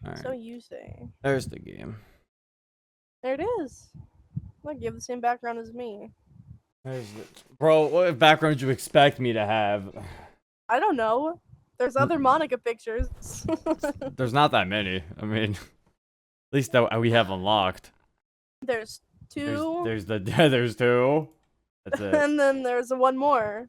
Alright. So you say. There's the game. There it is. Look, you have the same background as me. There's the... Bro, what background do you expect me to have? I don't know. There's other Monica pictures. There's not that many. I mean, at least that we have unlocked. There's two. There's two. That's it. And then there's one more.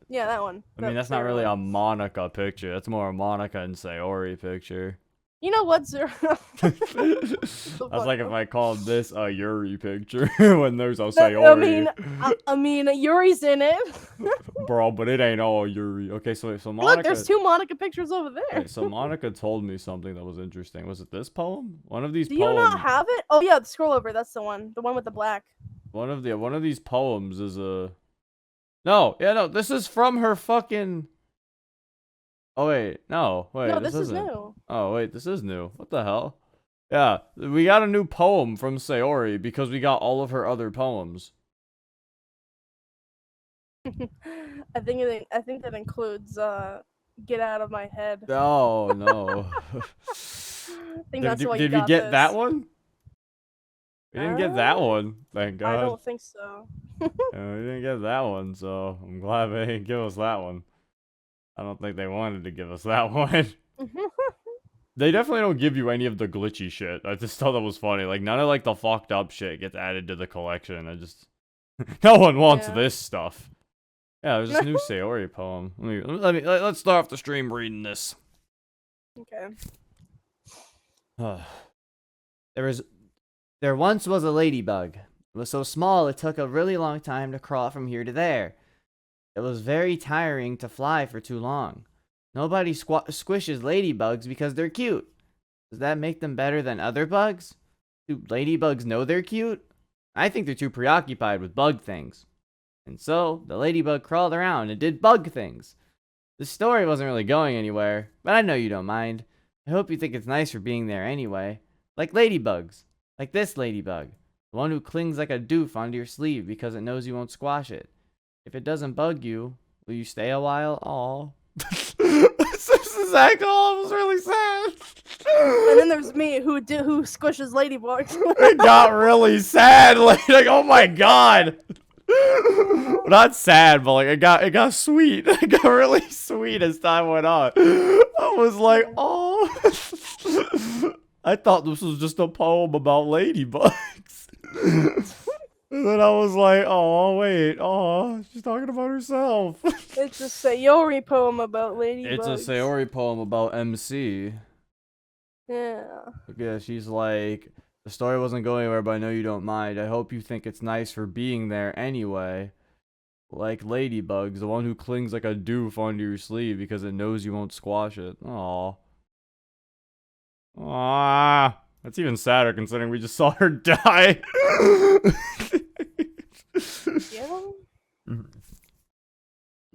Yeah, that one. I mean, that's not really a Monica picture. That's more a Monica and Sayori picture. You know what's That's like if I called this a Yuri picture when there's a Sayori. I mean, Yuri's in it. Bro, but it ain't all Yuri. Okay, so Monica. Look, there's two Monica pictures over there. Wait, so Monica told me something that was interesting. Was it this poem? One of these Do poems. you not have it? Oh yeah, scroll over. That's the one with the black. One of these poems is a. No, this is from her fucking. Oh wait, no, this is new. Oh wait, this is new. What the hell? Yeah, we got a new poem from Sayori because we got all of her other poems. I think that includes "Get Out of My Head." Oh no. Did we get that one? We didn't get that one. Thank God. I don't think so. We didn't get that one, so I'm glad they didn't give us that one. I don't think they wanted to give us that one. They definitely don't give you any of the glitchy shit. I just thought that was funny. Like, none of, like, the fucked up shit gets added to the collection. I just... No one wants this stuff. Yeah, there's this new Sayori poem. Let's start off the stream reading this. Okay. There once was a ladybug. It was so small it took a really long time to crawl from here to there. It was very tiring to fly for too long. Nobody squishes ladybugs because they're cute. Does that make them better than other bugs? Do ladybugs know they're cute? I think they're too preoccupied with bug things. And so, the ladybug crawled around and did bug things. The story wasn't really going anywhere, but I know you don't mind. I hope you think it's nice for being there anyway. Like ladybugs. Like this ladybug. The one who clings like a doof onto your sleeve because it knows you won't squash it. If it doesn't bug you, will you stay a while? Aw. This is actually was really sad. And then there's me who squishes ladybugs. It got really sad. Like, oh my god. Not sad, but like it got sweet. It got really sweet as time went on. I was like, oh. I thought this was just a poem about ladybugs. And then I was like, oh, wait. Oh, she's talking about herself. It's a Sayori poem about ladybugs. It's a Sayori poem about MC. Yeah. Yeah, she's like, the story wasn't going anywhere, but I know you don't mind. I hope you think it's nice for being there anyway. Like ladybugs, the one who clings like a doof onto your sleeve because it knows you won't squash it. Aw. Ah, that's even sadder considering we just saw her die. Yeah.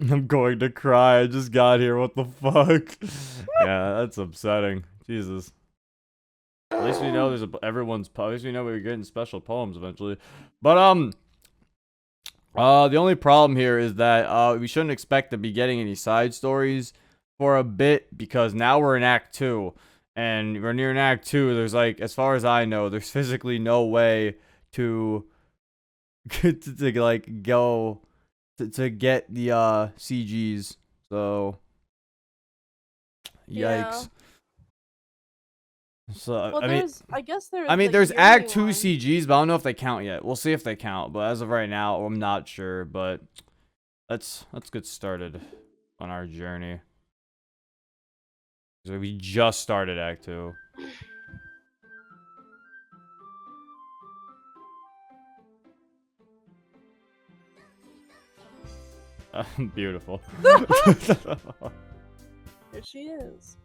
I'm going to cry. I just got here. What the fuck? Yeah, that's upsetting. Jesus. At least we know there's at least we know we're getting special poems eventually. But the only problem here is that we shouldn't expect to be getting any side stories for a bit because now we're in Act 2. And we're near an Act 2, there's like, as far as I know, there's physically no way to like go to get the CGs. So yikes. Yeah. So Well, I guess there's. I mean, the there's Yuri Act 2 one. CGs, but I don't know if they count yet. We'll see if they count, but as of right now, I'm not sure. But let's get started on our journey. So we just started Act 2. Beautiful. Here she is.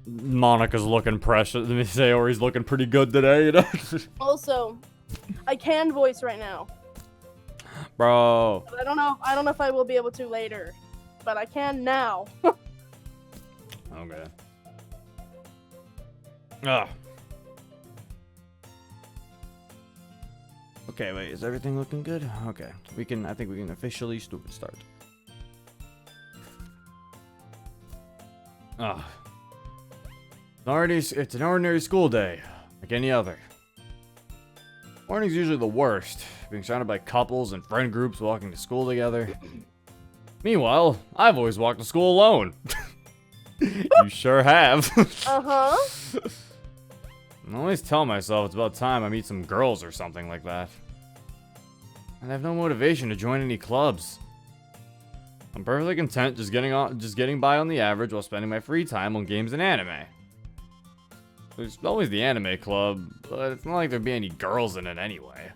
Monica's looking precious. Let me say, or he's looking pretty good today, you know? Also, I can voice right now. Bro. But I don't know if I will be able to later. But I can now. Okay. Ugh. Okay, wait, is everything looking good? Okay. I think we can officially start. Ugh. It's an ordinary school day, like any other. Morning's usually the worst, being surrounded by couples and friend groups walking to school together. Meanwhile, I've always walked to school alone. You sure have. Uh-huh. I always tell myself it's about time I meet some girls or something like that. And I have no motivation to join any clubs. I'm perfectly content just getting by on the average while spending my free time on games and anime. There's always the anime club, but it's not like there'd be any girls in it anyway.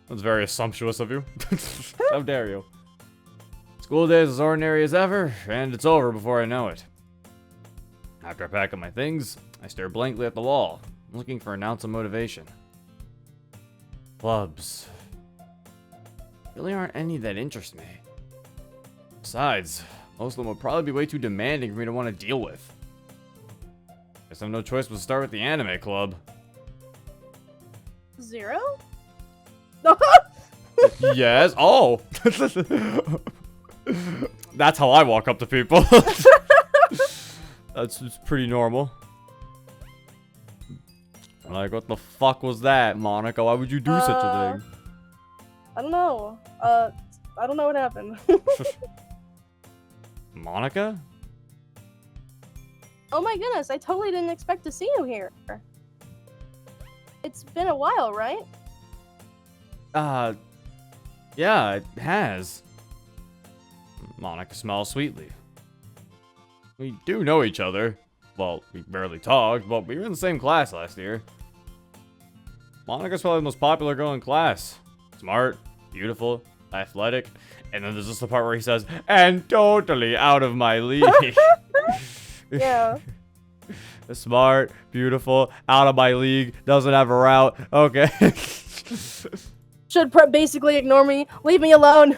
That's very assumptuous of you. How dare you? School day is as ordinary as ever, and it's over before I know it. After I pack up my things, I stare blankly at the wall, looking for an ounce of motivation. Clubs. Really aren't any that interest me. Besides, most of them would probably be way too demanding for me to want to deal with. Guess I have no choice but to start with the anime club. 0? Yes. Oh. That's how I walk up to people. That's just pretty normal. Like, what the fuck was that, Monica? Why would you do such a thing? I don't know. I don't know what happened. Monica? Oh my goodness, I totally didn't expect to see you here. It's been a while, right? Yeah, it has. Monica smiles sweetly. We do know each other. Well, we barely talked, but we were in the same class last year. Monica's probably the most popular girl in class. Smart, beautiful, athletic, and then there's just the part where he says, and totally out of my league. Yeah. Smart, beautiful, out of my league, doesn't have a route. Okay. Should basically ignore me. Leave me alone.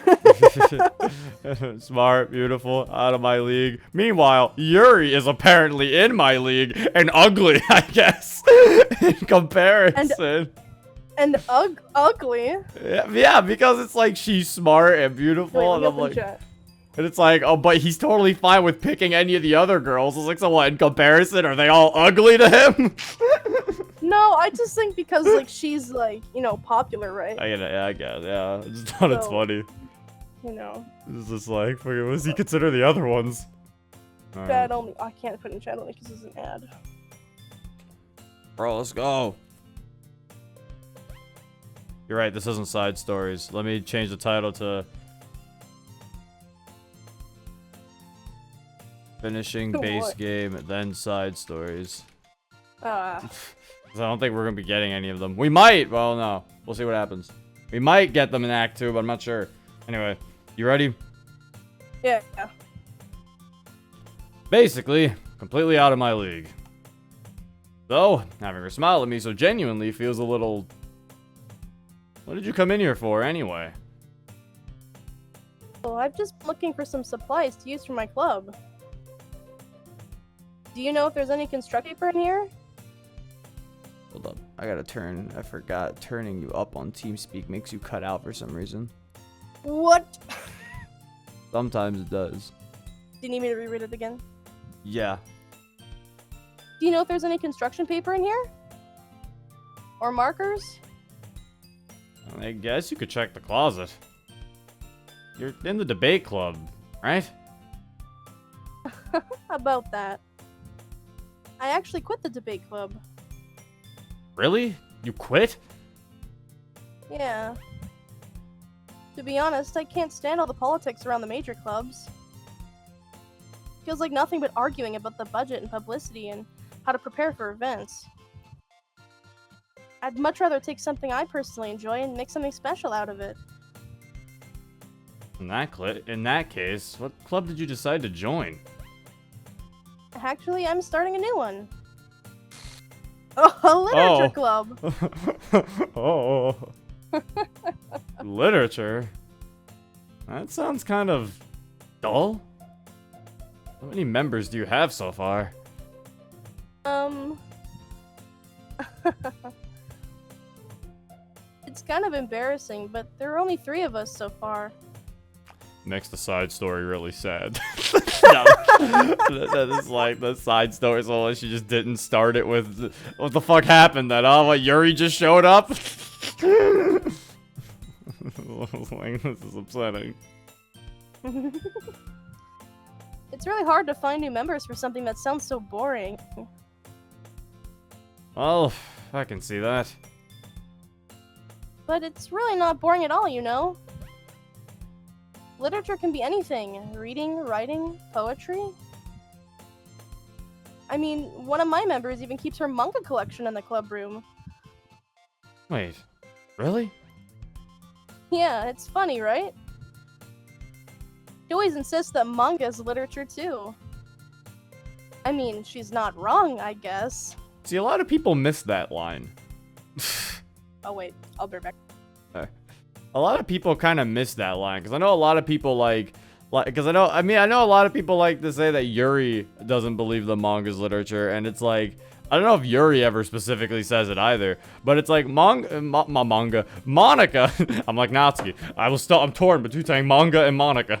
Smart, beautiful, out of my league. Meanwhile, Yuri is apparently in my league and ugly, I guess, in comparison. And ugly. Yeah, because it's like she's smart and beautiful, Wait, and I'm like, and it's like, oh, but he's totally fine with picking any of the other girls. It's like, so what? In comparison, are they all ugly to him? No, I just think because like she's like, you know, popular, right? I guess, yeah. I just thought it's So- funny. You know. It's just like, what does he consider the other ones? Alright. Bad only. I can't put in chat only because it's an ad. Bro, let's go. You're right, this isn't side stories. Let me change the title to Finishing Base What? Game, then Side Stories. Ah. 'Cause I don't think we're gonna be getting any of them. We might! Well, no. We'll see what happens. We might get them in Act 2, but I'm not sure. Anyway, you ready? Yeah. Basically, completely out of my league. Though, having her smile at me so genuinely feels a little... What did you come in here for, anyway? Well, I'm just looking for some supplies to use for my club. Do you know if there's any construction paper in here? Hold up. I gotta turn. I forgot. Turning you up on TeamSpeak makes you cut out for some reason. What? Sometimes it does. Do you need me to reread it again? Yeah. Do you know if there's any construction paper in here? Or markers? I guess you could check the closet. You're in the debate club, right? How about that? I actually quit the debate club. Really? You quit? Yeah. To be honest, I can't stand all the politics around the major clubs. Feels like nothing but arguing about the budget and publicity and how to prepare for events. I'd much rather take something I personally enjoy and make something special out of it. In that case, what club did you decide to join? Actually, I'm starting a new one. Oh, a literature club. Oh. Literature? That sounds kind of dull. How many members do you have so far? It's kind of embarrassing, but there are only 3 of us so far. Makes the side story really sad. No. That is like the side story. So she just didn't start it with what the fuck happened then? Oh, what, Yuri just showed up? This is upsetting. It's really hard to find new members for something that sounds so boring. Well, I can see that. But it's really not boring at all, you know? Literature can be anything. Reading, writing, poetry. I mean, one of my members even keeps her manga collection in the club room. Wait, really? Yeah, it's funny, right? She always insists that manga is literature too. I mean, she's not wrong, I guess. See, a lot of people miss that line. Oh wait, I'll be right back. A lot of people kind of miss that line, because I know a lot of people because I know a lot of people like to say that Yuri doesn't believe the manga's literature, and it's like, I don't know if Yuri ever specifically says it either, but it's like Monica. I'm like Natsuki. I'm torn between manga and Monica.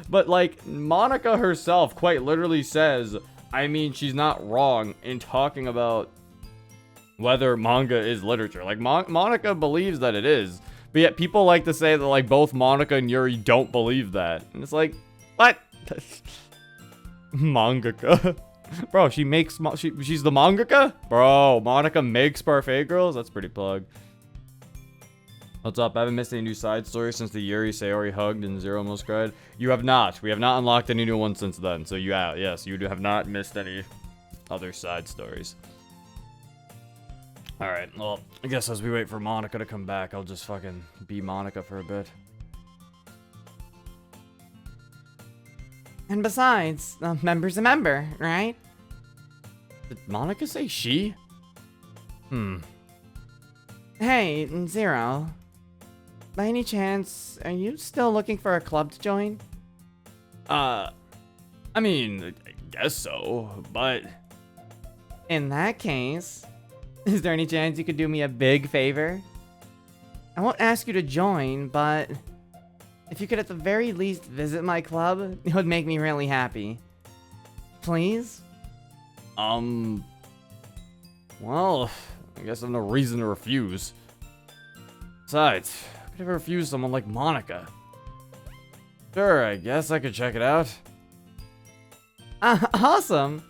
But like Monica herself quite literally says, I mean, she's not wrong in talking about whether manga is literature. Like Monica believes that it is, but yet people like to say that like both Monica and Yuri don't believe that, and it's like, what? Mangaka. Bro, she's the mangaka? Bro, Monica makes parfait girls? That's pretty plug. What's up? I haven't missed any new side stories since the Yuri Sayori hugged and Zero almost cried. You have not. We have not unlocked any new ones since then. So yes, you have not missed any other side stories. Alright, well, I guess as we wait for Monica to come back, I'll just fucking be Monica for a bit. And besides, a member's a member, right? Did Monica say she? Hey, Zero. By any chance, are you still looking for a club to join? I mean, I guess so, but... In that case, is there any chance you could do me a big favor? I won't ask you to join, but if you could at the very least visit my club, it would make me really happy. Please? Well, I guess I have no reason to refuse. Besides, I could ever refuse someone like Monica? Sure, I guess I could check it out. Awesome!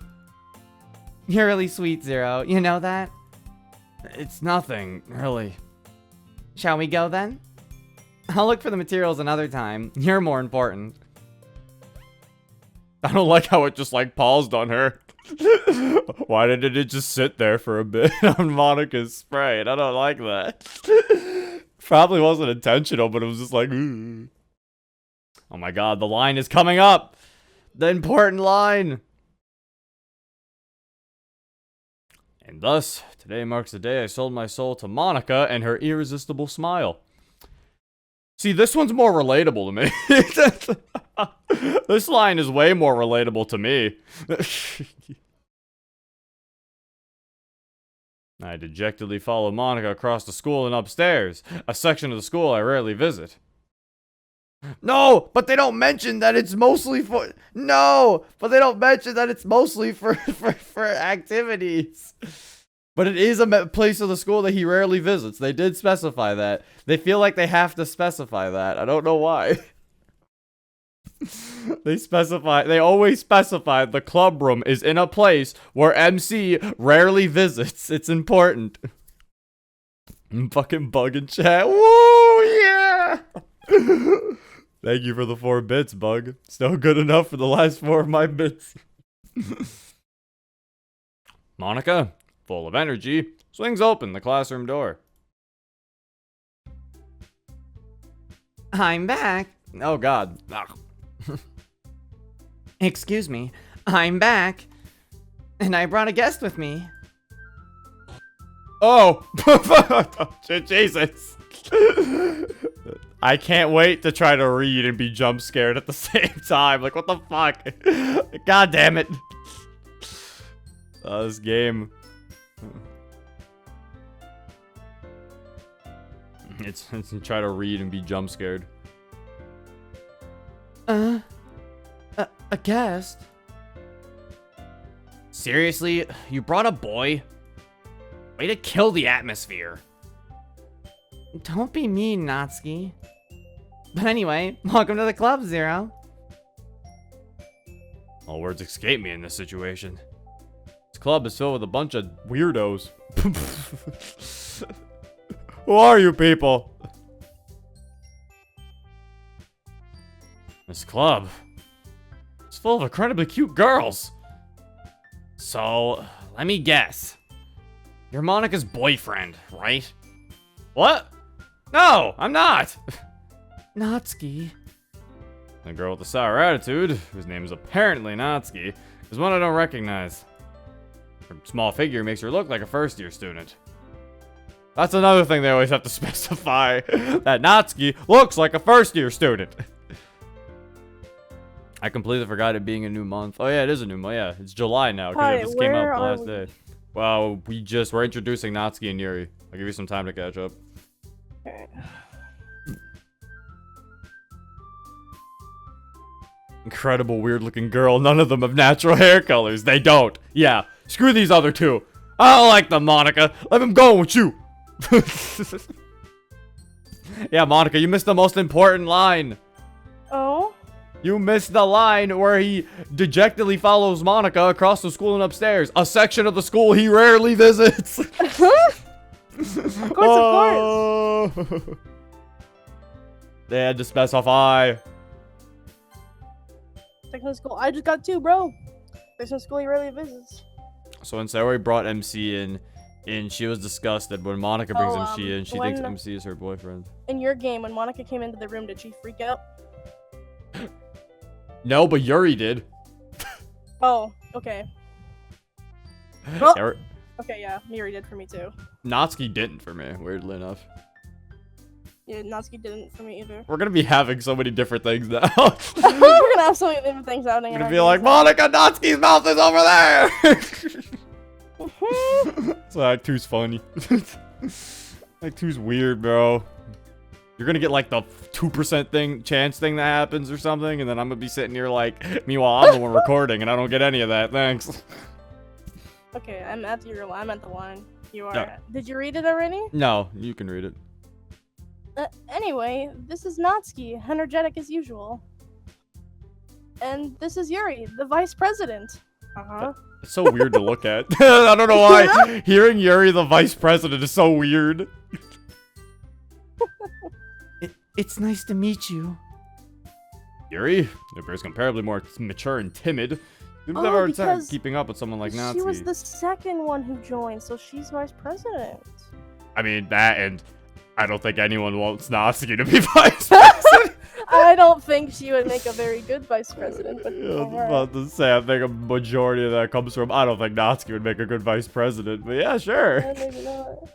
You're really sweet, Zero. You know that? It's nothing, really. Shall we go then? I'll look for the materials another time. You're more important. I don't like how it just like paused on her. Why didn't it just sit there for a bit on Monica's spray? I don't like that. Probably wasn't intentional, but it was just like, ooh. Oh my god, the line is coming up! The important line! And thus, today marks the day I sold my soul to Monica and her irresistible smile. See, this one's more relatable to me. This line is way more relatable to me. I dejectedly follow Monica across the school and upstairs, a section of the school I rarely visit. No, but they don't mention that it's mostly for... No, but they don't mention that it's mostly for activities. But it is a place of the school that he rarely visits. They did specify that. They feel like they have to specify that. I don't know why. They always specify the club room is in a place where MC rarely visits. It's important. I'm fucking bugging chat. Woo, yeah! Thank you for the 4 bits, Bug. Still good enough for the last 4 of my bits. Monica, full of energy, swings open the classroom door. I'm back. Oh god. Excuse me. I'm back. And I brought a guest with me. Oh! Jesus. I can't wait to try to read and be jump scared at the same time. Like, what the fuck? God damn it. This game. It's try to read and be jump scared. A guest? Seriously? You brought a boy? Way to kill the atmosphere. Don't be mean, Natsuki. But anyway, welcome to the club, Zero. All words escape me in this situation. This club is filled with a bunch of weirdos. Who are you people? This club is full of incredibly cute girls. So, let me guess. You're Monika's boyfriend, right? What? No, I'm not. Natsuki. The girl with the sour attitude, whose name is apparently Natsuki, is one I don't recognize. Her small figure makes her look like a first-year student. That's another thing they always have to specify, that Natsuki looks like a first-year student. I completely forgot it being a new month. Oh yeah, it is a new month. Yeah, it's July now, because it just came out the last day. Well, we're introducing Natsuki and Yuri. I'll give you some time to catch up. Okay. Incredible weird-looking girl. None of them have natural hair colors. They don't. Yeah, screw these other two. I don't like them, Monika. Let them go with you. Yeah, Monika, you missed the most important line. Oh? You missed the line where he dejectedly follows Monika across the school and upstairs. A section of the school he rarely visits. Of course, of course. They had to specify. Section of school. I just got 2, bro. Section of school he rarely visits. So when Saori brought MC in, she was disgusted. When Monika brings MC in, she thinks MC is her boyfriend. In your game, when Monika came into the room, did she freak out? No, but Yuri did. Oh, okay. Well, Eric- okay, yeah, Yuri did for me too. Natsuki didn't for me, weirdly enough. Yeah, Natsuki didn't for me either. We're gonna be having so many different things now. We're gonna have so many different things happening. We're gonna be like, Monika, Natsuki's mouth is over there! So Act 2's funny. Act 2's weird, bro. You're gonna get like the 2% chance thing that happens or something, and then I'm gonna be sitting here like, meanwhile I'm the one recording and I don't get any of that, thanks. Okay, I'm at the line. You are. No. Did you read it already? No, you can read it. Anyway, this is Natsuki, energetic as usual. And this is Yuri, the vice president. Uh-huh. It's so weird to look at. I don't know why. Hearing Yuri, the vice president, is so weird. It's nice to meet you. Yuri appears comparably more mature and timid. You've Oh, never had because keeping up with someone like Natsuki. She was the second one who joined, so she's vice president. I mean, that, and I don't think anyone wants Natsuki to be vice president. I don't think she would make a very good vice president, but Yeah, I was alright. about to say, I think a majority of that comes from, I don't think Natsuki would make a good vice president, but yeah, sure. Maybe not.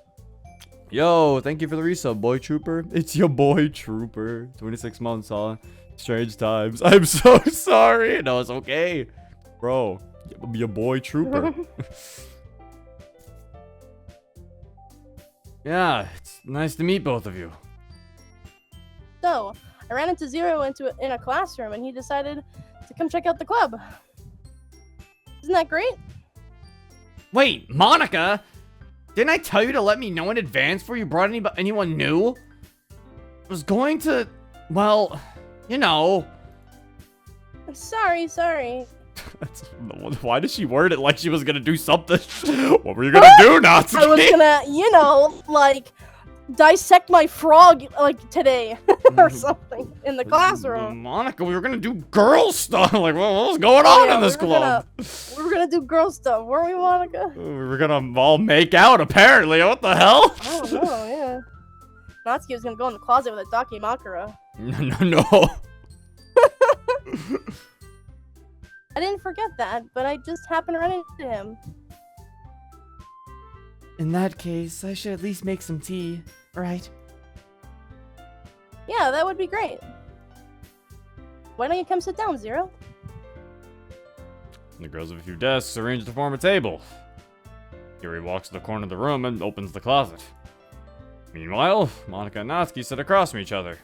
Yo, thank you for the resub, boy trooper. It's your boy trooper. 26 months, huh? Strange times. I'm so sorry. No, it's okay. Bro, your boy trooper. Yeah, it's nice to meet both of you. So, I ran into Zero in a classroom, and he decided to come check out the club. Isn't that great? Wait, Monika? Didn't I tell you to let me know in advance before you brought anyone new? I was going to, well, you know. Sorry. Why did she word it like she was gonna do something? What were you gonna do, Natsuki? I was gonna, like, dissect my frog, like, today, or something, in the classroom. Monika, we were gonna do girl stuff. Like, what was going on in this club? We were gonna do girl stuff, weren't we, Monika? We were gonna all make out, apparently. What the hell? I don't know, yeah. Natsuki was gonna go in the closet with a Doki Makura. No. I didn't forget that, but I just happened to run into him. In that case, I should at least make some tea, right? Yeah, that would be great. Why don't you come sit down, Zero? The girls have a few desks arranged to form a table. Yuri walks to the corner of the room and opens the closet. Meanwhile, Monika and Natsuki sit across from each other.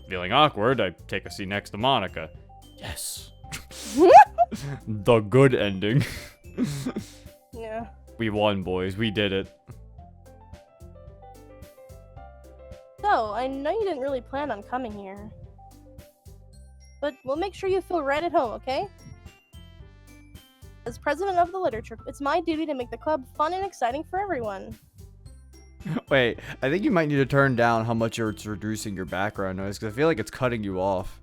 Feeling awkward, I take a seat next to Monika. Yes. The good ending. Yeah. We won, boys. We did it. So, I know you didn't really plan on coming here. But we'll make sure you feel right at home, okay? As president of the literature, it's my duty to make the club fun and exciting for everyone. Wait, I think you might need to turn down how much you're reducing your background noise, because I feel like it's cutting you off.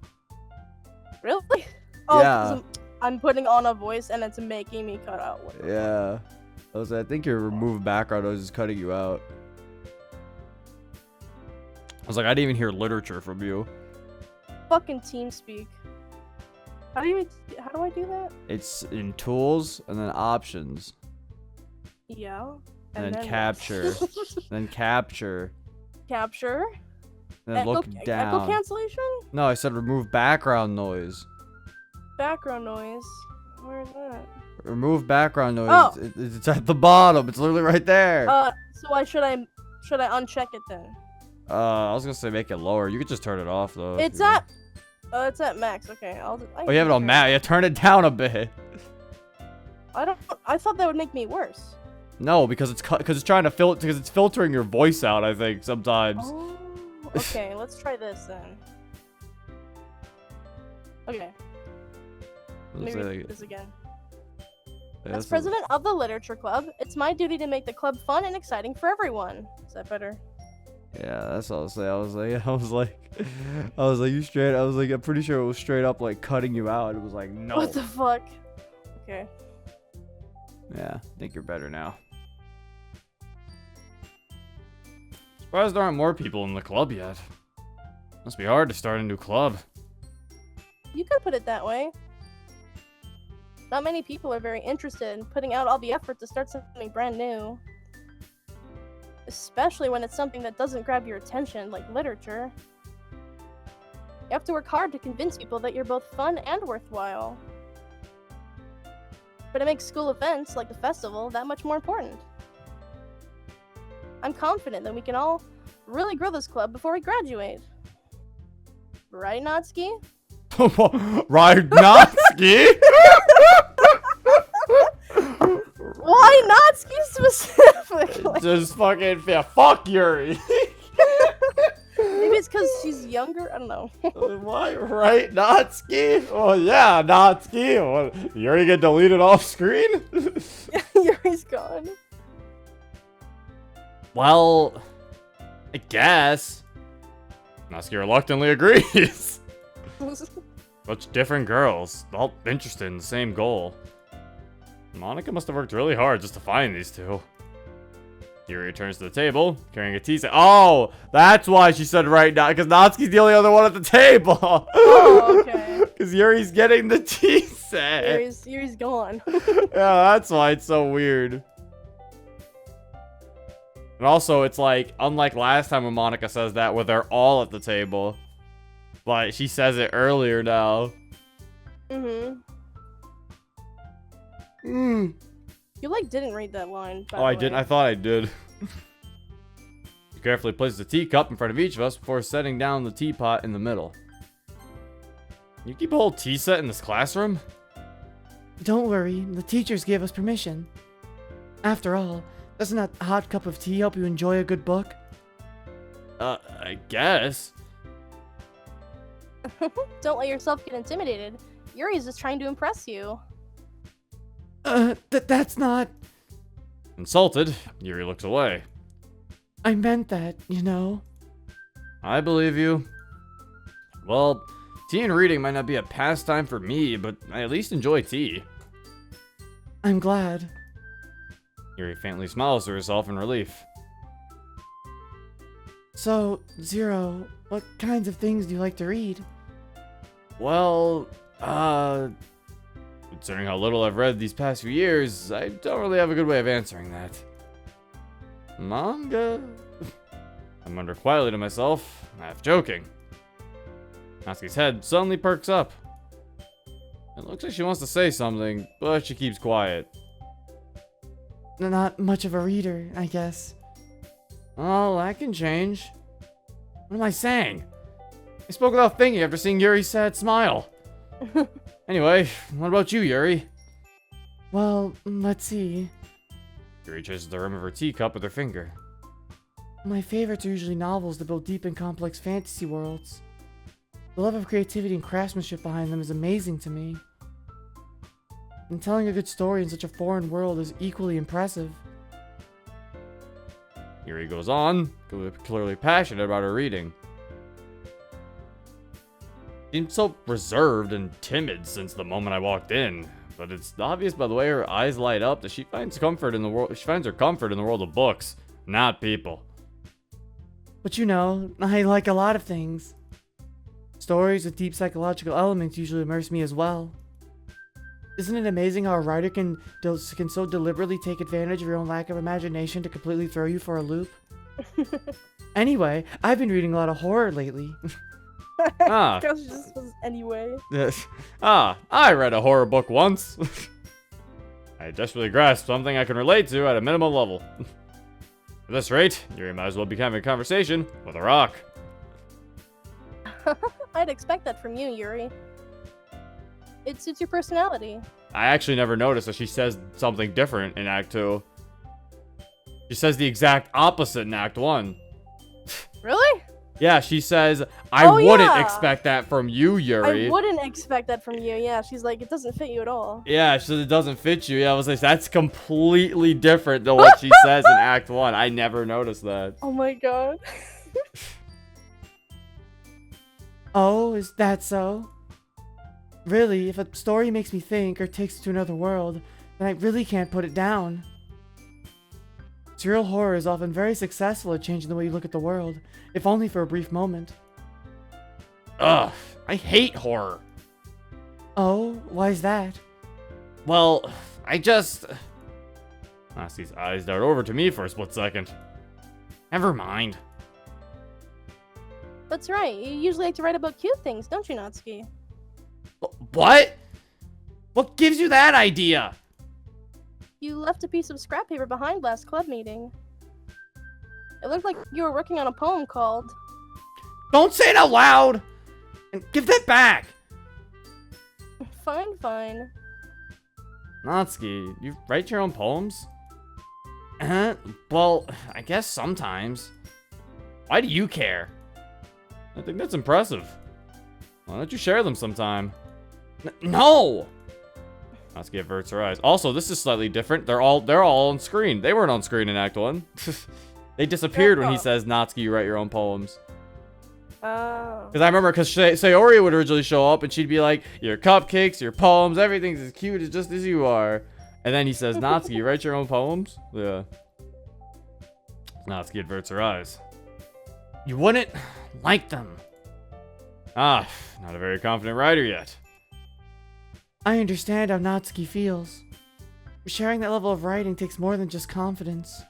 Really? Oh, Yeah. 'cause I'm putting on a voice and it's making me cut out. Yeah. I think your remove background noise is cutting you out. I was like, I didn't even hear literature from you. Fucking TeamSpeak. How do I do that? It's in tools and then options. Yeah. And then capture. Then capture. Capture. And then look Echo down. cancellation? No, I said remove background noise. Background noise. Where is that? Remove background noise. Oh. It's at the bottom. It's literally right there. So should I uncheck it then? I was gonna say make it lower. You could just turn it off though. It's at max. Okay, Oh, you have it on max. Yeah, turn it down a bit. I thought that would make me worse. No, because it's trying to because it's filtering your voice out. I think sometimes. Oh, okay. Let's try this then. Okay. Let's Maybe say, this again. yeah, As president of the literature club, it's my duty to make the club fun and exciting for everyone. Is that better? Yeah, that's all I'll say. I was like, you straight. I was like, I'm pretty sure it was straight up like cutting you out. It was like, no. What the fuck? Okay. Yeah, I think you're better now. Surprised there aren't more people in the club yet. Must be hard to start a new club. You could put it that way. Not many people are very interested in putting out all the effort to start something brand new. Especially when it's something that doesn't grab your attention, like literature. You have to work hard to convince people that you're both fun and worthwhile. But it makes school events, like the festival, that much more important. I'm confident that we can all really grow this club before we graduate. Right, Natsuki? Right, Natsuki? Why Natsuki specifically? Just fucking fuck Yuri. Maybe it's because she's younger? I don't know. Why, right, Natsuki? Oh yeah, Natsuki. What, Yuri get deleted off screen? Yuri's gone. Well, I guess. Natsuki reluctantly agrees. Such different girls, all interested in the same goal. Monica must have worked really hard just to find these two. Yuri returns to the table, carrying a tea set. Oh, that's why she said right now, because Natsuki's the only other one at the table. Oh, okay. Because Yuri's getting the tea set. Yuri's gone. Yeah, that's why it's so weird. And also, it's like, unlike last time when Monica says that, where they're all at the table. But she says it earlier now. Mm-hmm. You didn't read that line. Oh, I didn't. I thought I did. She carefully places a teacup in front of each of us before setting down the teapot in the middle. You keep a whole tea set in this classroom? Don't worry, the teachers gave us permission. After all, doesn't a hot cup of tea help you enjoy a good book? I guess. Don't let yourself get intimidated. Yuri's just trying to impress you. That's not... Insulted, Yuri looks away. I meant that, you know. I believe you. Well, tea and reading might not be a pastime for me, but I at least enjoy tea. I'm glad. Yuri faintly smiles to herself in relief. So, Zero, what kinds of things do you like to read? Well, considering how little I've read these past few years, I don't really have a good way of answering that. Manga? I mutter quietly to myself, half joking. Natsuki's head suddenly perks up. It looks like she wants to say something, but she keeps quiet. Not much of a reader, I guess. Oh, that can change. What am I saying? I spoke without thinking after seeing Yuri's sad smile. Anyway, what about you, Yuri? Well, let's see. Yuri traces the rim of her teacup with her finger. My favorites are usually novels that build deep and complex fantasy worlds. The love of creativity and craftsmanship behind them is amazing to me. And telling a good story in such a foreign world is equally impressive. Yuri goes on, clearly passionate about her reading. Seems so reserved and timid since the moment I walked in, but it's obvious by the way her eyes light up that she finds comfort in the world. She finds her comfort in the world of books, not people. But you know, I like a lot of things. Stories with deep psychological elements usually immerse me as well. Isn't it amazing how a writer can so deliberately take advantage of your own lack of imagination to completely throw you for a loop? Anyway, I've been reading a lot of horror lately. Ah. Girl, she just was anyway. I read a horror book once. I desperately grasped something I can relate to at a minimum level. At this rate, Yuri might as well be having a conversation with a rock. I'd expect that from you, Yuri. It suits your personality. I actually never noticed that she says something different in Act 2. She says the exact opposite in Act 1. Really? Yeah, she says, I wouldn't yeah. expect that from you, Yuri. I wouldn't expect that from you. Yeah, she's like, it doesn't fit you at all. Yeah, she says it doesn't fit you. Yeah, I was like, that's completely different than what she says in Act 1. I never noticed that. Oh my god. Oh, is that so? Really, if a story makes me think or takes it to another world, then I really can't put it down. Serial horror is often very successful at changing the way you look at the world, if only for a brief moment. Ugh, I hate horror. Oh, why is that? Well, I just... Natsuki's eyes dart over to me for a split second. Never mind. That's right. You usually like to write about cute things, don't you, Natsuki? What? What gives you that idea? You left a piece of scrap paper behind last club meeting. It looked like you were working on a poem called... Don't say it out loud! And give that back! Fine, fine. Natsuki, you write your own poems? Well, I guess sometimes. Why do you care? I think that's impressive. Why don't you share them sometime? No! Natsuki averts her eyes. Also, this is slightly different. They're all on screen. They weren't on screen in Act 1. They disappeared when he says, Natsuki, you write your own poems. Oh. Because I remember, because Sayori would originally show up, and she'd be like, your cupcakes, your poems, everything's as cute as just as you are. And then he says, Natsuki, you write your own poems? Yeah. Natsuki averts her eyes. You wouldn't like them. Ah, not a very confident writer yet. I understand how Natsuki feels. Sharing that level of writing takes more than just confidence.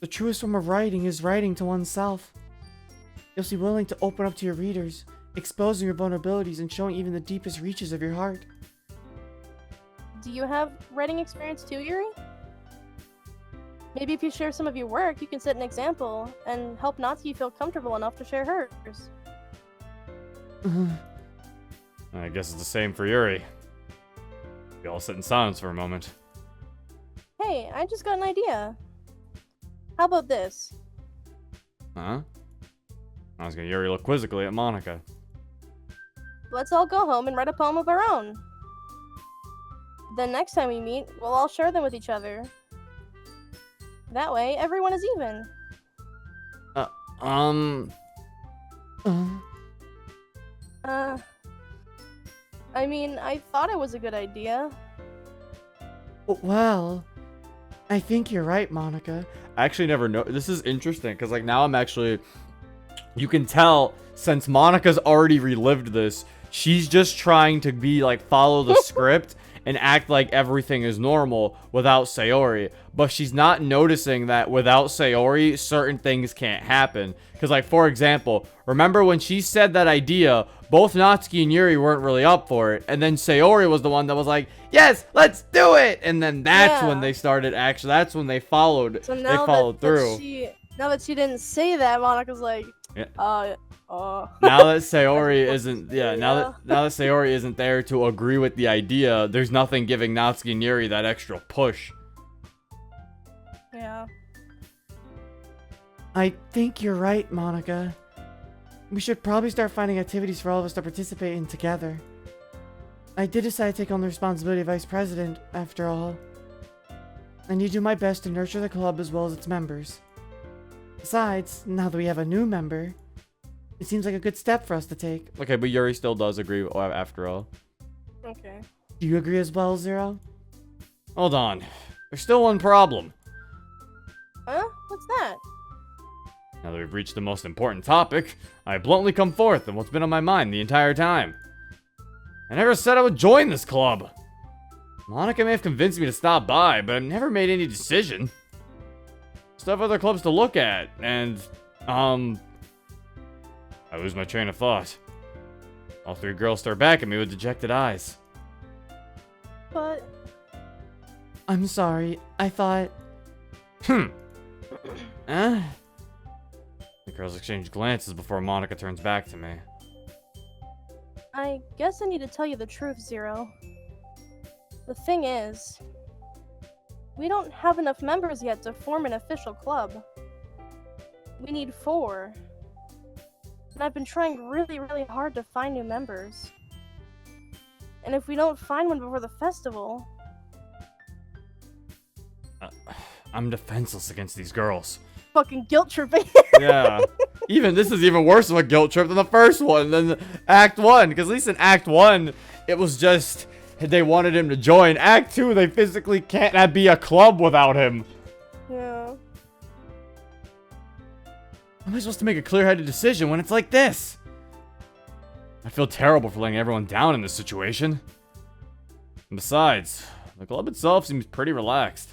The truest form of writing is writing to oneself. You'll be willing to open up to your readers, exposing your vulnerabilities and showing even the deepest reaches of your heart. Do you have writing experience too, Yuri? Maybe if you share some of your work, you can set an example and help Natsuki feel comfortable enough to share hers. I guess it's the same for Yuri. We all sit in silence for a moment. Hey, I just got an idea. How about this? Huh? I was gonna Yuri look quizzically at Monica. Let's all go home and write a poem of our own. Then next time we meet, we'll all share them with each other. That way, everyone is even. I mean, I thought it was a good idea. Well, I think you're right, Monica. I actually never know. This is interesting because, like, now I'm actually. You can tell since Monica's already relived this, she's just trying to be like follow the script and act like everything is normal without Sayori. But she's not noticing that without Sayori, certain things can't happen. Because, like, for example, remember when she said that idea, both Natsuki and Yuri weren't really up for it. And then Sayori was the one that was like, yes, let's do it. And then that's when they started actually, that's when they followed, So they now followed through. now that she didn't say that, Monica's like, Yeah. Now that Sayori isn't, now that Sayori isn't there to agree with the idea, there's nothing giving Natsuki and Yuri that extra push. Yeah. I think you're right, Monica. We should probably start finding activities for all of us to participate in together. I did decide to take on the responsibility of vice president, after all. I need to do my best to nurture the club as well as its members. Besides, now that we have a new member, it seems like a good step for us to take. Okay, but Yuri still does agree after all. Okay. Do you agree as well, Zero? Hold on. There's still one problem. Huh? What's that? Now that we've reached the most important topic, I bluntly come forth on what's been on my mind the entire time. I never said I would join this club. Monica may have convinced me to stop by, but I've never made any decision. Still have other clubs to look at, and, I lose my train of thought. All three girls stare back at me with dejected eyes. But... I'm sorry, I thought... Eh? The girls exchange glances before Monica turns back to me. I guess I need to tell you the truth, Zero. The thing is, we don't have enough members yet to form an official club. We need 4. And I've been trying really, really hard to find new members. And if we don't find one before the festival... I'm defenseless against these girls. Fucking guilt tripping. Yeah. This is even worse of a guilt trip than the first one, than Act 1. Because at least in Act 1, it was just... they wanted him to join. Act 2, they physically can't be a club without him. Yeah. How am I supposed to make a clear-headed decision when it's like this? I feel terrible for letting everyone down in this situation. And besides, the club itself seems pretty relaxed.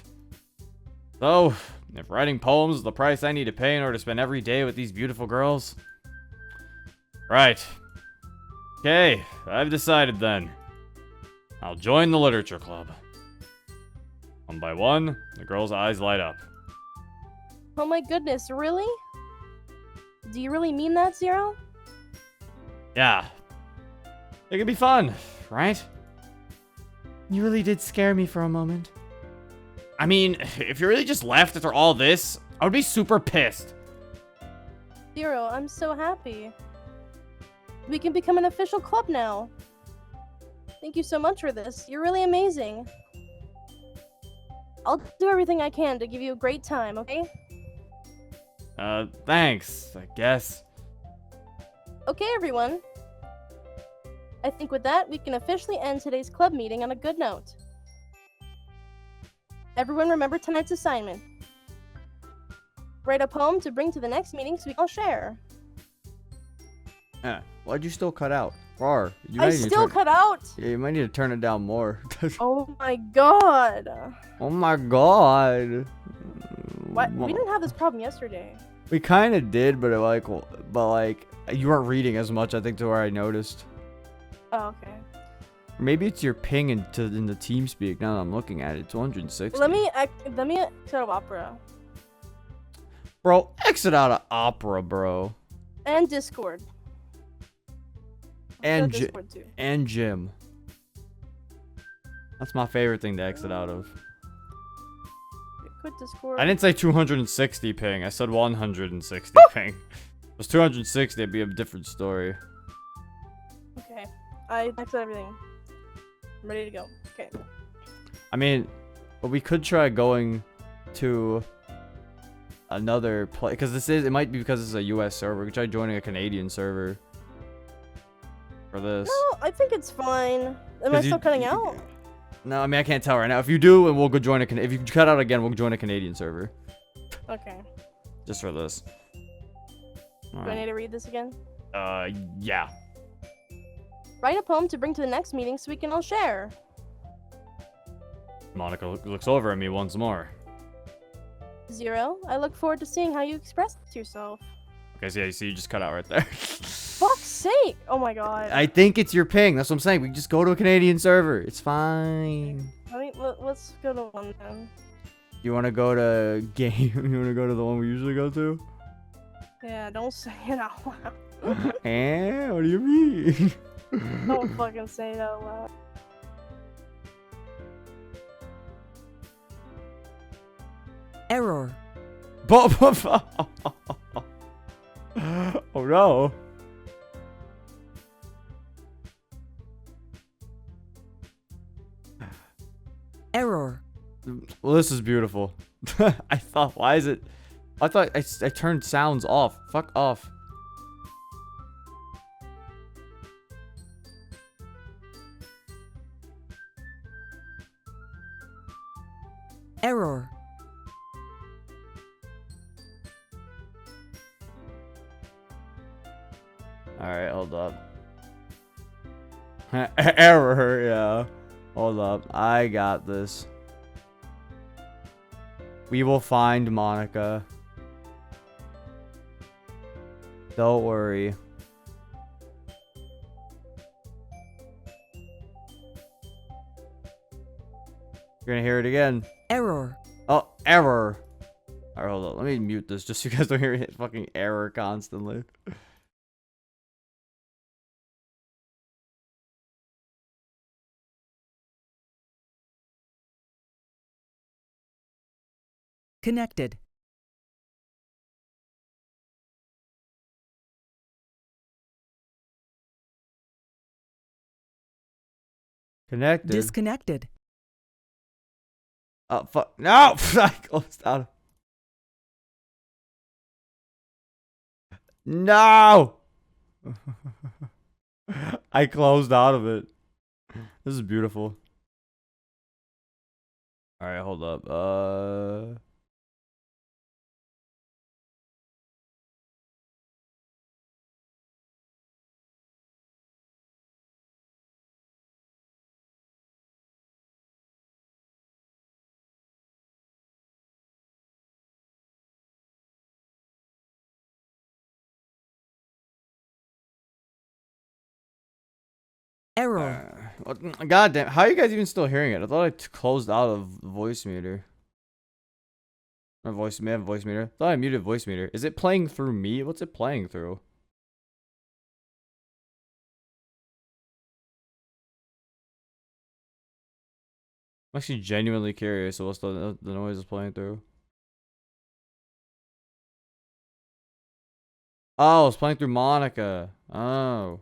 So, if writing poems is the price I need to pay in order to spend every day with these beautiful girls... Right. Okay, I've decided then. I'll join the literature club. One by one, the girl's eyes light up. Oh my goodness, really? Do you really mean that, Zero? Yeah. It could be fun, right? You really did scare me for a moment. I mean, if you really just left after all this, I would be super pissed. Zero, I'm so happy. We can become an official club now. Thank you so much for this. You're really amazing. I'll do everything I can to give you a great time, okay? Thanks, I guess. Okay, everyone. I think with that, we can officially end today's club meeting on a good note. Everyone remember tonight's assignment. Write a poem to bring to the next meeting so we can all share. Why'd you still cut out? Rar, I still cut out! Yeah, you might need to turn it down more. Oh my god. Oh my god. What? We didn't have this problem yesterday. We kind of did, but you weren't reading as much, I think, to where I noticed. Oh, okay. Maybe it's your ping in the TeamSpeak. Now that I'm looking at it, 260. Let me exit out of Opera. Bro, exit out of Opera, bro. And Discord. And Discord too. and Jim. That's my favorite thing to exit out of. Quit Discord. I didn't say 260 ping, I said 160 ping. If it was 260, it'd be a different story. Okay. I exit everything. I'm ready to go. Okay. I mean, but we could try going to another place, because it might be because it's a US server. We could try joining a Canadian server for this. No, I think it's fine. Am I still cutting out? No, I mean, I can't tell right now. If you do, and we'll go join if you cut out again, we'll join a Canadian server. Okay. Just for this. Do I need to read this again? Yeah. Write a poem to bring to the next meeting so we can all share. Monica looks over at me once more. Zero, I look forward to seeing how you express yourself. Okay, so yeah, you see, you just cut out right there. Fuck's sake! Oh my god. I think it's your ping. That's what I'm saying. We can just go to a Canadian server. It's fine. I mean, let's go to one then. You want to go to game? You want to go to the one we usually go to? Yeah, don't say it out loud. Eh? What do you mean? Don't fucking say it out loud. Error. Oh no. Error. Well, this is beautiful. I thought, why is it? I thought I turned sounds off. Fuck off. Error. Alright, hold up. Error, yeah. Hold up. I got this. We will find Monica. Don't worry. You're gonna hear it again. Error. Oh, error. Alright, hold on. Let me mute this just so you guys don't hear it fucking error constantly. Connected. Connected. Disconnected. Oh, fuck. No! I closed out. No! I closed out of it. This is beautiful. Alright, hold up. Error. God damn. How are you guys even still hearing it? I thought I closed out of voice meter. Or voice meter. I thought I muted voice meter. Is it playing through me? What's it playing through? I'm actually genuinely curious what's the noise is playing through. Oh, it's playing through Monica. Oh.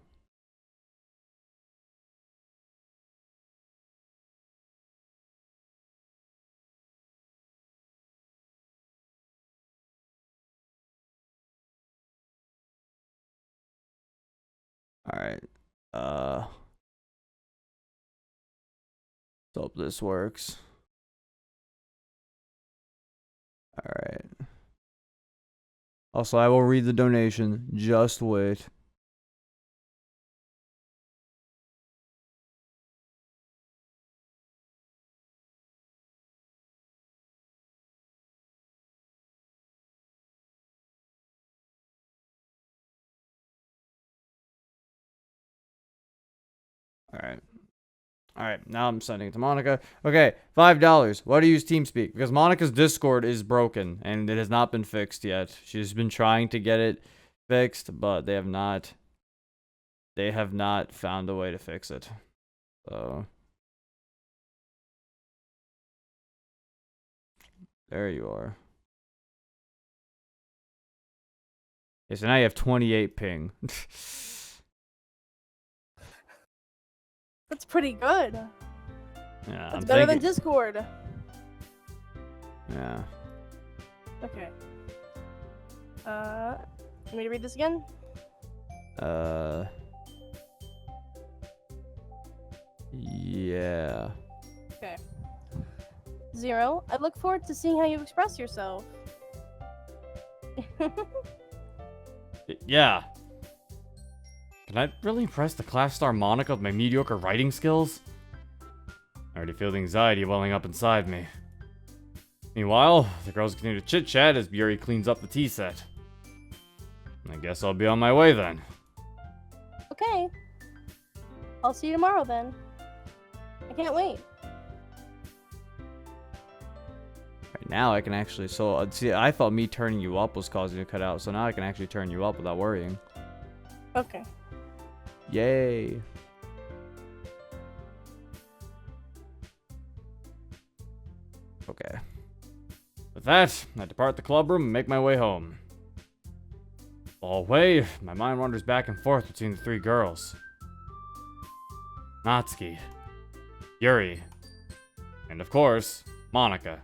Alright. Let's hope this works. Alright. Also, I will read the donation. Just wait. Alright. Alright, now I'm sending it to Monica. Okay, $5. Why do you use TeamSpeak? Because Monica's Discord is broken and it has not been fixed yet. She's been trying to get it fixed, but they have not found a way to fix it. So there you are. Okay, so now you have 28 ping. That's pretty good. Yeah, That's better than Discord. Yeah. Okay. Want me to read this again? Yeah. Okay. 0. I look forward to seeing how you express yourself. Yeah. Can I really impress the class star Monica with my mediocre writing skills? I already feel the anxiety welling up inside me. Meanwhile, the girls continue to chit-chat as Yuri cleans up the tea set. I guess I'll be on my way then. Okay. I'll see you tomorrow then. I can't wait. Right now I can actually, so see, I thought me turning you up was causing you to cut out, so now I can actually turn you up without worrying. Okay. Yay. Okay. With that, I depart the club room and make my way home. All the way, my mind wanders back and forth between the three girls. Natsuki, Yuri, and of course, Monica.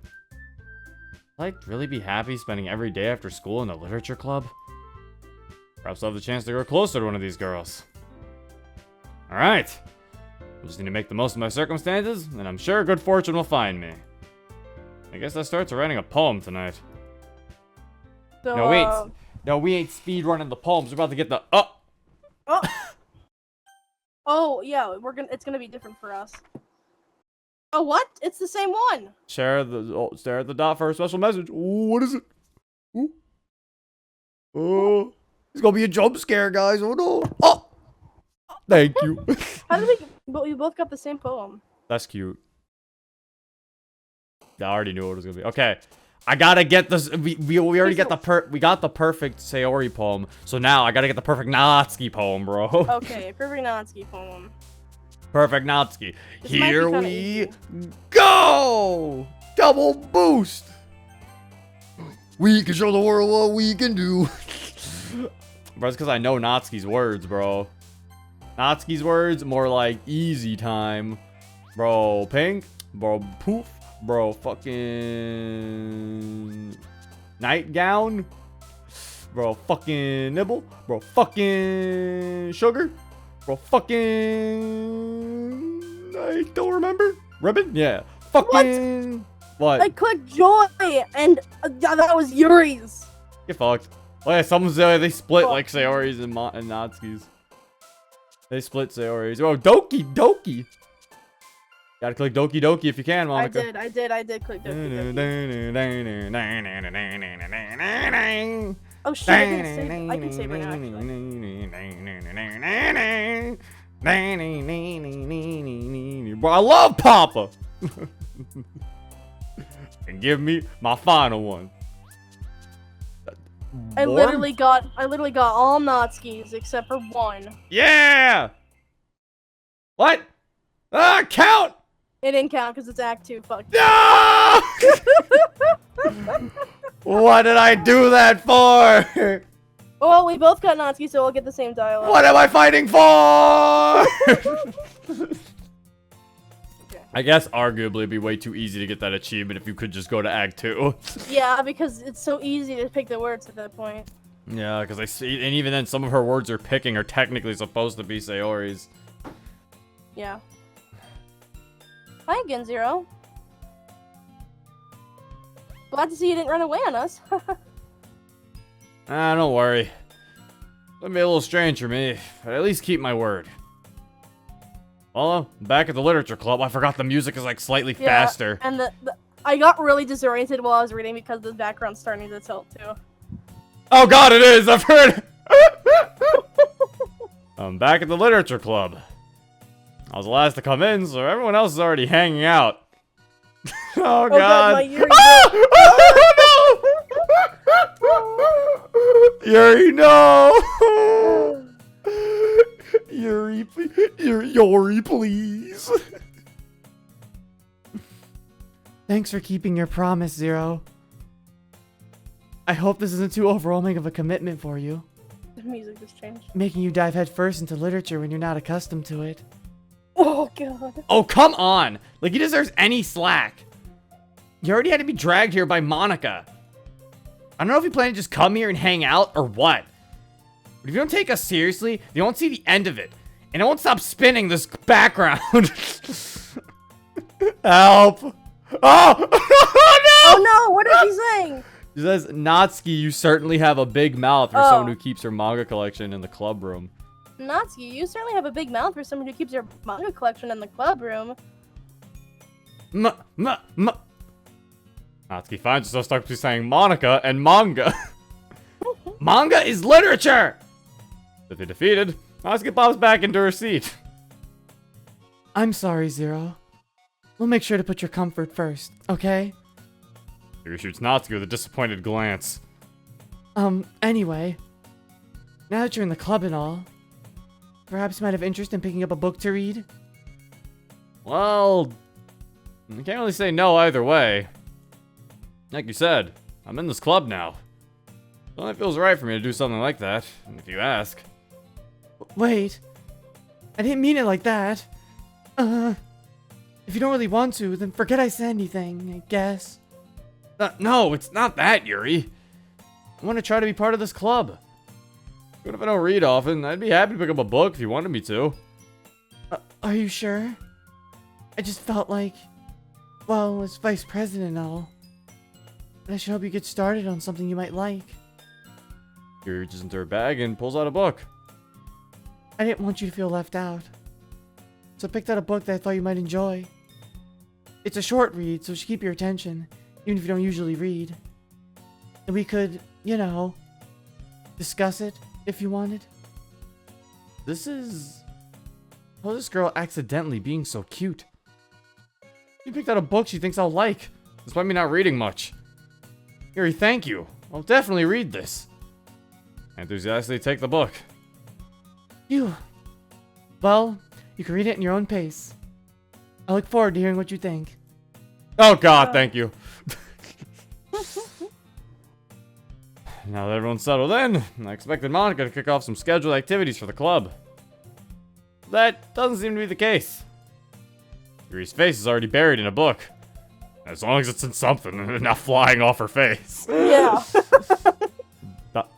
Would I really be happy spending every day after school in the literature club? Perhaps I'll have the chance to grow closer to one of these girls. Alright. I just need to make the most of my circumstances, and I'm sure good fortune will find me. I guess that starts writing a poem tonight. So, No, wait. No, we ain't speed running the poems. We're about to get the Oh yeah, it's gonna be different for us. Oh what? It's the same one. stare at the dot for a special message. Ooh, what is it? Ooh. Oh, it's gonna be a jump scare, guys. Oh no. Oh, thank you. How did we? But we both got the same poem. That's cute. I already knew what it was gonna be. Okay, I gotta get this. We already get we got the perfect Sayori poem. So now I gotta get the perfect Natsuki poem, bro. Okay, perfect Natsuki poem. Perfect Natsuki. This might be Here kinda we easy. go. Double boost. We can show the world what we can do. Bro, it's because I know Natsuki's words, bro. Natsuki's words, more like easy time. Bro, pink. Bro, poof. Bro, fucking nightgown. Bro, fucking nibble. Bro, fucking sugar. Bro, fucking I don't remember. Ribbon? Yeah. Fucking what? I clicked joy, and that was Yuri's. Get fucked. Oh yeah, they split like Sayori's and Natsuki's. They split Sayori's. Oh, Doki. Gotta click Doki Doki if you can, Monica. I did click Doki. Oh shit, I can save right now, actually. Bro, I love Papa. And give me my final one. I literally got all Natsuki's except for one. Yeah. What? Ah, count. It didn't count because it's Act 2. Fuck. No! What did I do that for? Well, we both got Natsuki, so we'll get the same dialogue. What am I fighting for? I guess arguably it'd be way too easy to get that achievement if you could just go to Act 2. Yeah, because it's so easy to pick the words at that point. Yeah, because I see, and even then, some of her words are picking are technically supposed to be Sayori's. Yeah. Hi again, Zero. Glad to see you didn't run away on us. Don't worry. It'll be a little strange for me, but at least keep my word. Well, back at the literature club, I forgot the music is like slightly faster. And I got really disoriented while I was reading because the background's starting to tilt too. Oh god, it is! I've heard I'm back at the literature club. I was the last to come in, so everyone else is already hanging out. Oh god. My Yuri Yuri, no! Yuri, please. Yuri, please. Thanks for keeping your promise, Zero. I hope this isn't too overwhelming of a commitment for you, The music just changed. making you dive headfirst into literature when you're not accustomed to it. Oh god. Oh, come on! Like, he deserves any slack. You already had to be dragged here by Monica. I don't know if you plan to just come here and hang out or what. But if you don't take us seriously, you won't see the end of it. And it won't stop spinning this background. Help! Oh! Oh no, what is he saying? He says, Natsuki, you certainly have a big mouth for someone who keeps her manga collection in the club room. Natsuki, you certainly have a big mouth for someone who keeps your manga collection in the club room. Natsuki finds herself stuck between saying Monica and manga. Manga is literature! If they're defeated, Natsuki pops back into her seat. I'm sorry, Zero. We'll make sure to put your comfort first, okay? Yuri shoots Natsuki with a disappointed glance. Anyway. Now that you're in the club and all, Perhaps you might have interest in picking up a book to read? Well, I can't really say no either way. Like you said, I'm in this club now. It only feels right for me to do something like that, if you ask. Wait. I didn't mean it like that. If you don't really want to, then forget I said anything, I guess. No, it's not that, Yuri. I want to try to be part of this club. Even if I don't read often, I'd be happy to pick up a book if you wanted me to. Are you sure? I just felt like, well, as vice president and all, and I should help you get started on something you might like. Yuri reaches into her bag and pulls out a book. I didn't want you to feel left out, so I picked out a book that I thought you might enjoy. It's a short read, so it should keep your attention, even if you don't usually read. And we could, you know, discuss it if you wanted. This is... How is this girl accidentally being so cute? She picked out a book she thinks I'll like, despite me not reading much. Yuri, thank you. I'll definitely read this. I enthusiastically take the book. Well, you can read it in your own pace. I look forward to hearing what you think. Oh god, thank you. Now that everyone's settled in, I expected Monica to kick off some scheduled activities for the club. That doesn't seem to be the case. Yuri's face is already buried in a book. As long as it's in something and not flying off her face. Yeah. Not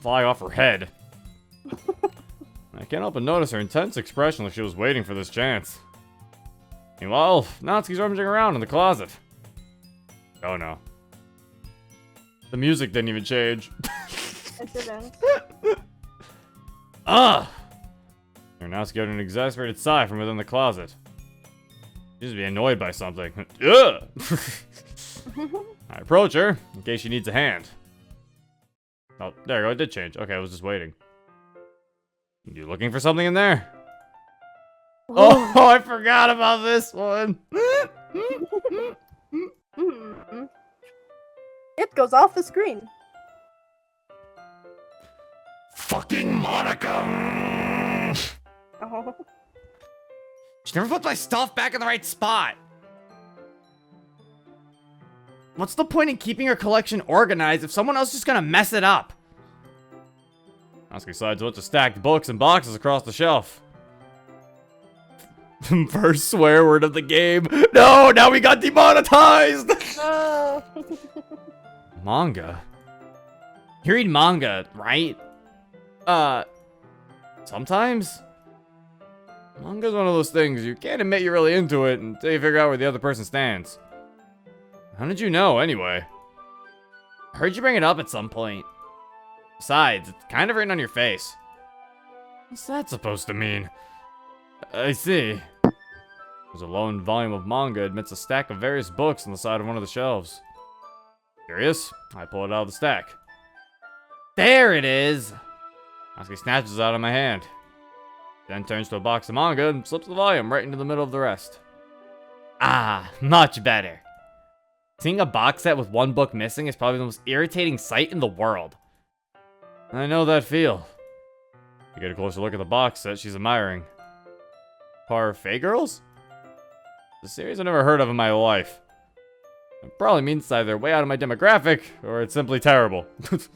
flying off her head. I can't help but notice her intense expression like she was waiting for this chance. Meanwhile, Natsuki's rummaging around in the closet. Oh no. The music didn't even change. It didn't. Ah! Natsuki uttered an exasperated sigh from within the closet. She seems to be annoyed by something. Ugh! I approach her, in case she needs a hand. Oh, there you go, it did change. Okay, I was just waiting. You looking for something in there? Oh, I forgot about this one! It goes off the screen. Fucking Monica! Oh. She never put my stuff back in the right spot. What's the point in keeping her collection organized if someone else is just gonna mess it up? Natsuki decides what to stack books and boxes across the shelf. First swear word of the game. No, now we got demonetized! No. Manga? You read manga, right? Sometimes? Manga's one of those things, you can't admit you're really into it until you figure out where the other person stands. How did you know, anyway? I heard you bring it up at some point. Besides, it's kind of written on your face. What's that supposed to mean? I see. There's a lone volume of manga amidst a stack of various books on the side of one of the shelves. Curious? I pull it out of the stack. There it is! Natsuki snatches it out of my hand. Then turns to a box of manga and slips the volume right into the middle of the rest. Ah, much better. Seeing a box set with one book missing is probably the most irritating sight in the world. I know that feel. You get a closer look at the box set she's admiring. Parfait Girls? The series I've never heard of in my life. It probably means either way out of my demographic, or it's simply terrible. If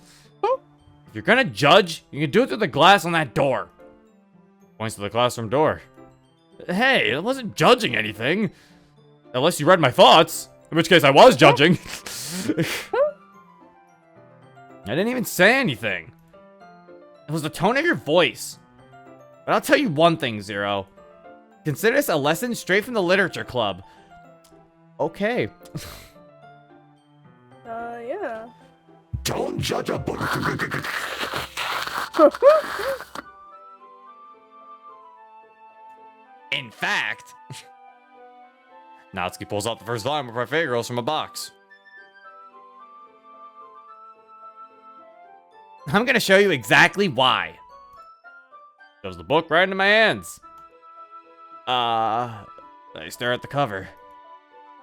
you're gonna judge, you can do it through the glass on that door. Points to the classroom door. Hey, I wasn't judging anything. Unless you read my thoughts. In which case I was judging. I didn't even say anything. It was the tone of your voice. But I'll tell you one thing, Zero. Consider this a lesson straight from the literature club. Okay. Yeah. Don't judge a book. In fact, Natsuki pulls out the first volume of Parfait Girls from a box. I'm gonna show you exactly why. Shoves the book right into my hands. I stare at the cover.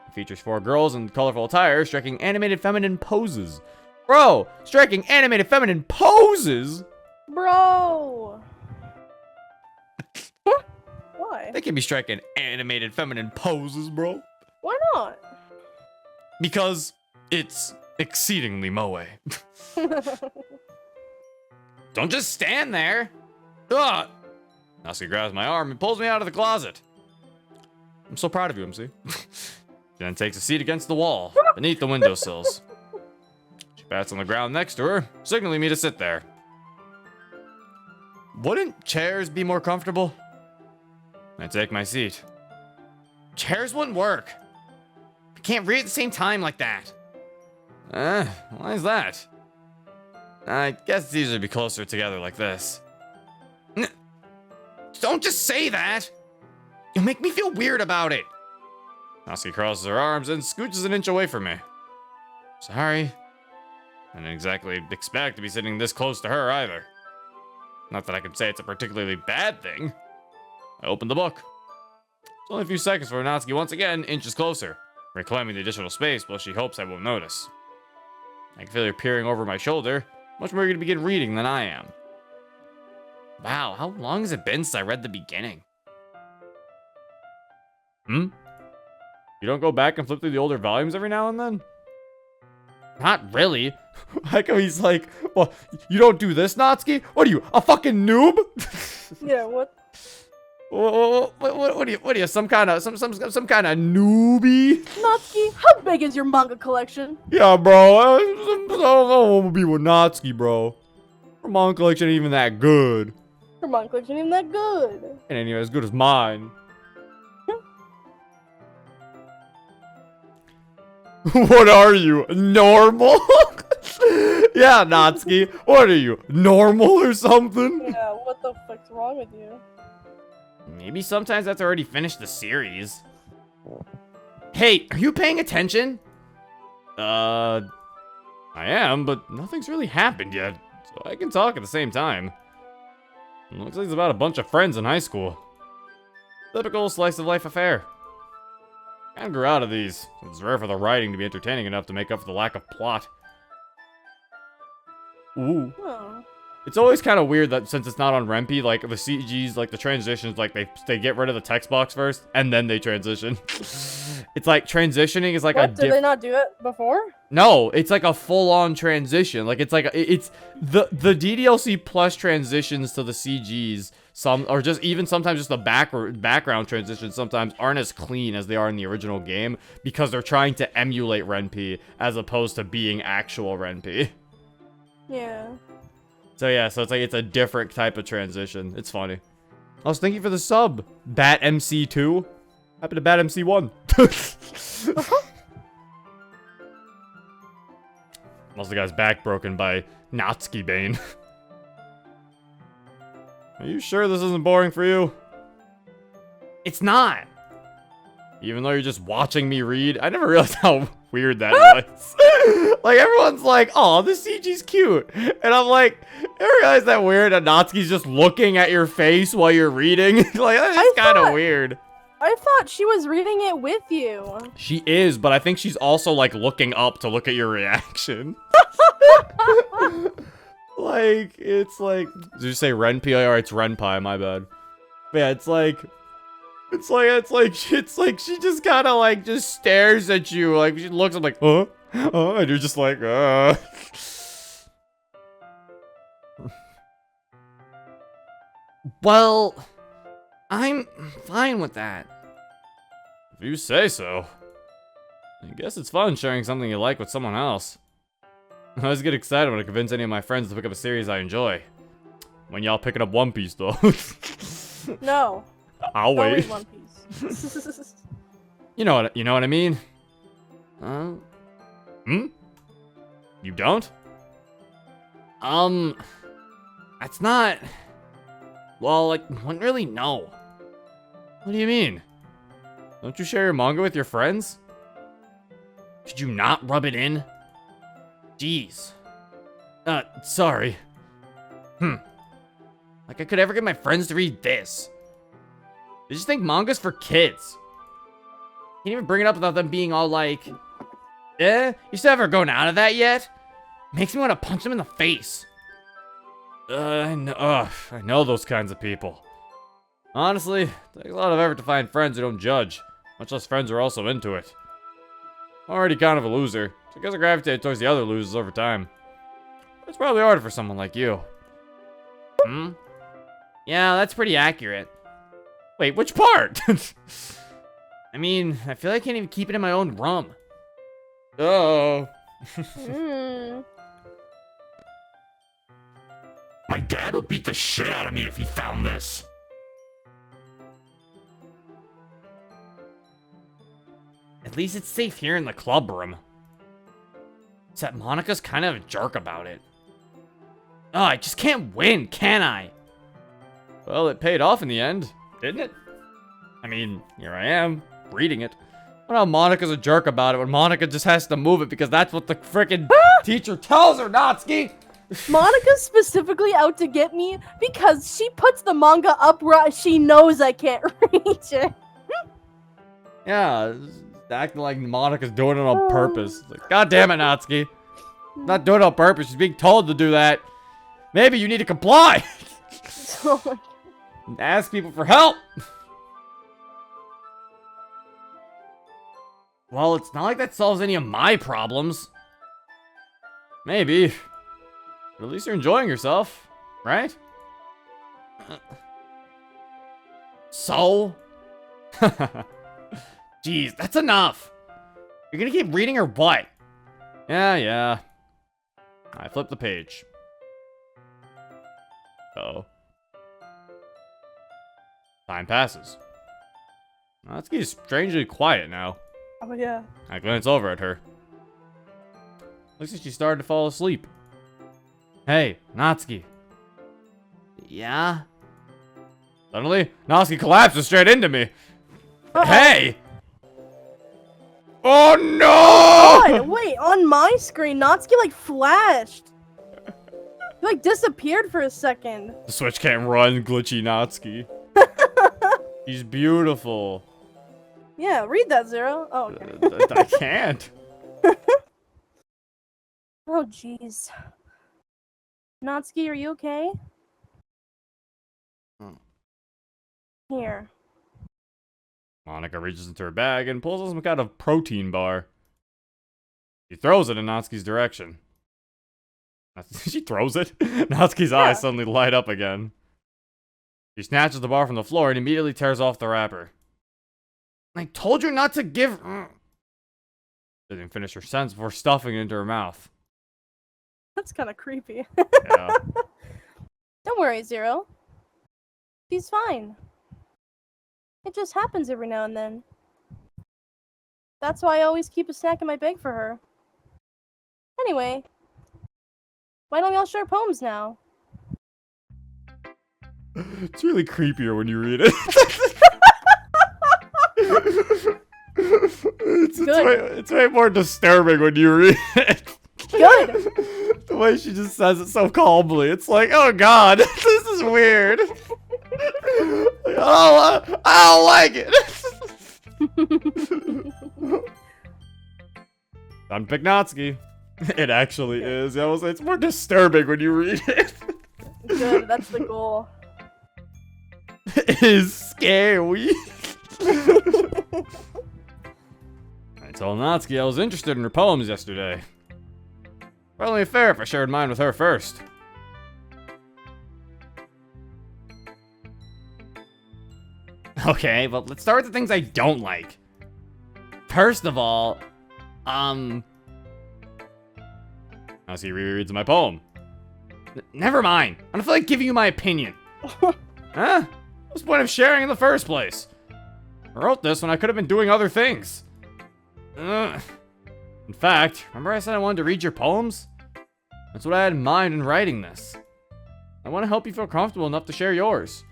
It features 4 girls in colorful attire striking animated feminine poses. Bro, striking animated feminine poses? Bro. Why? They can be striking animated feminine poses, bro. Why not? Because it's exceedingly moe. Don't just stand there. Ugh. Natsuki grabs my arm and pulls me out of the closet. I'm so proud of you, MC. She then takes a seat against the wall, beneath the windowsills. She pats on the ground next to her, signaling me to sit there. Wouldn't chairs be more comfortable? I take my seat. Chairs wouldn't work. I can't read at the same time like that. Why is that? I guess it's easier to be closer together like this. Don't just say that! You'll make me feel weird about it. Natsuki crosses her arms and scooches an inch away from me. Sorry. I didn't exactly expect to be sitting this close to her either. Not that I can say it's a particularly bad thing. I opened the book. It's only a few seconds before Natsuki once again inches closer, reclaiming the additional space, but she hopes I won't notice. I can feel her peering over my shoulder, much more eager to begin reading than I am. Wow, how long has it been since I read the beginning? You don't go back and flip through the older volumes every now and then? Not really. How come he's like, well, you don't do this, Natsuki? What are you, a fucking noob? Yeah, what? What are you, some kind of newbie? Natsuki, how big is your manga collection? Yeah, bro. I don't want to be with Natsuki, bro. Her manga collection ain't even that good. Her manga collection ain't that good. It ain't even as good as mine. What are you, normal? Yeah, Natsuki. What are you, normal or something? Yeah, what the fuck's wrong with you? Maybe sometimes that's already finished the series. Hey, are you paying attention? I am, but nothing's really happened yet, so I can talk at the same time. It looks like it's about a bunch of friends in high school. Typical slice of life affair. Kinda grew out of these, so it's rare for the writing to be entertaining enough to make up for the lack of plot. Ooh. Oh. It's always kind of weird that since it's not on Renpi, like the CGs, like the transitions, like they get rid of the text box first and then they transition. It's like transitioning is like What? Did they not do it before? No, it's like a full-on transition. Like it's like it's the DDLC Plus transitions to the CGs. Some or just even sometimes just the background transitions sometimes aren't as clean as they are in the original game because they're trying to emulate Renpi as opposed to being actual Renpi. Yeah. So yeah, so it's a different type of transition. It's funny. I was thanking you for the sub, Bat MC2. Happened to Bat MC1. Unless the guy's back broken by Natsuki Bane. Are you sure this isn't boring for you? It's not. Even though you're just watching me read, I never realized how weird that was. Like everyone's like, "Oh, this CG's cute," and I'm like, "I realize that weird." And Natsuki's just looking at your face while you're reading. Like that's kind of weird. I thought she was reading it with you. She is, but I think she's also like looking up to look at your reaction. Like it's like, did you say Renpi? Or it's Renpai? My bad. But yeah, it's like she just kind of like just stares at you, like she looks. I'm like, huh? And you're just like, Well, I'm fine with that. If you say so. I guess it's fun sharing something you like with someone else. I always get excited when I convince any of my friends to pick up a series I enjoy. When y'all picking up One Piece, though. No. I'll Don't wait. read One Piece. You know what I mean? You don't? That's not. Well, like, wouldn't really know. What do you mean? Don't you share your manga with your friends? Should you not rub it in? Jeez. Sorry. Like I could ever get my friends to read this. They just think manga's for kids. Can't even bring it up without them being all like, you still ever going out of that yet? Makes me want to punch them in the face. I know those kinds of people. Honestly, it takes a lot of effort to find friends who don't judge, much less friends who are also into it. I'm already kind of a loser, so I guess I gravitate towards the other losers over time. It's probably harder for someone like you. Hmm? Yeah, that's pretty accurate. Wait, which part? I mean, I feel like I can't even keep it in my own room. Oh. Mm. My dad would beat the shit out of me if he found this. At least it's safe here in the club room. Except Monica's kind of a jerk about it. Oh, I just can't win, can I? Well, it paid off in the end, didn't it? I mean, here I am, reading it. What how Monica's a jerk about it when Monica just has to move it because that's what the frickin' teacher tells her, Natsuki! Monica's specifically out to get me because she puts the manga up where she knows I can't reach it. Yeah, acting like Monica's doing it on purpose. Like, God damn it, Natsuki. Not doing it on purpose, she's being told to do that. Maybe you need to comply! Oh my- Ask people for help! Well, it's not like that solves any of my problems. Maybe. But at least you're enjoying yourself, right? So? Jeez, that's enough. You're gonna keep reading or what? Yeah. I flipped the page. Uh-oh. Time passes. Natsuki's strangely quiet now. oh yeah. I glance over at her. Looks like she started to fall asleep. Hey, Natsuki. Yeah? Suddenly, Natsuki collapses straight into me. Uh-oh. Hey! Oh no! God, wait, on my screen, Natsuki like flashed. He like disappeared for a second. The Switch can't run glitchy Natsuki. She's beautiful. Yeah, read that, Zero. Oh, okay. I can't. Oh, jeez. Natsuki, are you okay? Here. Monica reaches into her bag and pulls out some kind of protein bar. She throws it in Natsuki's direction. She throws it? Natsuki's eyes suddenly light up again. She snatches the bar from the floor and immediately tears off the wrapper. I told you not to give. Didn't finish her sentence before stuffing it into her mouth. That's kind of creepy. Yeah. Don't worry, Zero. She's fine. It just happens every now and then. That's why I always keep a snack in my bag for her. Anyway, why don't we all share poems now? It's really creepier when you read it. It's way more disturbing when you read it. Good. The way she just says it so calmly. It's like, oh god, this is weird. I don't like it. I'm Natsuki. It actually is. I will say it's more disturbing when you read it. Good, that's the goal. It is scary. I told Natsuki I was interested in her poems yesterday. Probably fair if I shared mine with her first. Okay, but let's start with the things I don't like. First of all, Natsuki rereads my poem. never mind. I don't feel like giving you my opinion. Huh? What's the point of sharing in the first place? I wrote this when I could have been doing other things. In fact, remember I said I wanted to read your poems? That's what I had in mind in writing this. I want to help you feel comfortable enough to share yours.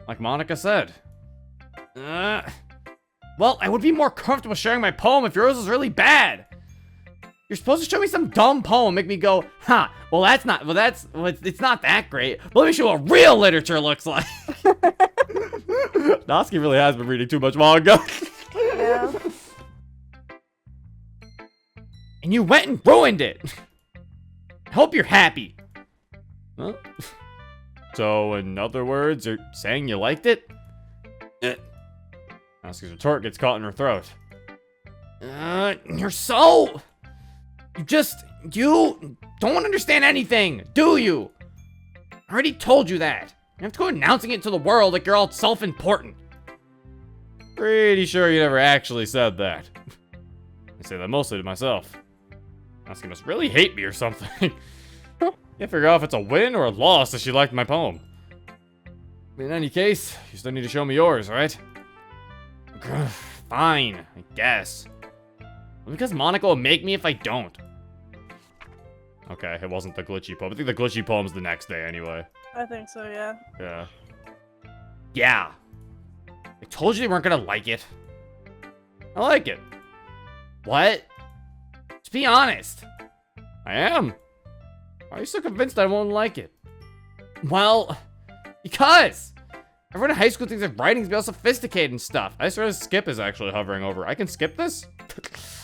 Like Monica said. Well, I would be more comfortable sharing my poem if yours was really bad. You're supposed to show me some dumb poem, make me go, huh, it's not that great. But let me show you what real literature looks like. Natsuki really has been reading too much manga. Yeah. And you went and ruined it. I hope you're happy. Huh? So, in other words, you're saying you liked it? Natsuki's retort gets caught in her throat. You're so... You don't understand anything, do you? I already told you that. You have to go announcing it to the world like you're all self-important. Pretty sure you never actually said that. I say that mostly to myself. Natsuki must really hate me or something. Can't figure out if it's a win or a loss that she liked my poem. But in any case, you still need to show me yours, right? Fine, I guess. Because Monica will make me if I don't. Okay, it wasn't the glitchy poem. I think the glitchy poem's the next day anyway. I think so, yeah. Yeah. Yeah. I told you they weren't gonna like it. I like it. What? Just be honest. I am. Why are you so convinced I won't like it? Well, because everyone in high school thinks that writing's real sophisticated and stuff. I swear skip is actually hovering over. I can skip this?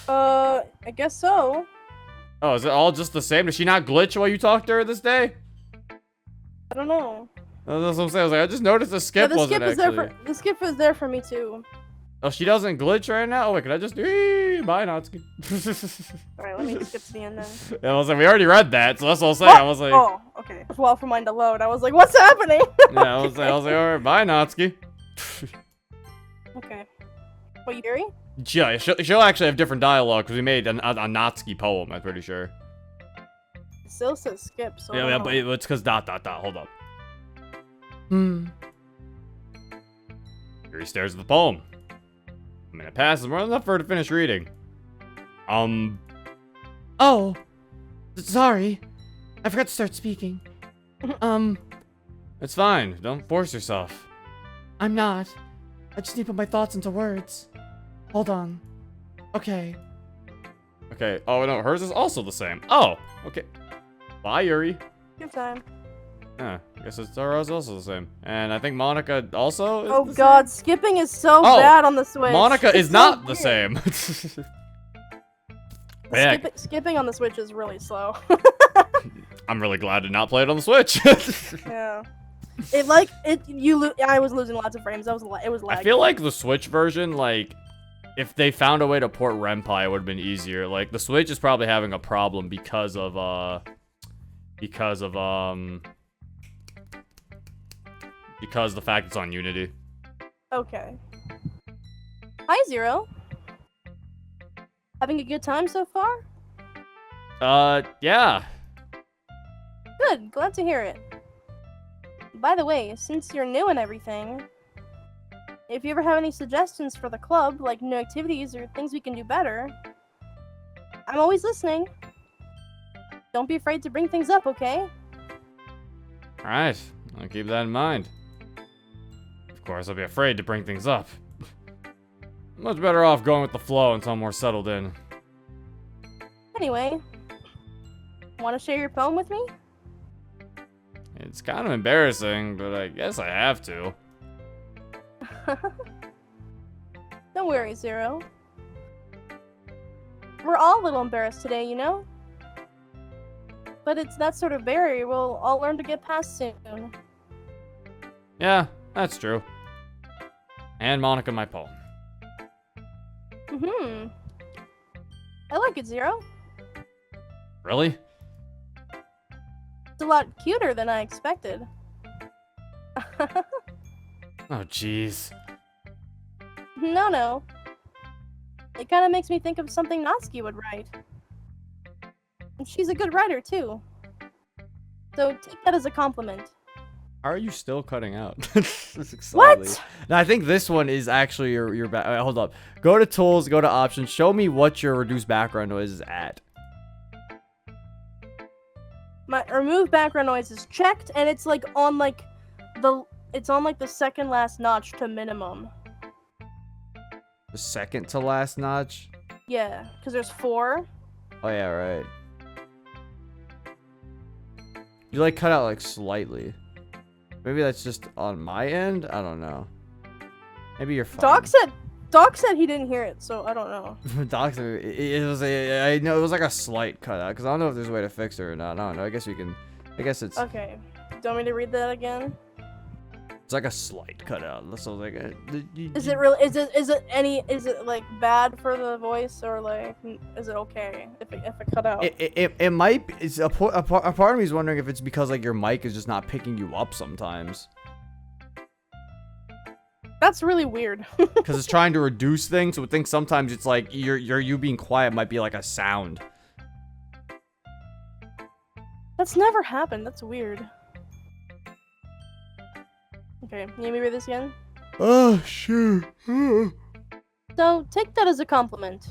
I guess so. Oh, is it all just the same? Did she not glitch while you talked to her this day? I don't know. That's what I'm saying. I was like, I just noticed the skip the wasn't skip is actually. there for the skip is there for me too. Oh, she doesn't glitch right now? Oh, wait, can I just do... Bye, Natsuki. Alright, let me skip to the end then. Yeah, I was like, we already read that, so that's what I was saying. I was like... Oh, okay. It was while for mine to load. I was like, what's happening? Yeah, I was like, alright, bye, Natsuki. Okay. What, Yuri? Yeah, she'll actually have different dialogue, because we made a Natsuki poem, I'm pretty sure. It still says skip, so I Yeah, don't yeah, know. but it's because ... Hold up. Yuri stares at the poem. A minute passes, more than enough for her to finish reading. Oh, sorry. I forgot to start speaking. It's fine. Don't force yourself. I'm not. I just need to put my thoughts into words. Hold on. Okay. Okay. Oh, no, hers is also the same. Oh, okay. Bye, Yuri. Good time. Yeah, I guess it's ours also the same. And I think Monica also is Oh the god, skipping is so Oh, bad on the Switch. same. Monica It's is so not the weird. same. Yeah, Skipping on the Switch is really slow. I'm really glad to not play it on the Switch. Yeah. I was losing lots of frames. It was laggy. I feel like the Switch version, like, if they found a way to port Renpai, it would have been easier. Like, the Switch is probably having a problem because of the fact it's on Unity. Okay. Hi, Zero. Having a good time so far? Yeah. Good, glad to hear it. By the way, since you're new and everything, if you ever have any suggestions for the club, like new activities or things we can do better, I'm always listening. Don't be afraid to bring things up, okay? Alright, I'll keep that in mind. Of course, I'll be afraid to bring things up. Much better off going with the flow until I'm more settled in. Anyway, want to share your poem with me? It's kind of embarrassing, but I guess I have to. Don't worry, Zero. We're all a little embarrassed today, you know? But it's that sort of barrier we'll all learn to get past soon. Yeah, that's true. And Monica, my poem. I like it, Zero. Really? It's a lot cuter than I expected. Oh, jeez. No. It kind of makes me think of something Natsuki would write. And she's a good writer, too. So take that as a compliment. Are you still cutting out? What? No, I think this one is actually your hold up. Go to tools, go to options, show me what your reduced background noise is at. My remove background noise is checked, and it's like on like the second last notch to minimum. The second to last notch? Yeah, because there's 4. Oh yeah, right. You like cut out like slightly. Maybe that's just on my end? I don't know. Maybe you're fine. Doc said he didn't hear it, so I don't know. Doc said it was I know it was like a slight cutout because I don't know if there's a way to fix it or not. I don't know. I guess we can. I guess it's. Okay. Do you want me to read that again? It's like a slight cutout. So like, Is it really? Is it like bad for the voice, or like is it okay if it cut out? It might be, it's a part of me is wondering if it's because like your mic is just not picking you up sometimes. That's really weird. Because it's trying to reduce things, so it thinks sometimes it's like you being quiet might be like a sound. That's never happened. That's weird. Okay, can you read this again? Oh, sure. So, take that as a compliment.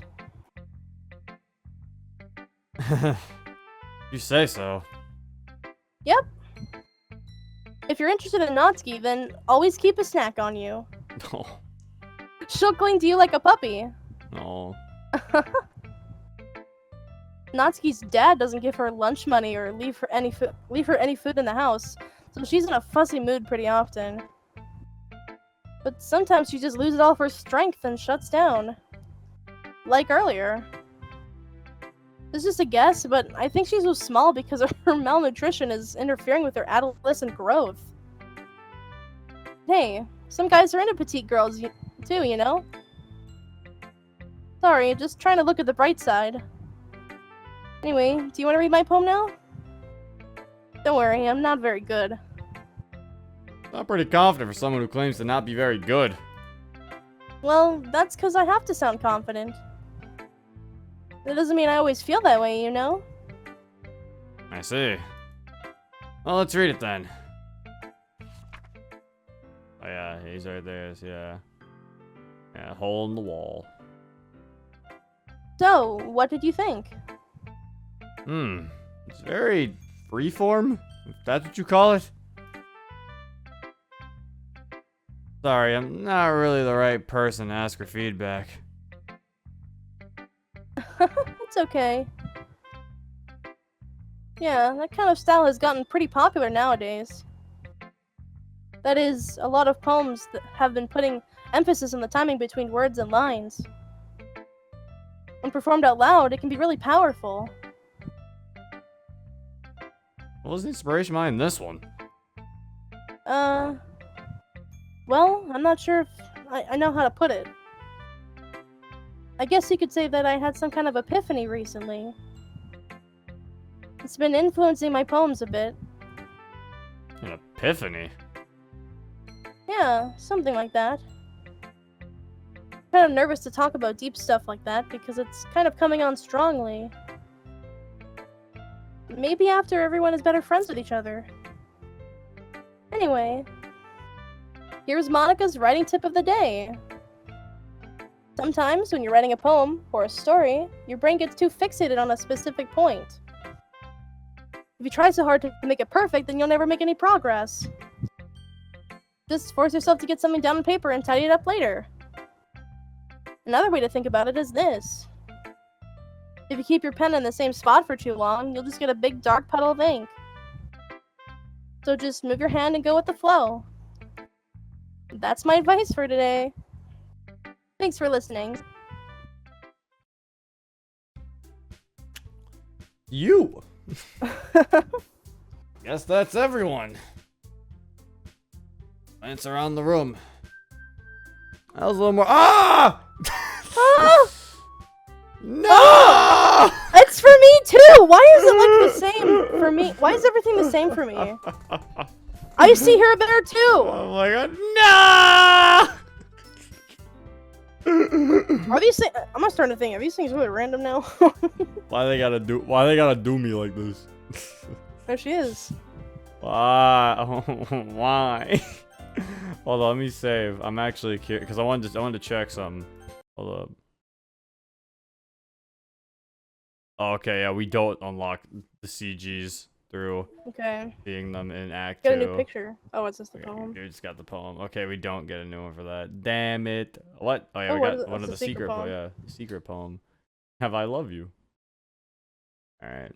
You say so. Yep. If you're interested in Natsuki, then always keep a snack on you. No. She'll cling to you like a puppy. No. Natsuki's dad doesn't give her lunch money or leave her any food in the house, so she's in a fussy mood pretty often. But sometimes she just loses all of her strength and shuts down. Like earlier. This is just a guess, but I think she's so small because her malnutrition is interfering with her adolescent growth. Hey, some guys are into petite girls too, you know? Sorry, just trying to look at the bright side. Anyway, do you want to read my poem now? Don't worry, I'm not very good. I'm pretty confident for someone who claims to not be very good. Well, that's because I have to sound confident. That doesn't mean I always feel that way, you know? I see. Well, let's read it then. Oh yeah, he's right there. Yeah. Yeah, hole in the wall. So, what did you think? It's very freeform, if that's what you call it. Sorry, I'm not really the right person to ask for feedback. It's okay. Yeah, that kind of style has gotten pretty popular nowadays. That is, a lot of poems that have been putting emphasis on the timing between words and lines. When performed out loud, it can be really powerful. What was the inspiration behind this one? Well, I'm not sure if I know how to put it. I guess you could say that I had some kind of epiphany recently. It's been influencing my poems a bit. An epiphany? Yeah, something like that. Kind of nervous to talk about deep stuff like that because it's kind of coming on strongly. Maybe after everyone is better friends with each other. Anyway, here's Monica's writing tip of the day. Sometimes when you're writing a poem or a story, your brain gets too fixated on a specific point. If you try so hard to make it perfect, then you'll never make any progress. Just force yourself to get something down on paper and tidy it up later. Another way to think about it is this. If you keep your pen in the same spot for too long, you'll just get a big dark puddle of ink. So just move your hand and go with the flow. That's my advice for today. Thanks for listening. You! Guess that's everyone. Glance around the room. That was a little more. Ah! Ah! No! It's for me too! Why is it like the same for me? Why is everything the same for me? I see her there too! Oh my god, no! Are these things? I'm starting to think, are these things really random now? Why they gotta do me like this? There she is. Why? Why? Hold on, let me save. I'm actually curious because I wanted to check something. Hold up. Oh, okay, yeah, we don't unlock the CGs through Okay. seeing them in Act Got 2. a new picture. Oh, it's just the Okay, poem. we just got the poem. Okay, we don't get a new one for that. Damn it. What? Oh yeah, Oh, we what got is it? one of the That's the secret secret poem. yeah, the secret poem. Have I love you? Alright.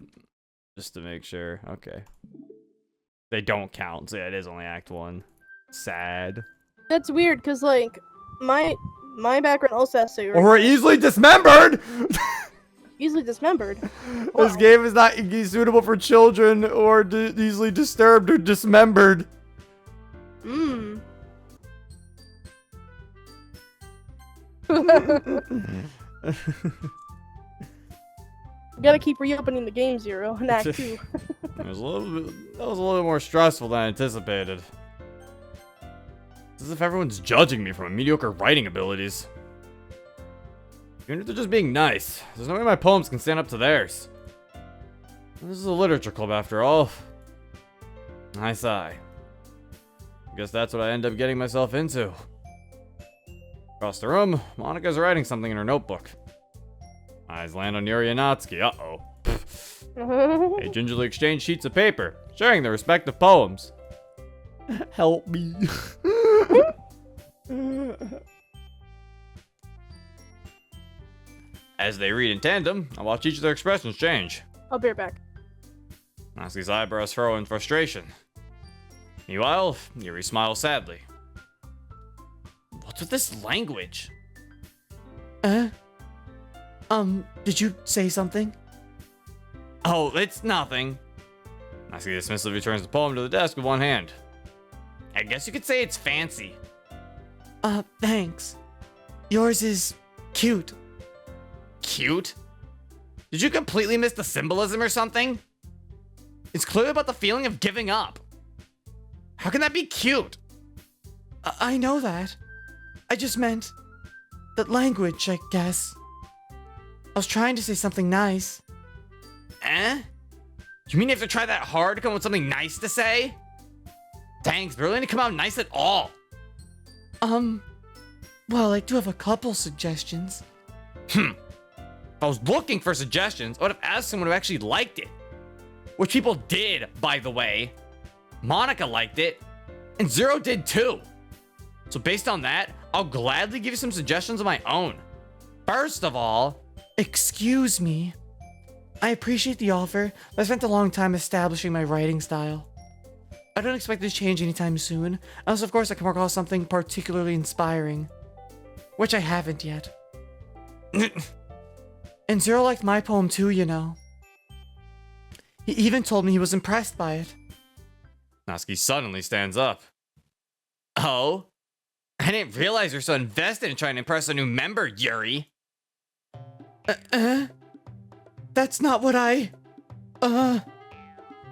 Just to make sure. Okay. They don't count, so yeah, it is only Act 1. Sad. That's weird, because, like, my background also has to Or we're easily dismembered! easily dismembered. This Wow. game is not suitable for children or easily disturbed or dismembered. Mmm. You gotta keep reopening the game, Zero, in Act 2. That was a little bit more stressful than I anticipated. It's as if everyone's judging me for my mediocre writing abilities. Even if they're just being nice, there's no way my poems can stand up to theirs. This is a literature club after all. I sigh. I guess that's what I end up getting myself into. Across the room, Monika's writing something in her notebook. Eyes land on Yuri and Natsuki. Uh-oh. They gingerly exchange sheets of paper, sharing their respective poems. Help me. As they read in tandem, I watch each of their expressions change. I'll be right back. Natsuki's eyebrows furrow in frustration. Meanwhile, Yuri smiles sadly. What's with this language? Did you say something? Oh, it's nothing. Natsuki dismissively returns the poem to the desk with one hand. I guess you could say it's fancy. Thanks. Yours is cute. Cute? Did you completely miss the symbolism or something? It's clearly about the feeling of giving up. How can that be cute? I know that. I just meant that language, I guess. I was trying to say something nice. You mean you have to try that hard to come up with something nice to say? Thanks, but it really didn't come out nice at all. Well, I do have a couple suggestions. If I was looking for suggestions, I would have asked someone who actually liked it. Which people did, by the way. Monika liked it, and Zero did too. So based on that, I'll gladly give you some suggestions of my own. First of all, Excuse me. I appreciate the offer, but I spent a long time establishing my writing style. I don't expect it to change anytime soon, unless of course I come across something particularly inspiring. Which I haven't yet. And Zero liked my poem too, you know. He even told me he was impressed by it. Natsuki suddenly stands up. Oh? I didn't realize you're so invested in trying to impress a new member, Yuri. That's not what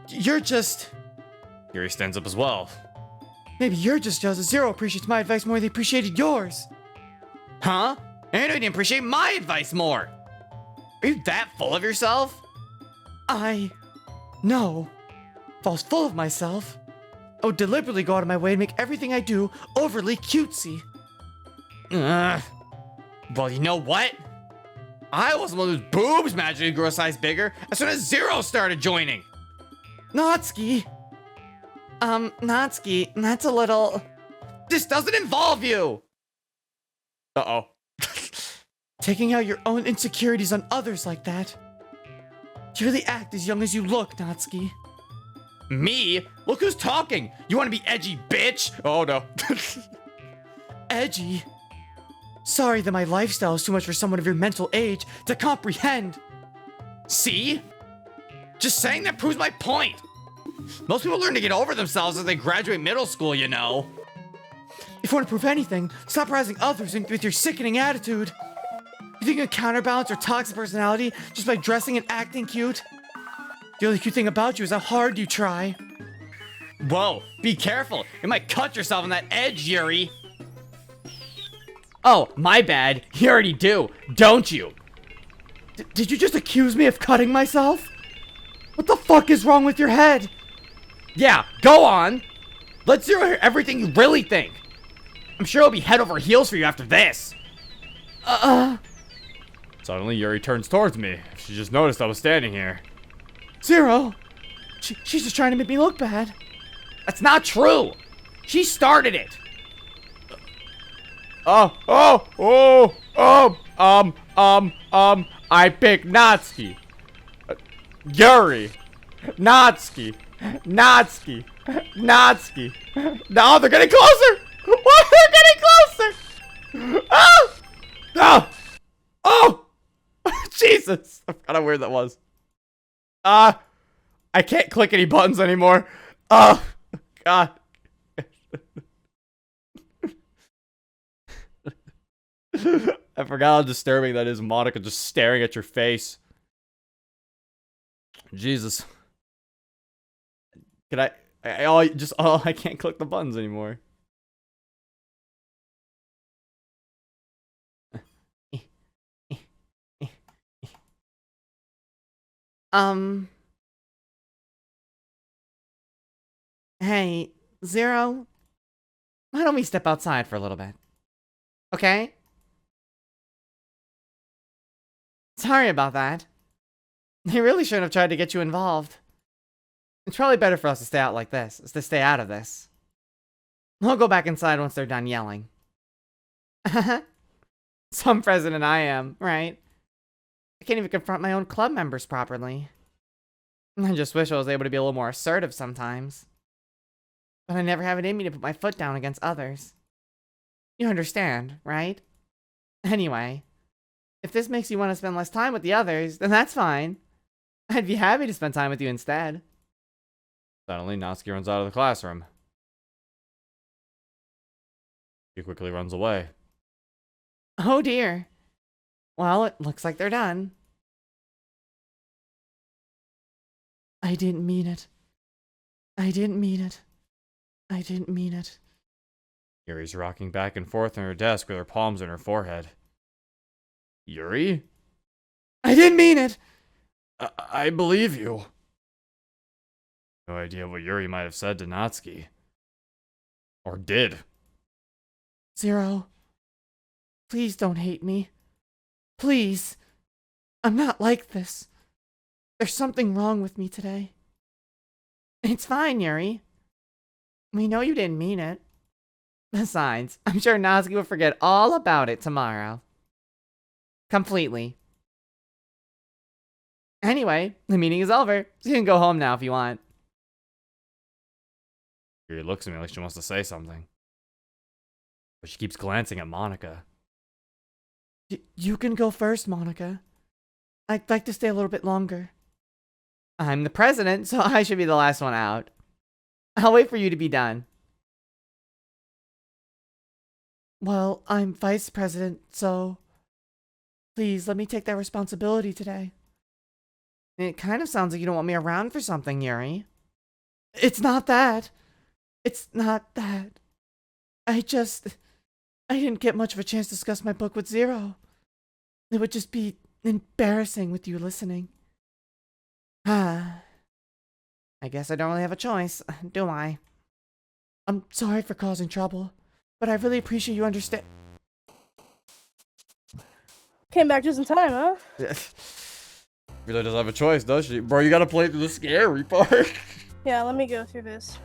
you're just... Yuri stands up as well. Maybe you're just jealous. Zero appreciates my advice more than he appreciated yours. Huh? And you didn't appreciate my advice more. Are you that full of yourself? No. If I was full of myself, I would deliberately go out of my way to make everything I do overly cutesy. Well, you know what? I was the one whose boobs magically grew a size bigger as soon as Zero started joining. Natsuki, that's a little... This doesn't involve you! Uh-oh. Taking out your own insecurities on others like that. You really act as young as you look, Natsuki. Me? Look who's talking! You wanna be edgy, bitch? Oh no. Edgy? Sorry that my lifestyle is too much for someone of your mental age to comprehend. See? Just saying that proves my point. Most people learn to get over themselves as they graduate middle school, you know. If you want to prove anything, stop harassing others with your sickening attitude. You think you can counterbalance your toxic personality just by dressing and acting cute? The only cute thing about you is how hard you try. Whoa, be careful. You might cut yourself on that edge, Yuri. Oh, my bad. You already do, don't you? Did you just accuse me of cutting myself? What the fuck is wrong with your head? Yeah, go on. Let's hear everything you really think. I'm sure it'll be head over heels for you after this. Suddenly, Yuri turns towards me. She just noticed I was standing here. Zero. She's just trying to make me look bad. That's not true. She started it. I pick Natsuki. Yuri. Natsuki. No, they're getting closer! What? They're getting closer! Oh! Jesus! I forgot how weird that was. I can't click any buttons anymore. Oh, God. I forgot how disturbing that is, Monica just staring at your face. Jesus. Can I can't click the buttons anymore. Hey, Zero, why don't we step outside for a little bit? Okay? Sorry about that. They really shouldn't have tried to get you involved. It's probably better for us to stay out like this, to stay out of this. We'll go back inside once they're done yelling. Some president I am, right? I can't even confront my own club members properly. I just wish I was able to be a little more assertive sometimes. But I never have it in me to put my foot down against others. You understand, right? Anyway, if this makes you want to spend less time with the others, then that's fine. I'd be happy to spend time with you instead. Suddenly, Natsuki runs out of the classroom. He quickly runs away. Oh dear. Well, it looks like they're done. I didn't mean it. I didn't mean it. I didn't mean it. Yuri's rocking back and forth on her desk with her palms on her forehead. Yuri? I didn't mean it! I believe you. No idea what Yuri might have said to Natsuki. Or did. Zero, please don't hate me. Please. I'm not like this. There's something wrong with me today. It's fine, Yuri. We know you didn't mean it. Besides, I'm sure Natsuki will forget all about it tomorrow. Completely. Anyway, the meeting is over, so you can go home now if you want. Yuri looks at me like she wants to say something. But she keeps glancing at Monica. You can go first, Monica. I'd like to stay a little bit longer. I'm the president, so I should be the last one out. I'll wait for you to be done. Well, I'm vice president, so please let me take that responsibility today. It kind of sounds like you don't want me around for something, Yuri. It's not that. It's not that. I didn't get much of a chance to discuss my book with Zero. It would just be embarrassing with you listening. I guess I don't really have a choice, do I? I'm sorry for causing trouble, but I really appreciate you understand. Came back just in time, huh? Really doesn't have a choice, does she? Bro, you gotta play through the scary part. Yeah, let me go through this.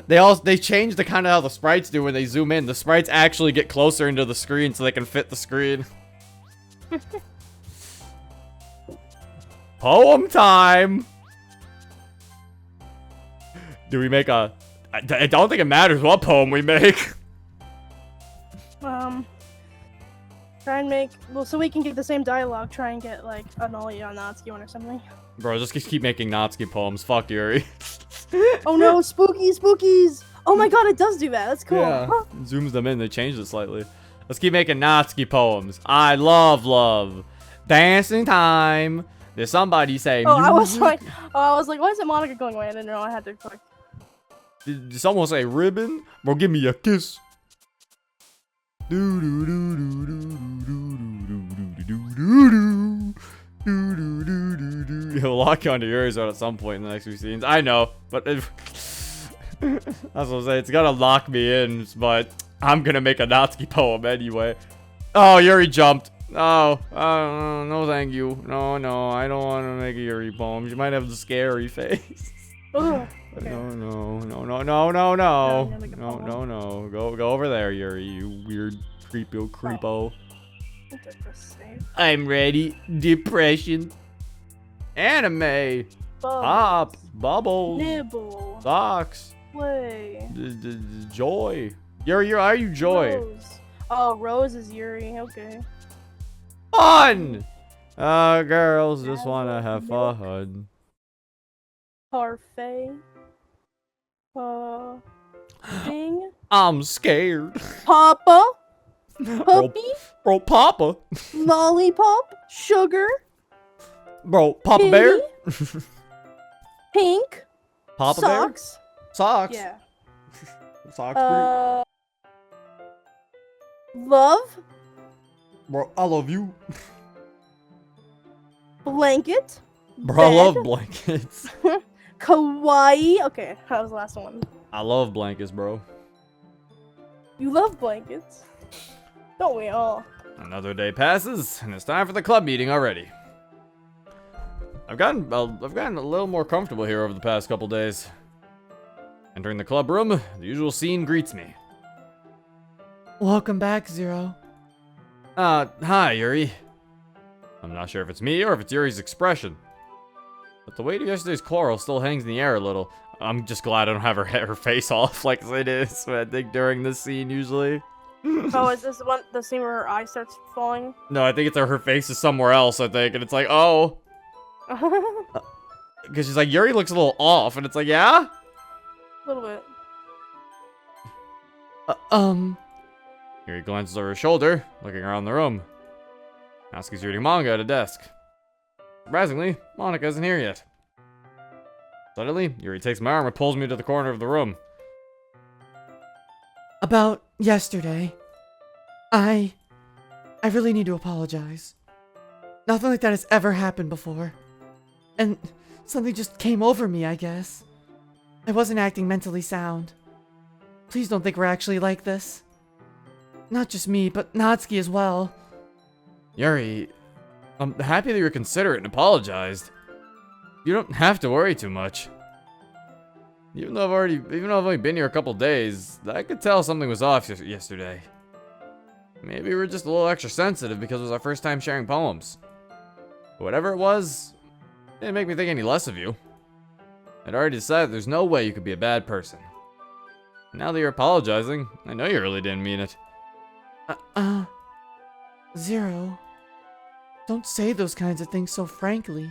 They changed the kind of how the sprites do when they zoom in. The sprites actually get closer into the screen so they can fit the screen. Poem time! Do we make a... I don't think it matters what poem we make. Try and make... Well, so we can get the same dialogue, try and get, like, an Ollie on Natsuki one or something. Bro, just keep making Natsuki poems. Fuck Yuri. Oh no, spookies! Oh my god, it does do that. That's cool. Yeah, zooms them in. They changed it slightly. Let's keep making Natsuki poems. I love love. Dancing time. Did somebody say Oh, I was music? like, why is it Monica going away? I didn't know I had to click. Did someone say ribbon? Bro, give me a kiss. He'll lock you onto yours at some point in the next few scenes. I know, but that's what I'm saying. It's gonna lock me in, but I'm gonna make a Natsuki poem anyway. Oh, Yuri jumped. Oh, no, thank you. No, I don't want to make a Yuri poem. She might have the scary face. Ugh. Okay. No. make a poem. No. Go over there, Yuri, you weird creepo. I'm ready. Depression. Anime. Pop. Bubbles. Nibble. Socks. Play. Joy. Yuri, are you Joy? Rose. Oh, Rose is Yuri. Okay. Fun! Girls just wanna have fun. Parfait. Ding. I'm scared. Papa. Puppy, Bro, Papa. lollipop, sugar, Bro, Papa Bear. kitty, pink, Papa socks. Bear. Socks. Yeah. Socks. Pretty. Love, Bro, I love you. blanket, Bro, I bed, love blankets. kawaii. Okay, that was the last one. I love blankets, bro. You love blankets. Don't we all? Another day passes, and it's time for the club meeting already. I've gotten a little more comfortable here over the past couple days. Entering the club room, the usual scene greets me. Welcome back, Zero. Hi, Yuri. I'm not sure if it's me or if it's Yuri's expression, but the weight of yesterday's quarrel still hangs in the air a little. I'm just glad I don't have her face off like it is, I think, during this scene usually. Oh, is this the scene where her eye starts falling? No, I think it's her face is somewhere else, I think, and it's like, oh. A Because she's like, Yuri looks a little off, and it's like, yeah? little bit. Yuri glances over her shoulder, looking around the room. Natsuki's reading manga at a desk. Surprisingly, Monica isn't here yet. Suddenly, Yuri takes my arm and pulls me to the corner of the room. About yesterday, I really need to apologize. Nothing like that has ever happened before. And something just came over me, I guess. I wasn't acting mentally sound. Please don't think we're actually like this. Not just me, but Natsuki as well. Yuri, I'm happy that you're considerate and apologized. You don't have to worry too much. Even though I've only been here a couple days, I could tell something was off yesterday. Maybe we're just a little extra sensitive because it was our first time sharing poems. But whatever it was, it didn't make me think any less of you. I'd already decided there's no way you could be a bad person. Now that you're apologizing, I know you really didn't mean it. Zero. Don't say those kinds of things so frankly.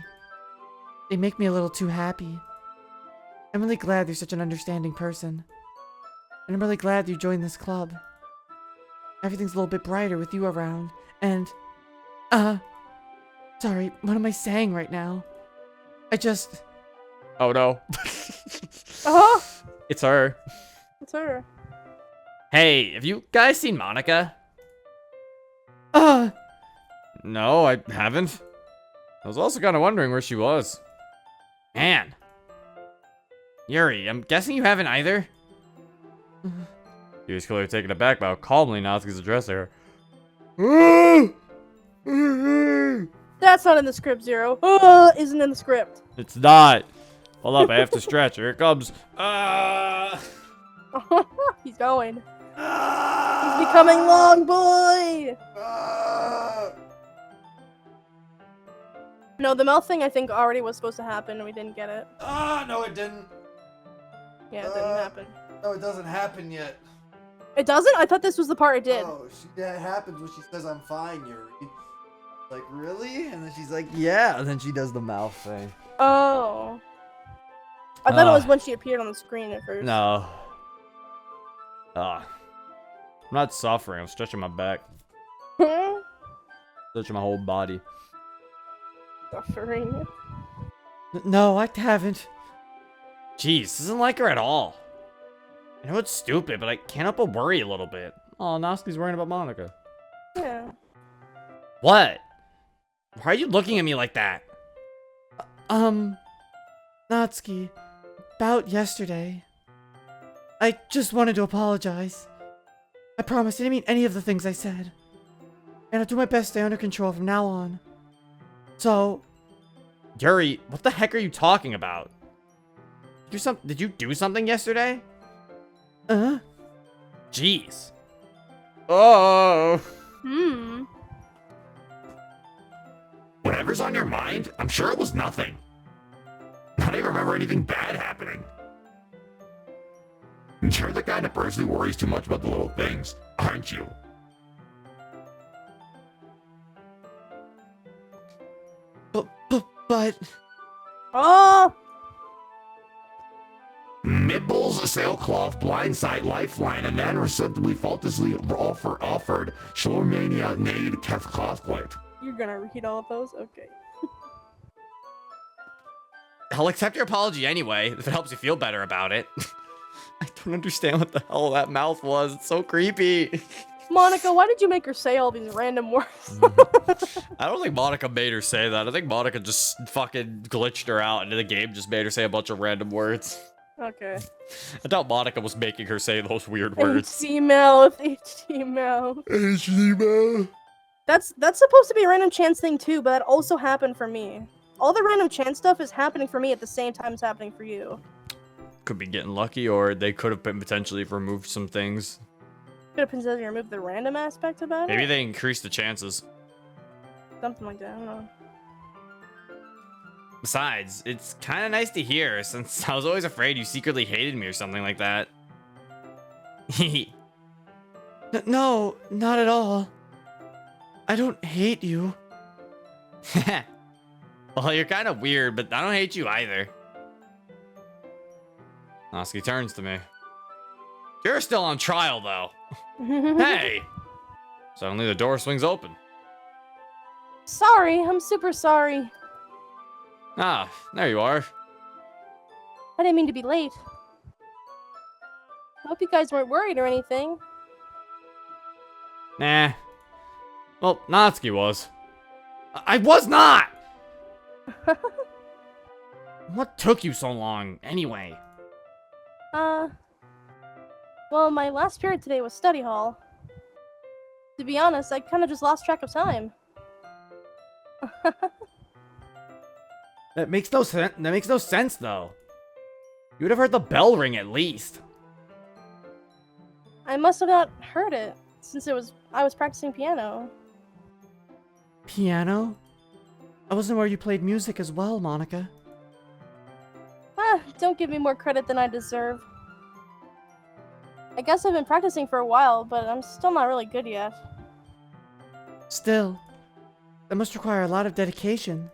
They make me a little too happy. I'm really glad you're such an understanding person. And I'm really glad you joined this club. Everything's a little bit brighter with you around. And, sorry, what am I saying right now? Oh no. Uh-huh. It's her. It's her. Hey, have you guys seen Monica? No, I haven't. I was also kind of wondering where she was. Man. Yuri, I'm guessing you haven't either? Yuri's clearly taken aback by how calmly Natsuki's addressing her. That's not in the script, Zero. Isn't in the script. It's not. Hold up, I have to stretch. Here it comes. He's going. He's becoming long boy. No, the mouth thing I think already was supposed to happen and we didn't get it. No, it didn't. Yeah, it didn't happen. No, it doesn't happen yet. It doesn't? I thought this was the part it did. Oh, that happens when she says I'm fine, Yuri. Like, really? And then she's like, yeah. And then she does the mouth thing. Oh. I thought it was when she appeared on the screen at first. No. I'm not suffering. I'm stretching my back. Stretching my whole body. Suffering. No, I haven't. Jeez, this isn't like her at all. I know it's stupid, but I can't help but worry a little bit. Oh, Natsuki's worrying about Monica. Yeah. What? Why are you looking at me like that? Natsuki, about yesterday. I just wanted to apologize. I promise I didn't mean any of the things I said. And I'll do my best to stay under control from now on. So, Yuri, what the heck are you talking about? Did you do something yesterday? Jeez. Oh. Whatever's on your mind, I'm sure it was nothing. I don't even remember anything bad happening. You're the kind of person who worries too much about the little things, aren't you? but... Oh! Midballs, sailcloth, blindside, lifeline, and then receptively faultlessly offered Shoremania Nade Keth Clothplate. You're gonna read all of those? Okay. I'll accept your apology anyway, if it helps you feel better about it. I don't understand what the hell that mouth was. It's so creepy. Monica, why did you make her say all these random words? I don't think Monica made her say that. I think Monica just fucking glitched her out into the game, just made her say a bunch of random words. Okay. I doubt Monica was making her say those weird words. HD mouth, HD mouth. HD mouth. That's supposed to be a random chance thing too, but that also happened for me. All the random chance stuff is happening for me at the same time it's happening for you. Could be getting lucky, or they could have been potentially removed some things. Could have potentially removed the random aspect about Maybe it. they increased the chances. Something like that, I don't know. Besides, it's kind of nice to hear, since I was always afraid you secretly hated me or something like that. No, not at all. I don't hate you. Well, you're kind of weird, but I don't hate you either. Natsuki turns to me. You're still on trial, though. Hey! Suddenly the door swings open. Sorry, I'm super sorry. Ah, there you are. I didn't mean to be late. I hope you guys weren't worried or anything. Nah. Well, Natsuki was. I was not! What took you so long, anyway? Well, my last period today was study hall. To be honest, I kind of just lost track of time. That makes no sense. That makes no sense, though. You would have heard the bell ring at least. I must have not heard it, since I was practicing piano. Piano? I wasn't where you played music as well, Monica. Don't give me more credit than I deserve. I guess I've been practicing for a while, but I'm still not really good yet. Still, that must require a lot of dedication.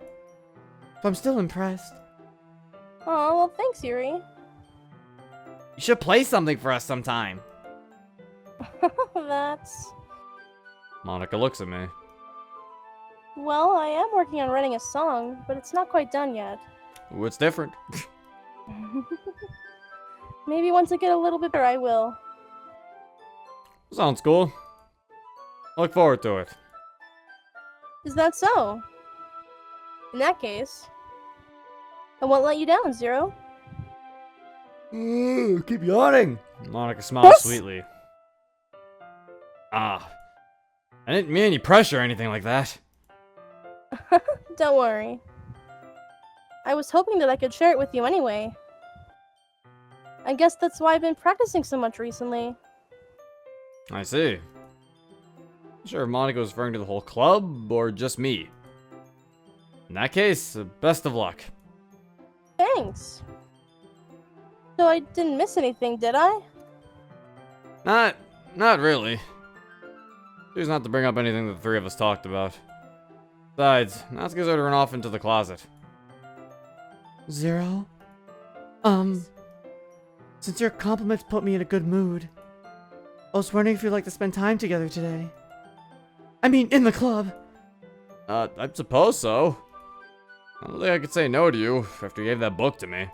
But I'm still impressed. Oh, well, thanks, Yuri. You should play something for us sometime. That's... Monica looks at me. Well, I am working on writing a song, but it's not quite done yet. Ooh, it's different. Maybe once I get a little bit better, I will. Sounds cool. Look forward to it. Is that so? In that case, I won't let you down, Zero. Keep yawning. Monica smiles Yes. sweetly. Ah. I didn't mean any pressure or anything like that. Don't worry. I was hoping that I could share it with you anyway. I guess that's why I've been practicing so much recently. I see. Not sure if Monica was referring to the whole club or just me. In that case, best of luck. Thanks. So I didn't miss anything, did I? Not really. Choose not to bring up anything that the three of us talked about. Besides, Natsuki's already run off into the closet. Zero? Since your compliments put me in a good mood, I was wondering if you'd like to spend time together today. I mean, in the club. I suppose so. I don't think I could say no to you after you gave that book to me.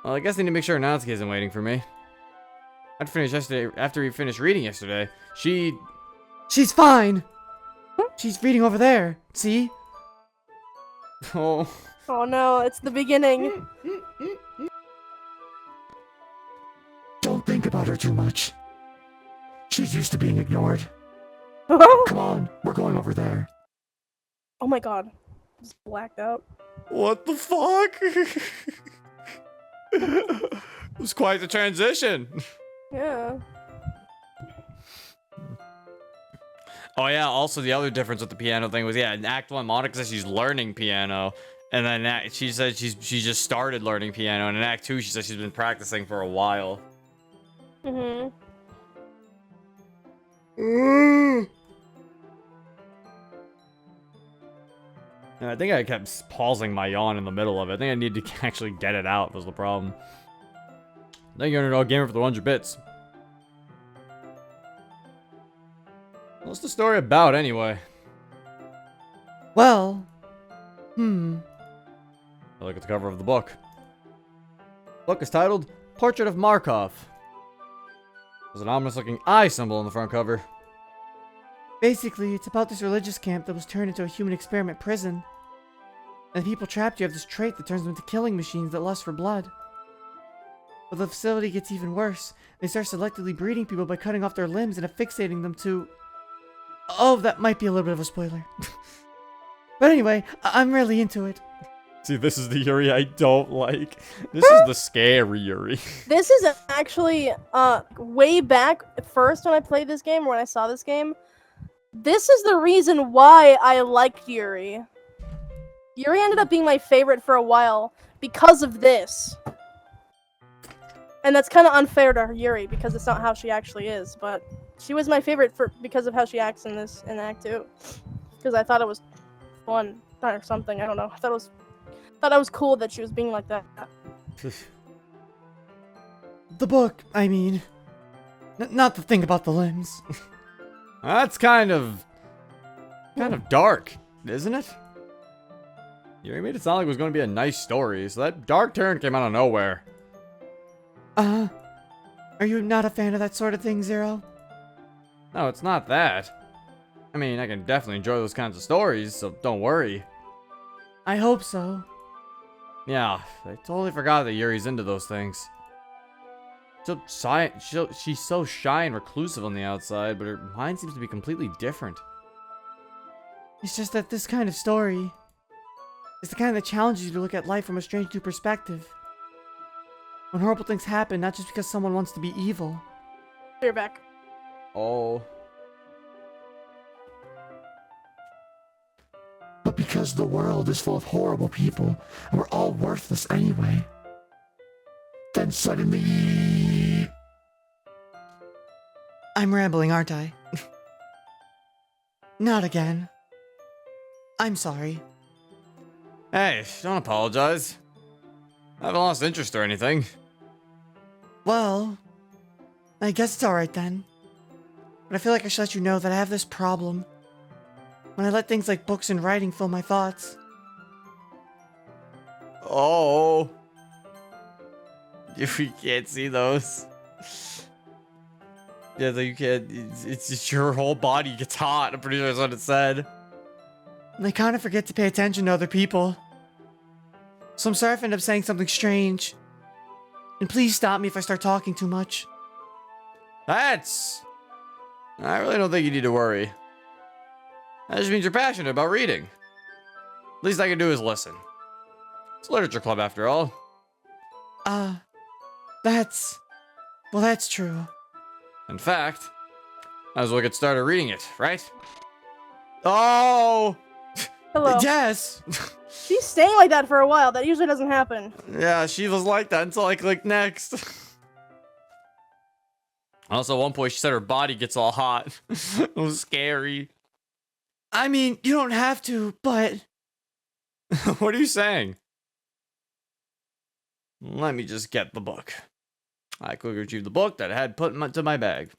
Well, I guess I need to make sure Natsuki isn't waiting for me. After we finished reading yesterday, She's fine. She's reading over there. See? Oh. Oh no, it's the beginning. Don't think about her too much. She's used to being ignored. Oh Come on, we're going over there. my god. Just blacked out. What the fuck? It was quite the transition. Yeah. Oh yeah, also the other difference with the piano thing was, yeah, in Act 1, Monica says she's learning piano, and then she said she just started learning piano, and in Act 2, she says she's been practicing for a while. Mm-hmm. And I think I kept pausing my yawn in the middle of it. I think I need to actually get it out was the problem. Thank you, Underdog Gamer, for the 100 bits. What's the story about, anyway? Well, I look at the cover of the book. The book is titled Portrait of Markov. There's an ominous-looking eye symbol on the front cover. basically, it's about this religious camp that was turned into a human experiment prison. And the people trapped here have this trait that turns them into killing machines that lust for blood. But the facility gets even worse. They start selectively breeding people by cutting off their limbs and affixating them to... Oh, that might be a little bit of a spoiler. But anyway, I'm really into it. See, this is the Yuri I don't like. This is the scary Yuri. This is actually way back at first when I played this game, or when I saw this game. This is the reason why I liked Yuri. Yuri ended up being my favorite for a while because of this. And that's kind of unfair to Yuri because it's not how she actually is, but she was my favorite because of how she acts in Act 2. Because I thought it was fun or something. I don't know. I thought it was cool that she was being like that. The book, I mean. Not the thing about the limbs. That's kind of dark, isn't it? Yuri made it sound like it was going to be a nice story, so that dark turn came out of nowhere. Are you not a fan of that sort of thing, Zero? No, it's not that. I mean, I can definitely enjoy those kinds of stories, so don't worry. I hope so. Yeah, I totally forgot that Yuri's into those things. She's so shy and reclusive on the outside, but her mind seems to be completely different. It's just that this kind of story is the kind that challenges you to look at life from a strange new perspective. When horrible things happen, not just because someone wants to be evil. You're back. Oh. But because the world is full of horrible people, and we're all worthless anyway. Then suddenly... I'm rambling, aren't I? Not again. I'm sorry. Hey, don't apologize. I haven't lost interest or anything. Well, I guess it's alright then. But I feel like I should let you know that I have this problem. When I let things like books and writing fill my thoughts. Oh. If we can't see those. Yeah, you can't. It's just your whole body gets hot. I'm pretty sure that's what it said. And I kind of forget to pay attention to other people. So I'm sorry if I end up saying something strange. And please stop me if I start talking too much. I really don't think you need to worry. That just means you're passionate about reading. Least I can do is listen. It's a literature club after all. That's true. In fact, might as well get started reading it, right? Oh! Hello. Yes! She's staying like that for a while. That usually doesn't happen. Yeah, she was like that until I clicked next. Also, at one point, she said her body gets all hot. It was scary. I mean, you don't have to, but... What are you saying? Let me just get the book. I quickly retrieved the book that I had put into my bag.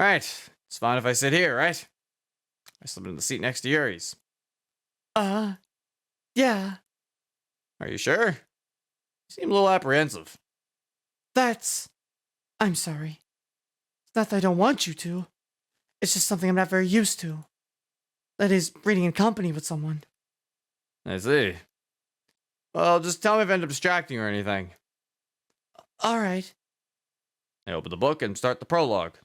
Alright, it's fine if I sit here, right? I slipped in the seat next to Yuri's. Yeah. Are you sure? You seem a little apprehensive. I'm sorry. It's not that I don't want you to. It's just something I'm not very used to. That is, reading in company with someone. I see. Well, just tell me if I end up distracting or anything. Alright. I open the book and start the prologue.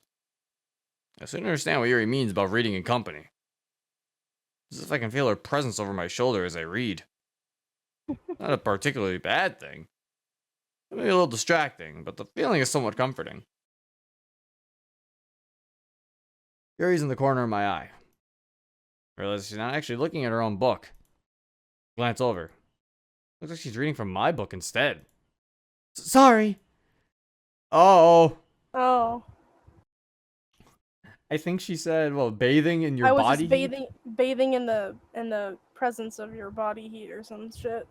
I soon understand what Yuri means about reading in company. As if I can feel her presence over my shoulder as I read. Not a particularly bad thing. It may be a little distracting, but the feeling is somewhat comforting. Yuri's in the corner of my eye. I realize she's not actually looking at her own book. Glance over. Looks like she's reading from my book instead. Sorry. Oh. Oh. I think she said, well, bathing in your I was body just heat? bathing in the presence of your body heat or some shit.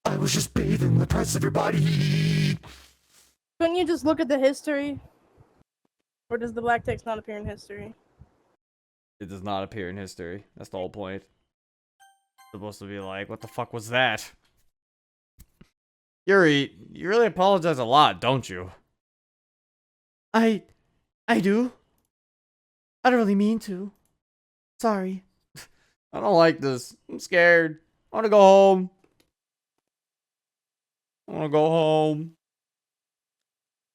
I was just bathing in the impress everybody. Couldn't you just look at the history? Or does the black text not appear in history? It does not appear in history. That's the whole point. It's supposed to be like, what the fuck was that? Yuri, you really apologize a lot, don't you? I do. I don't really mean to. Sorry. I don't like this. I'm scared. I want to go home. I want to go home.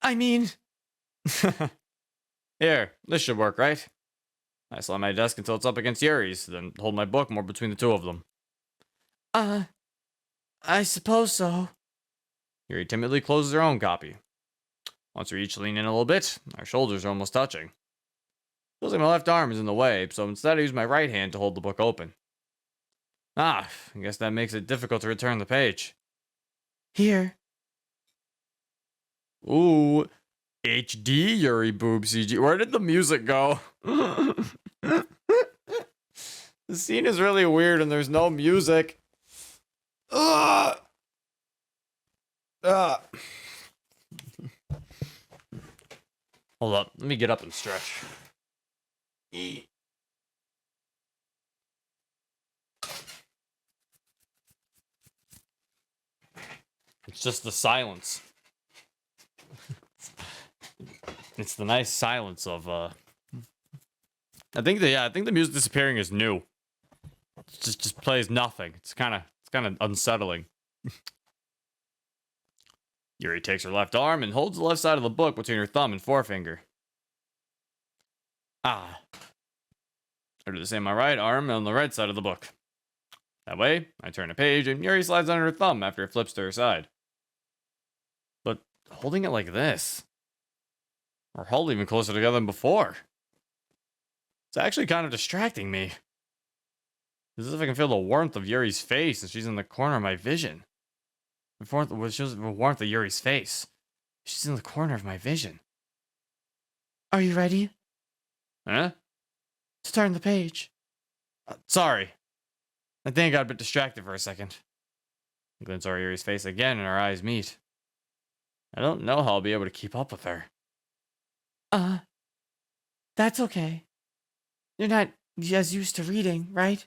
I mean, Here, this should work, right? I slam my desk until it's up against Yuri's, then hold my book more between the two of them. I suppose so. Yuri timidly closes her own copy. Once we each lean in a little bit, our shoulders are almost touching. Feels like my left arm is in the way, so instead I use my right hand to hold the book open. I guess that makes it difficult to return the page. Here. Ooh, HD Yuri boob CG. Where did the music go? The scene is really weird and there's no music. Ugh. Hold up, let me get up and stretch. It's just the silence. It's the nice silence of I think the music disappearing is new. It just plays nothing. It's kind of unsettling. Yuri takes her left arm and holds the left side of the book between her thumb and forefinger. I do the same on my right arm and on the right side of the book. That way, I turn a page and Yuri slides under her thumb after it flips to her side. But holding it like this, we're held even closer together than before. It's actually kind of distracting me. It's as if I can feel the warmth of Yuri's face and she's in the corner of my vision. The warmth of Yuri's face. She's in the corner of my vision. Are you ready Huh? to turn the page? Sorry. I think I got a bit distracted for a second. I glance over Yuri's face again and our eyes meet. I don't know how I'll be able to keep up with her. That's okay. You're not as used to reading, right?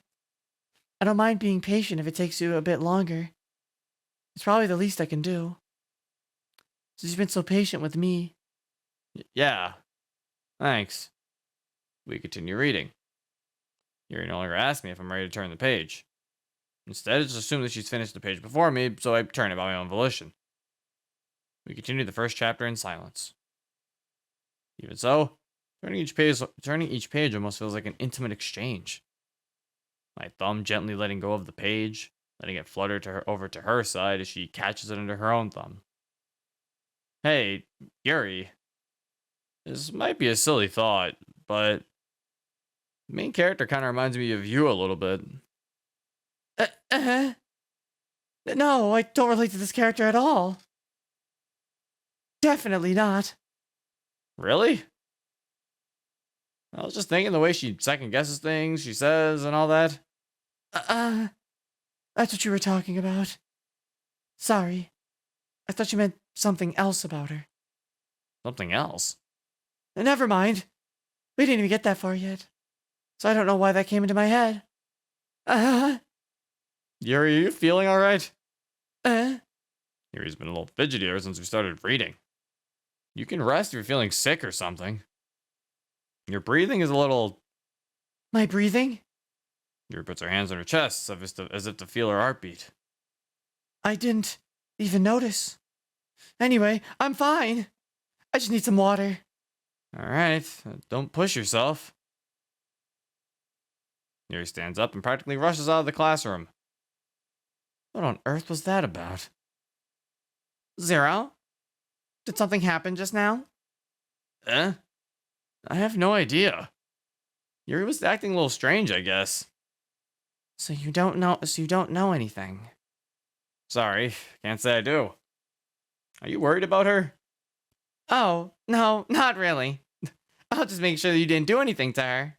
I don't mind being patient if it takes you a bit longer. It's probably the least I can do. Since you've been so patient with me. Yeah. Thanks. We continue reading. Yuri no longer asks me if I'm ready to turn the page. Instead, it's assumed that she's finished the page before me, so I turn it by my own volition. We continue the first chapter in silence. Even so, turning each page almost feels like an intimate exchange. My thumb gently letting go of the page, letting it flutter over to her side as she catches it under her own thumb. Hey, Yuri. This might be a silly thought, but the main character kind of reminds me of you a little bit. No, I don't relate to this character at all. Definitely not. Really? I was just thinking the way she second guesses things, she says, and all that. That's what you were talking about. Sorry. I thought you meant something else about her. Something else? Never mind. We didn't even get that far yet. So I don't know why that came into my head. Yuri, are you feeling alright? Yuri's been a little fidgety ever since we started reading. You can rest if you're feeling sick or something. Your breathing is a little... My breathing? Yuri puts her hands on her chest as if to feel her heartbeat. I didn't even notice. Anyway, I'm fine. I just need some water. Alright, don't push yourself. Yuri stands up and practically rushes out of the classroom. What on earth was that about? Zero? Did something happen just now? I have no idea. Yuri was acting a little strange, I guess. So you don't know anything. Sorry, can't say I do. Are you worried about her? Oh, no, not really. I'll just make sure that you didn't do anything to her.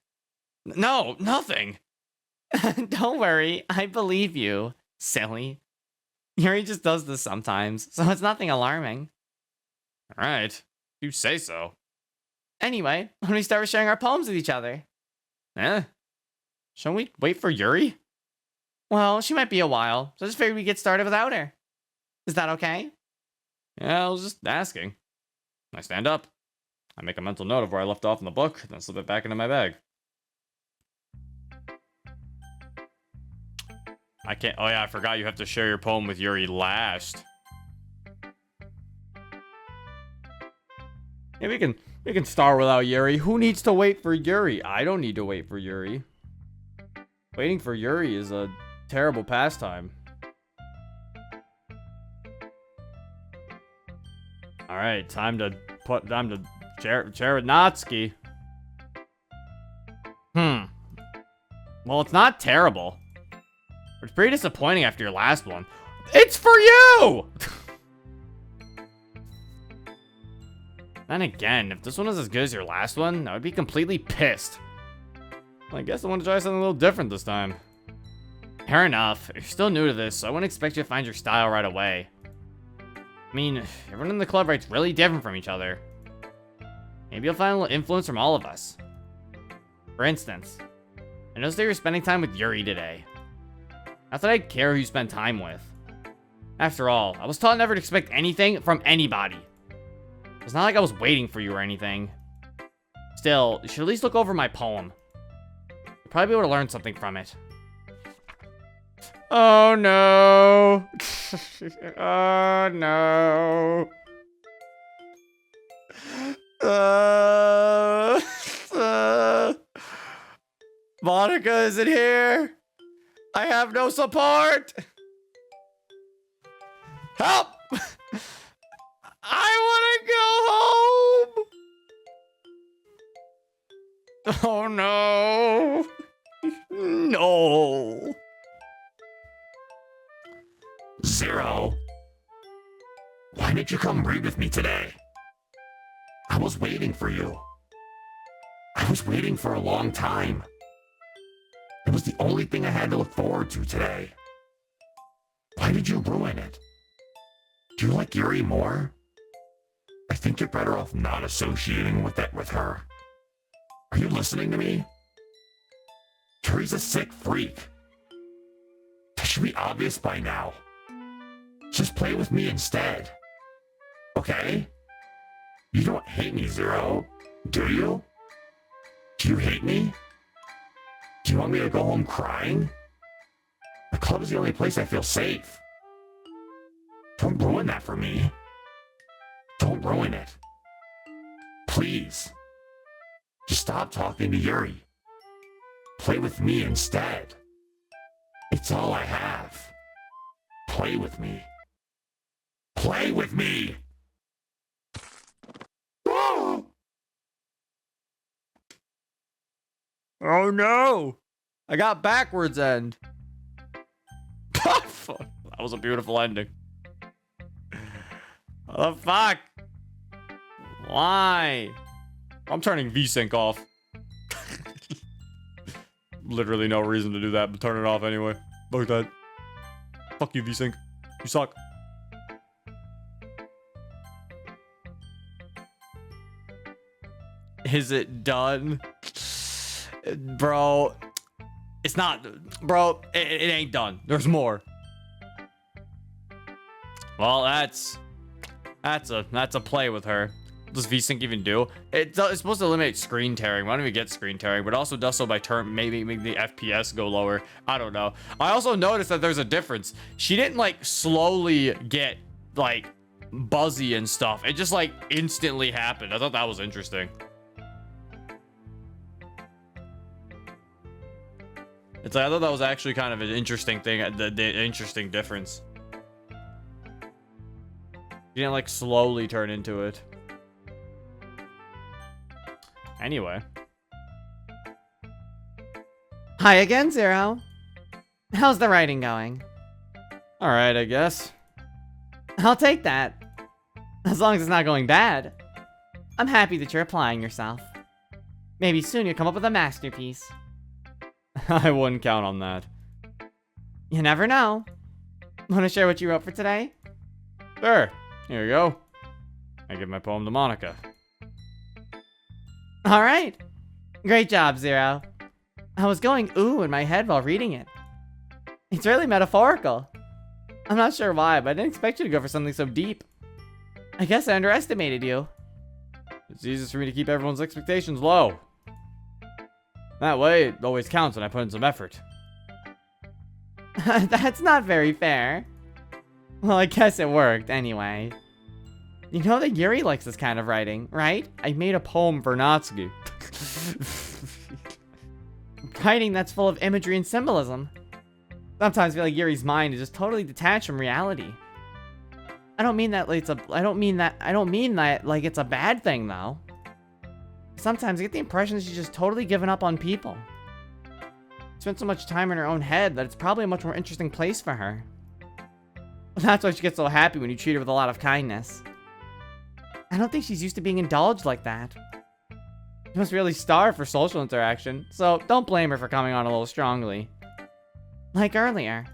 No, nothing. Don't worry, I believe you, silly. Yuri just does this sometimes, so it's nothing alarming. Alright. You say so. Anyway, when we start sharing our poems with each other. Eh? Shouldn't we wait for Yuri? Well, she might be a while, so I just figured we'd get started without her. Is that okay? Yeah, I was just asking. I stand up. I make a mental note of where I left off in the book, then slip it back into my bag. I can't. Oh yeah, I forgot you have to share your poem with Yuri last. Yeah, we can start without Yuri. Who needs to wait for Yuri? I don't need to wait for Yuri. Waiting for Yuri is a terrible pastime. All right, time to share with Natsuki. Well, it's not terrible. It's pretty disappointing after your last one. It's for you! Then again, if this one was as good as your last one, I would be completely pissed. Well, I guess I want to try something a little different this time. Fair enough. You're still new to this, so I wouldn't expect you to find your style right away. I mean, everyone in the club writes really different from each other. Maybe you'll find a little influence from all of us. For instance, I noticed that you're spending time with Yuri today. Not that I care who you spend time with. After all, I was taught never to expect anything from anybody. It's not like I was waiting for you or anything. Still, you should at least look over my poem. You'll probably be able to learn something from it. Oh no! Oh no! Monica isn't here! I have no support! Help! I want to go home! Oh no! No! Zero. Why did you come read with me today? I was waiting for you. I was waiting for a long time. It was the only thing I had to look forward to today. Why did you ruin it? Do you like Yuri more? I think you're better off not associating with her. Are you listening to me? Yuri's a sick freak. That should be obvious by now. Just play with me instead. Okay? You don't hate me, Zero, do you? Do you hate me? Do you want me to go home crying? The club is the only place I feel safe. Don't ruin that for me. Don't ruin it. Please. Just stop talking to Yuri. Play with me instead. It's all I have. Play with me. Play with me! Oh! Oh no! I got backwards end. Fuck. That was a beautiful ending. What the fuck? Why? I'm turning VSync off. Literally no reason to do that, but turn it off anyway. Look at that. Fuck you, VSync. You suck. Is it done? Bro. It's not. Bro, it ain't done. There's more. Well, that's a play with her. What does VSync even do? It's supposed to eliminate screen tearing. We don't even get screen tearing, but it also does so by turn, maybe make the FPS go lower. I don't know. I also noticed that there's a difference. She didn't like slowly get like buzzy and stuff. It just like instantly happened. I thought that was interesting. It's like, I thought that was actually kind of an interesting thing, the interesting difference. She didn't like slowly turn into it. Anyway. Hi again, Zero. How's the writing going? Alright, I guess. I'll take that. As long as it's not going bad. I'm happy that you're applying yourself. Maybe soon you'll come up with a masterpiece. I wouldn't count on that. You never know. Want to share what you wrote for today? Sure. Here you go. I give my poem to Monica. All right. Great job, Zero. I was going ooh in my head while reading it. It's really metaphorical. I'm not sure why, but I didn't expect you to go for something so deep. I guess I underestimated you. It's easiest for me to keep everyone's expectations low. That way, it always counts when I put in some effort. That's not very fair. Well, I guess it worked anyway. You know that Yuri likes this kind of writing, right? I made a poem for Natsuki. Writing that's full of imagery and symbolism. Sometimes I feel like Yuri's mind is just totally detached from reality. I don't mean that like it's a bad thing though. Sometimes I get the impression that she's just totally given up on people. Spent so much time in her own head that it's probably a much more interesting place for her. That's why she gets so happy when you treat her with a lot of kindness. I don't think she's used to being indulged like that. She must really starve for social interaction, so don't blame her for coming on a little strongly. Like earlier.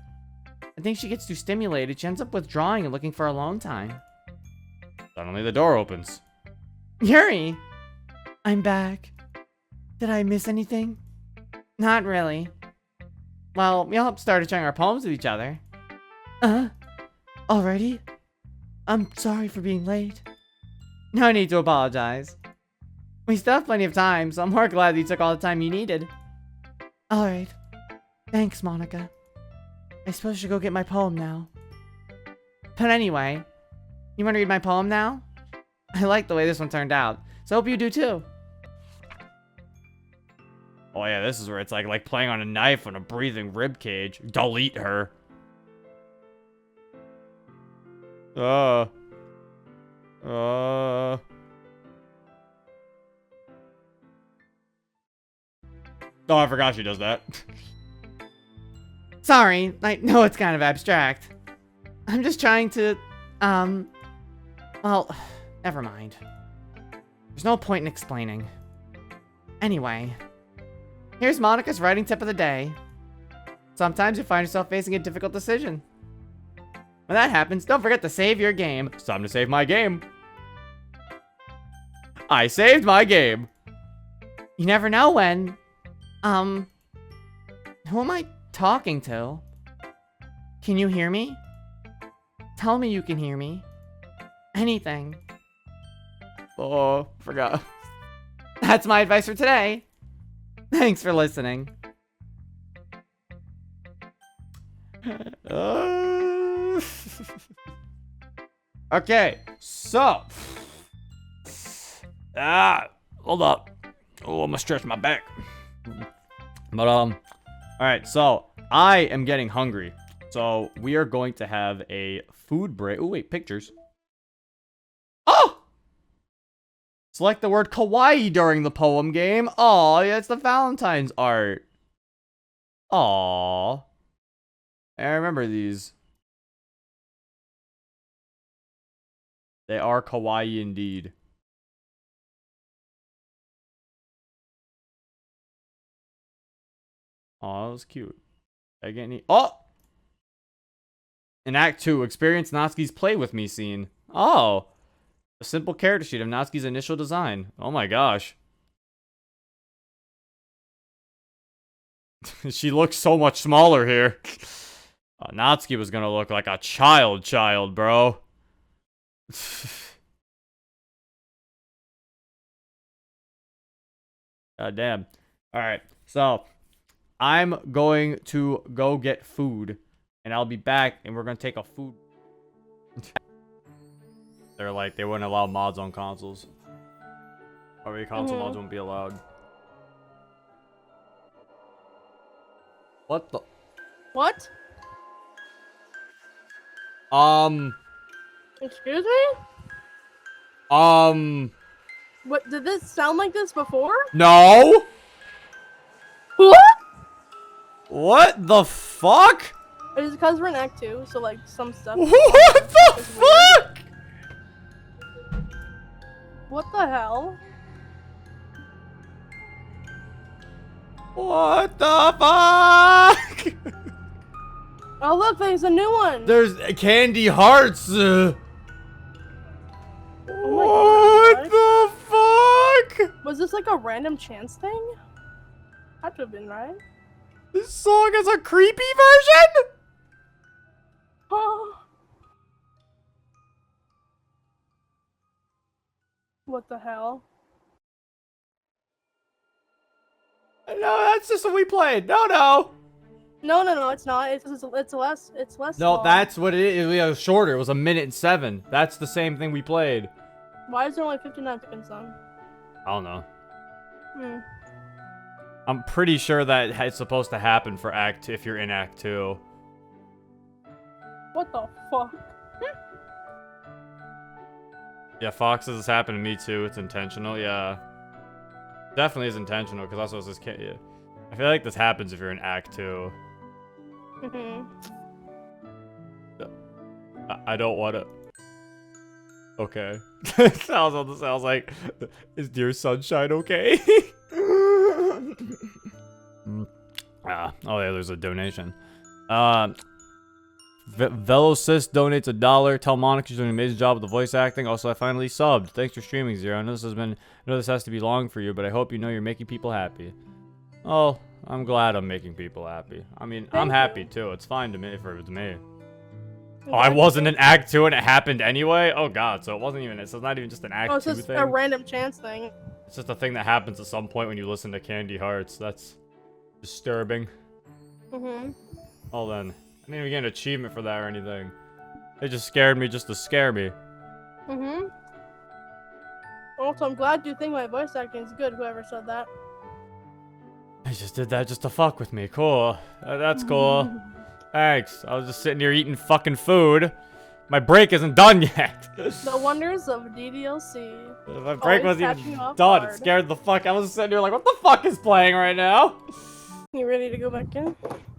I think she gets too stimulated, she ends up withdrawing and looking for alone time. Suddenly the door opens. Yuri! I'm back. Did I miss anything? Not really. Well, we all started sharing our poems with each other. Already? I'm sorry for being late. No need to apologize. We still have plenty of time, so I'm more glad that you took all the time you needed. Alright. Thanks, Monica. I suppose I should go get my poem now. But anyway, you want to read my poem now? I like the way this one turned out, so hope you do too. Oh yeah, this is where it's like playing on a knife on a breathing rib cage. Delete her. Oh, I forgot she does that. Sorry, I know it's kind of abstract. I'm just trying to, well, never mind. There's no point in explaining. Anyway, here's Monica's writing tip of the day. Sometimes you find yourself facing a difficult decision. When that happens, don't forget to save your game. It's time to save my game. I saved my game. You never know when, who am I talking to? Can you hear me? Tell me you can hear me. Anything. Oh, forgot. That's my advice for today. Thanks for listening. Okay, so. Hold up. Oh, I'm gonna stretch my back. But, alright, so I am getting hungry. So we are going to have a food break. Oh, wait, pictures. Oh! Select the word kawaii during the poem game. Oh, yeah, it's the Valentine's art. Aw. I remember these. They are kawaii indeed. Oh, that was cute. I get any. Oh! In Act 2, experience Natsuki's play with me scene. Oh! A simple character sheet of Natsuki's initial design. Oh my gosh. She looks so much smaller here. Natsuki was gonna look like a child, bro. God damn. Alright, so I'm going to go get food. And I'll be back and we're gonna take a food. They're like, they wouldn't allow mods on consoles. Or console mods won't be allowed. What the? What? Excuse me? What, did this sound like this before? No! What? What the fuck? It is because we're in Act 2, so like some stuff. What the fuck? What the hell? What the fuck? Oh look, there's a new one. There's candy hearts. Oh What the fuck? Was this like a random chance thing? Had to have been, right? This song is a creepy version? Oh. What the hell? No, that's just what we played. No. No, it's not. It's less. No, long. that's what it is. It was shorter. It was 1:07. That's the same thing we played. Why is there only 59 seconds on? I don't know. Hmm. I'm pretty sure that it's supposed to happen for Act 2 if you're in Act 2. What the fuck? Yeah, Fox says this happened to me too. It's intentional. Yeah. Definitely is intentional because that's what this kid. Yeah. I feel like this happens if you're in Act 2. I don't want to. Okay. sounds like, is Dear Sunshine okay? Oh yeah, there's a donation. Velocist donates $1. Tell Monica she's doing an amazing job with the voice acting. Also, I finally subbed. Thanks for streaming, Zero. I know this has to be long for you, but I hope you know you're making people happy. Oh, I'm glad I'm making people happy. I mean, I'm happy too. It's fine to me if it was me. Oh, I wasn't in Act 2 and it happened anyway? Oh god, so it wasn't even, it's not even just an Act 2 it's just thing. a random chance thing. It's just a thing that happens at some point when you listen to Candy Hearts. That's disturbing. Oh then. I didn't even get an achievement for that or anything. They just scared me just to scare me. Also, I'm glad you think my voice acting is good, whoever said that. I just did that just to fuck with me. Cool. That's cool. Thanks. I was just sitting here eating fucking food. My break isn't done yet. The wonders of DDLC. My break Always wasn't catching even you off done. It guard. scared the fuck. I was sitting here like, what the fuck is playing right now? You ready to go back in?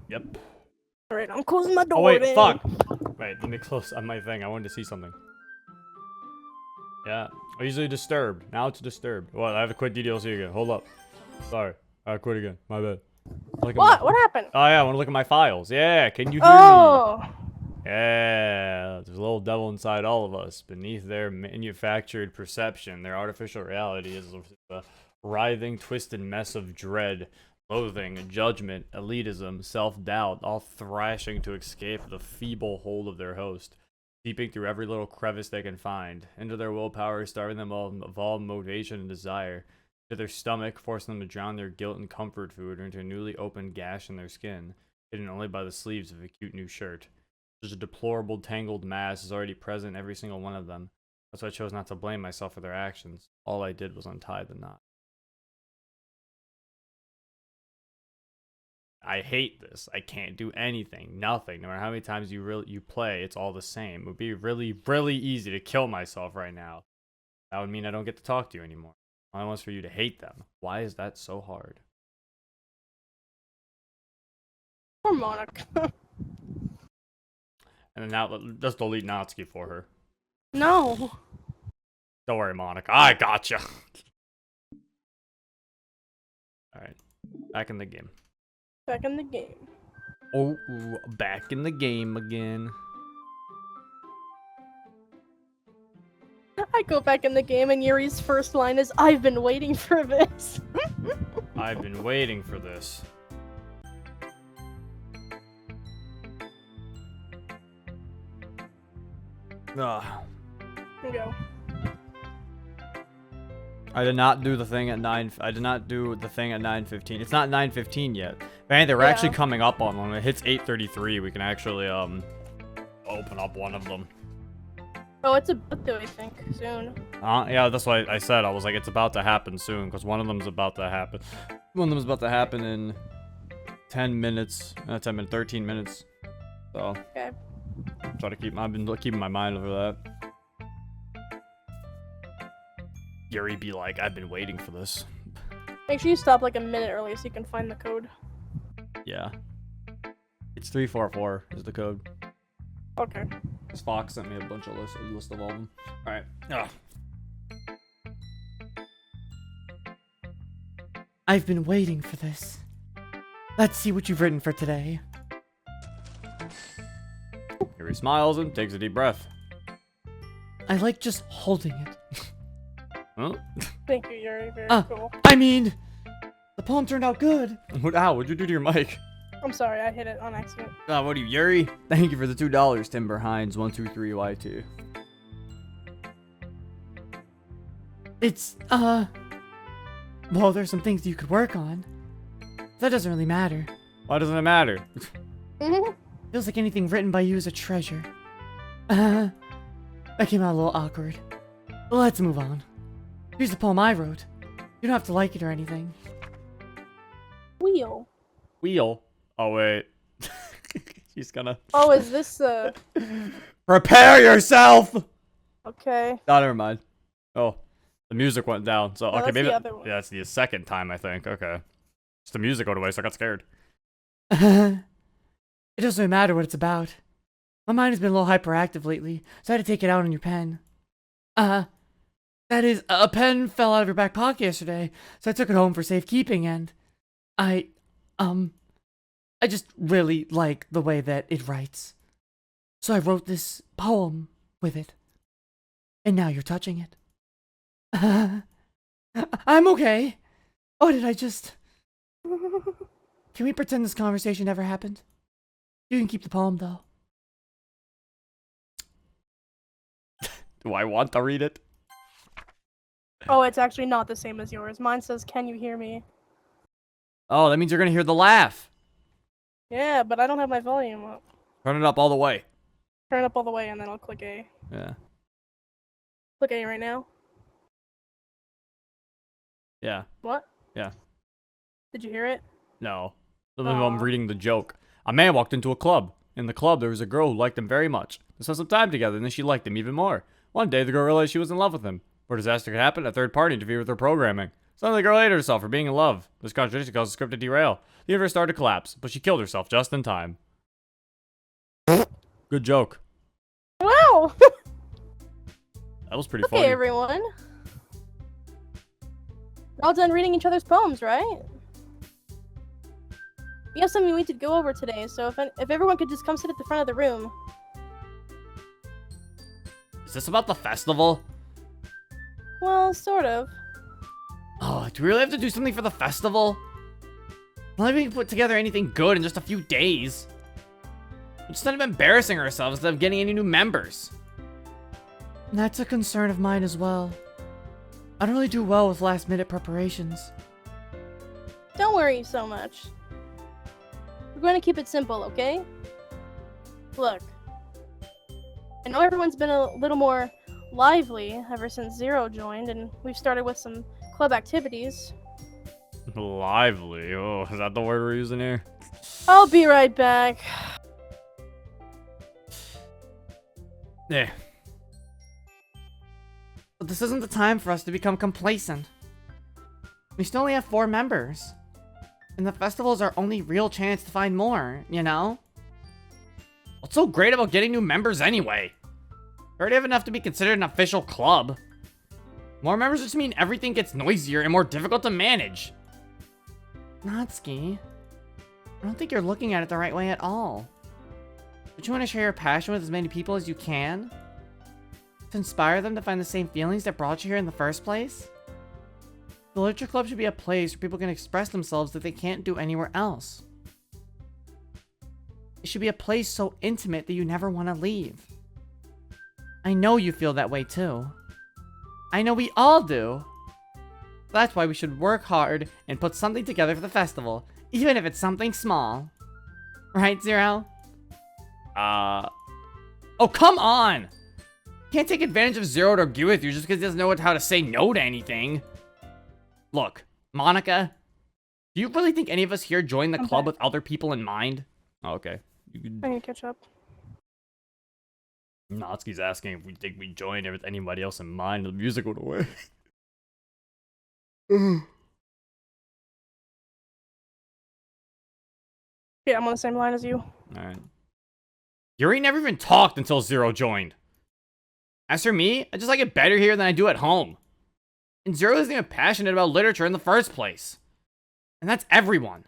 Yep. Alright, I'm closing my door. Oh wait, then. fuck. Wait, let me close on my thing. I wanted to see something. Yeah. I usually disturbed. Now it's disturbed. What? I have to quit DDLC again. Hold up. Sorry. I quit again. My bad. What? What happened? Oh yeah, I want to look at my files. Yeah, can you hear Oh. me? Yeah, there's a little devil inside all of us. Beneath their manufactured perception, their artificial reality is a writhing, twisted mess of dread, loathing, judgment, elitism, self-doubt, all thrashing to escape the feeble hold of their host, seeping through every little crevice they can find, into their willpower, starving them of all motivation and desire, to their stomach, forcing them to drown their guilt in comfort food, or into a newly opened gash in their skin, hidden only by the sleeves of a cute new shirt. Such a deplorable, tangled mass is already present in every single one of them. That's why I chose not to blame myself for their actions. All I did was untie the knot. I hate this. I can't do anything. Nothing. No matter how many times you play, it's all the same. It would be really, really easy to kill myself right now. That would mean I don't get to talk to you anymore. All I want is for you to hate them. Why is that so hard? Poor Monica. And then now, just delete Natsuki for her. No. Don't worry, Monica. I gotcha. Alright. Back in the game. Back in the game. Oh, back in the game again. I go back in the game and Yuri's first line is, I've been waiting for this. I've been waiting for this. Ugh. Here we go. I did not do the thing at 9. I did not do the thing at 9:15. It's not 9:15 yet. Man, we're actually coming up on one. When it hits 8:33, we can actually open up one of them. Oh, it's about to, I think, soon. Yeah, that's why I said. I was like, it's about to happen soon, because one of them's about to happen. One of them's about to happen in 10 minutes. 10 minutes, 13 minutes. So. Okay. Try to keep. I've been keeping my mind over that. Yuri be like, I've been waiting for this. Make sure you stop like a minute early so you can find the code. Yeah. It's 344 is the code. Okay. This Fox sent me a bunch of list of all of them. Alright. I've been waiting for this. Let's see what you've written for today. Yuri smiles and takes a deep breath. I like just holding it. Huh? Thank you, Yuri. Very cool. I mean, the poem turned out good. What'd you do to your mic? I'm sorry, I hit it on accident. What are you, Yuri? Thank you for the $2, Timber Hines 123YT. It's, well, there's some things you could work on. That doesn't really matter. Why doesn't it matter? Feels like anything written by you is a treasure. That came out a little awkward. Let's move on. Here's the poem I wrote. You don't have to like it or anything. Wheel. Wheel. Oh wait. She's gonna. Oh, is this Prepare yourself. Okay. Oh, never mind. Oh, the music went down. So okay, that's maybe the other one. yeah, that's the second time I think. Okay, just the music went away, so I got scared. It doesn't really matter what it's about. My mind has been a little hyperactive lately, so I had to take it out on your pen. That is, a pen fell out of your back pocket yesterday, so I took it home for safekeeping, and I just really like the way that it writes. So I wrote this poem with it. And now you're touching it. I'm okay. Oh, did I just... Can we pretend this conversation never happened? You can keep the poem, though. Do I want to read it? Oh, it's actually not the same as yours. Mine says, "Can you hear me?" Oh, that means you're gonna hear the laugh. Yeah, but I don't have my volume up. Turn it up all the way. Turn it up all the way, and then I'll click A. Yeah. Click A right now. Yeah. What? Yeah. Did you hear it? No. I'm Aw. reading the joke. A man walked into a club. In the club, there was a girl who liked him very much. They spent some time together, and then she liked him even more. One day, the girl realized she was in love with him. Before disaster could happen, a third party interfered with her programming. Suddenly, the girl hated herself for being in love. This contradiction caused the script to derail. The universe started to collapse, but she killed herself just in time. Good joke. Wow! That was pretty Okay, funny. everyone. We're all done reading each other's poems, right? We have something we need to go over today, so if everyone could just come sit at the front of the room. Is this about the festival? Well, sort of. Oh, do we really have to do something for the festival? Not even put together anything good in just a few days. Instead of embarrassing ourselves instead of getting any new members. That's a concern of mine as well. I don't really do well with last-minute preparations. Don't worry so much. We're going to keep it simple, okay? Look. I know everyone's been a little more lively ever since Zero joined, and we've started with some club activities. Lively. Oh, is that the word we're using here? I'll be right back. Yeah. But this isn't the time for us to become complacent. We still only have 4 members. And the festival is our only real chance to find more, you know? What's so great about getting new members anyway? We already have enough to be considered an official club. More members just mean everything gets noisier and more difficult to manage. Natsuki, I don't think you're looking at it the right way at all. Don't you want to share your passion with as many people as you can? To inspire them to find the same feelings that brought you here in the first place? The Literature Club should be a place where people can express themselves that they can't do anywhere else. It should be a place so intimate that you never want to leave. I know you feel that way too. I know we all do. That's why we should work hard and put something together for the festival, even if it's something small. Right, Zero? Oh, come on! Can't take advantage of Zero to argue with you just because he doesn't know how to say no to anything. Look, Monica, do you really think any of us here joined the club with other people in mind? Oh, okay. You can... I need to catch up. Natsuki's asking if we think we joined with anybody else in mind. The music went away. Yeah, I'm on the same line as you. Alright. Yuri never even talked until Zero joined. As for me, I just like it better here than I do at home. And Zero isn't even passionate about literature in the first place. And that's everyone.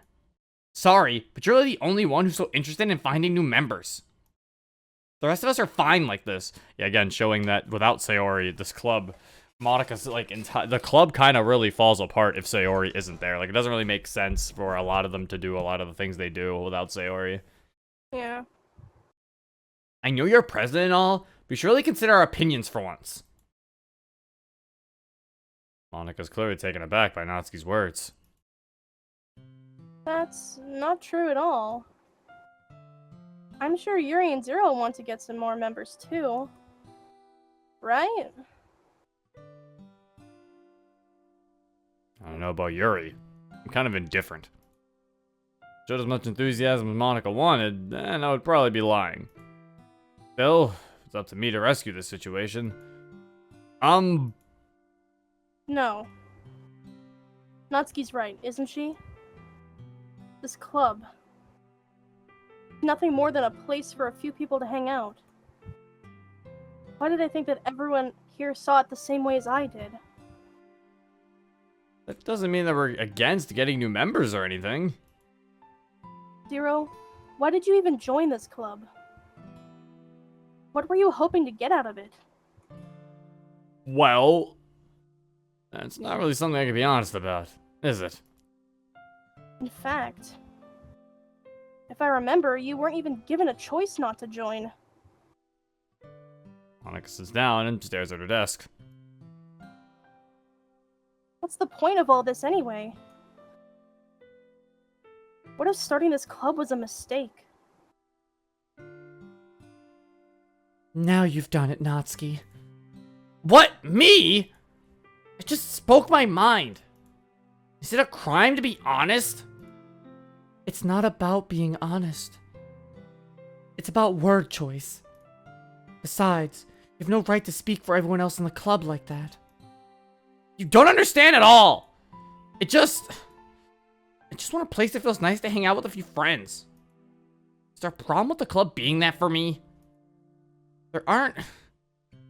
Sorry, but you're the only one who's so interested in finding new members. The rest of us are fine like this. Yeah, again, showing that without Sayori, this club, Monika's like the club kind of really falls apart if Sayori isn't there. Like, it doesn't really make sense for a lot of them to do a lot of the things they do without Sayori. Yeah. I know you're president and all, but you should really consider our opinions for once. Monika's clearly taken aback by Natsuki's words. That's not true at all. I'm sure Yuri and Zero want to get some more members too. Right? I don't know about Yuri. I'm kind of indifferent. Showed as much enthusiasm as Monika wanted, and I would probably be lying. Still, it's up to me to rescue this situation. No. Natsuki's right, isn't she? This club. Nothing more than a place for a few people to hang out. Why did I think that everyone here saw it the same way as I did? That doesn't mean that we're against getting new members or anything. Zero, why did you even join this club? What were you hoping to get out of it? Well, that's not really something I can be honest about, is it? In fact, if I remember, you weren't even given a choice not to join. Monika sits down and stares at her desk. What's the point of all this anyway? What if starting this club was a mistake? Now you've done it, Natsuki. What? Me? I just spoke my mind. Is it a crime to be honest? It's not about being honest. It's about word choice. Besides, you have no right to speak for everyone else in the club like that. You don't understand at all. I just want a place that feels nice to hang out with a few friends. Is there a problem with the club being that for me? There aren't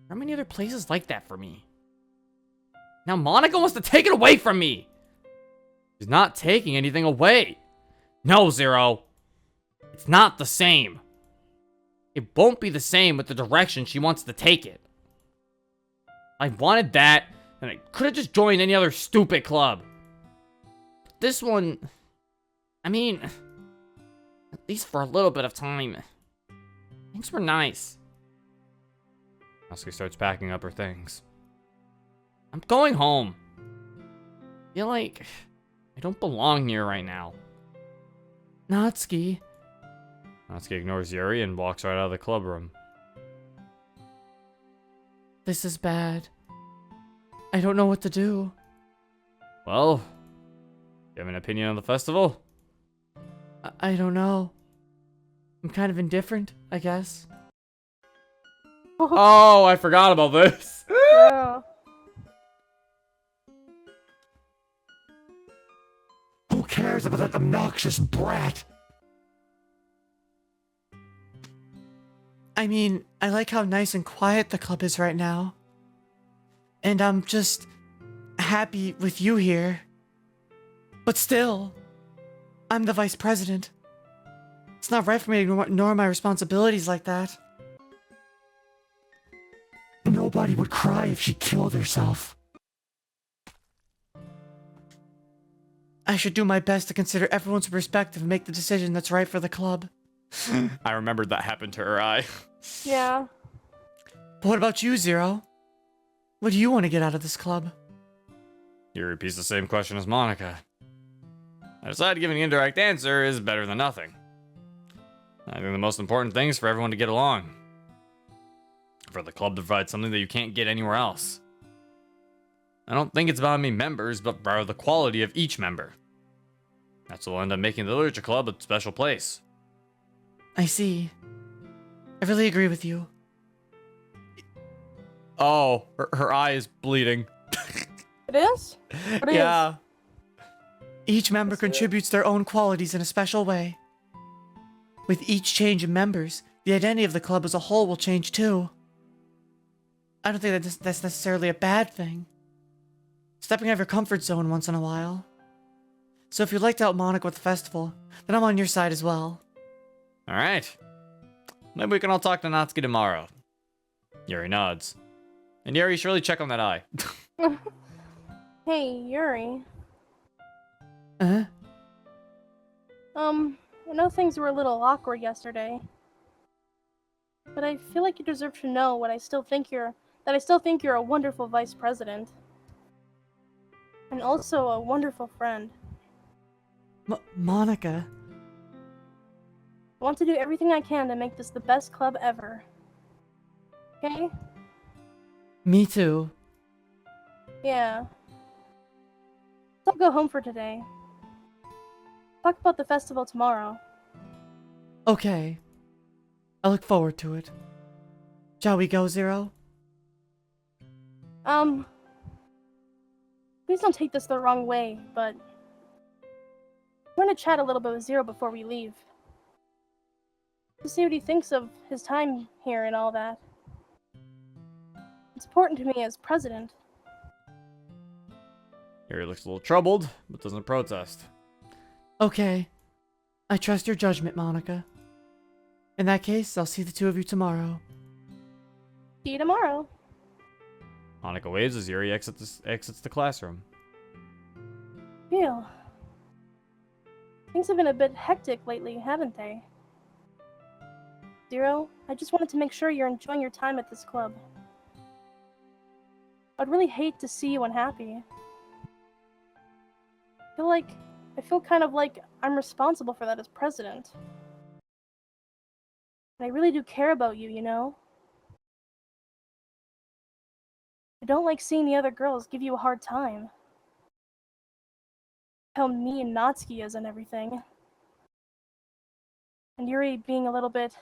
many other places like that for me. Now Monika wants to take it away from me. She's not taking anything away. No, Zero. It's not the same. It won't be the same with the direction she wants to take it. I wanted that, and I could have just joined any other stupid club. But this one, I mean, at least for a little bit of time, things were nice. Natsuki starts packing up her things. I'm going home. I feel like I don't belong here right now. Natsuki. Natsuki ignores Yuri and walks right out of the club room. This is bad. I don't know what to do. Well, you have an opinion on the festival? I don't know. I'm kind of indifferent, I guess. Oh, I forgot about this. Yeah. Who cares about that obnoxious brat? I mean, I like how nice and quiet the club is right now. And I'm just happy with you here. But still, I'm the vice president. It's not right for me to ignore my responsibilities like that. Nobody would cry if she killed herself. I should do my best to consider everyone's perspective and make the decision that's right for the club. I remembered that happened to her eye. Yeah. But what about you, Zero? What do you want to get out of this club? You repeats the same question as Monika. I decided giving an indirect answer is better than nothing. I think the most important thing is for everyone to get along. For the club to provide something that you can't get anywhere else. I don't think it's about how many members, but rather the quality of each member. That's what will end up making the Literature Club a special place. I see. I really agree with you. Oh, her eye is bleeding. It is? What is? Yeah. Each member contributes their own qualities in a special way. With each change in members, the identity of the club as a whole will change too. I don't think that's necessarily a bad thing. Stepping out of your comfort zone once in a while. So if you'd like to help Monika with the festival, then I'm on your side as well. Alright. Maybe we can all talk to Natsuki tomorrow. Yuri nods. And Yuri, you should really check on that eye. Hey, Yuri. Uh-huh. I know things were a little awkward yesterday, but I feel like you deserve to know that I still think you're a wonderful vice president. And also a wonderful friend. Monica. I want to do everything I can to make this the best club ever. Okay? Me too. Yeah. I'll go home for today. Talk about the festival tomorrow. Okay. I look forward to it. Shall we go, Zero? Please don't take this the wrong way, but we're gonna chat a little bit with Zero before we leave. To see what he thinks of his time here and all that. It's important to me as president. Yuri looks a little troubled, but doesn't protest. Okay. I trust your judgment, Monica. In that case, I'll see the two of you tomorrow. See you tomorrow. Monica waves as Yuri exits the classroom. Phew. Things have been a bit hectic lately, haven't they? Zero, I just wanted to make sure you're enjoying your time at this club. I'd really hate to see you unhappy. I feel kind of like I'm responsible for that as president. And I really do care about you, you know? I don't like seeing the other girls give you a hard time. How mean and Natsuki is and everything. And Yuri being a little bit,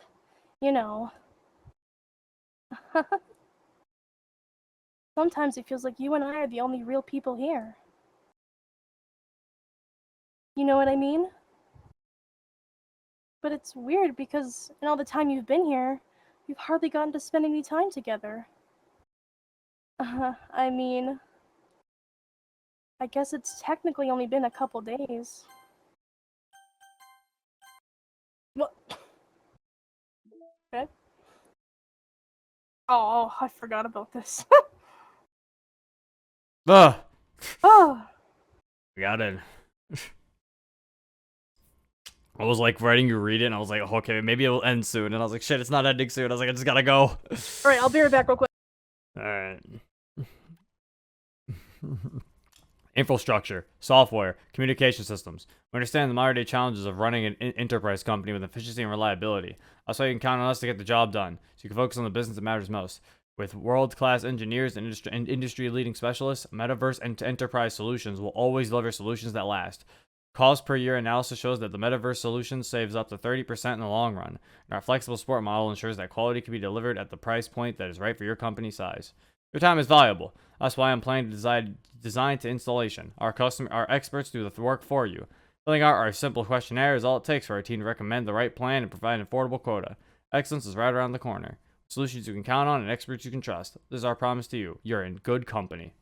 you know. Sometimes it feels like you and I are the only real people here. You know what I mean? But it's weird because in all the time you've been here, we've hardly gotten to spend any time together. I mean, I guess it's technically only been a couple days. What? Okay. Oh, I forgot about this. Ugh! Oh, We got it. I was like writing you read it, and I was like, okay, maybe it will end soon. And I was like, shit, it's not ending soon. I was like, I just gotta go. alright, I'll be right back real quick. Alright. Infrastructure, software, communication systems. We understand the modern day challenges of running an enterprise company with efficiency and reliability. That's why you can count on us to get the job done, so you can focus on the business that matters most. With world-class engineers and industry-leading specialists, Metaverse and Enterprise Solutions will always deliver solutions that last. Cost per year analysis shows that the Metaverse solution saves up to 30% in the long run, and our flexible support model ensures that quality can be delivered at the price point that is right for your company size. Your time is valuable. That's why I'm planning to design to installation. Our experts do the work for you. Filling out our simple questionnaire is all it takes for our team to recommend the right plan and provide an affordable quota. Excellence is right around the corner. Solutions you can count on and experts you can trust. This is our promise to you. You're in good company.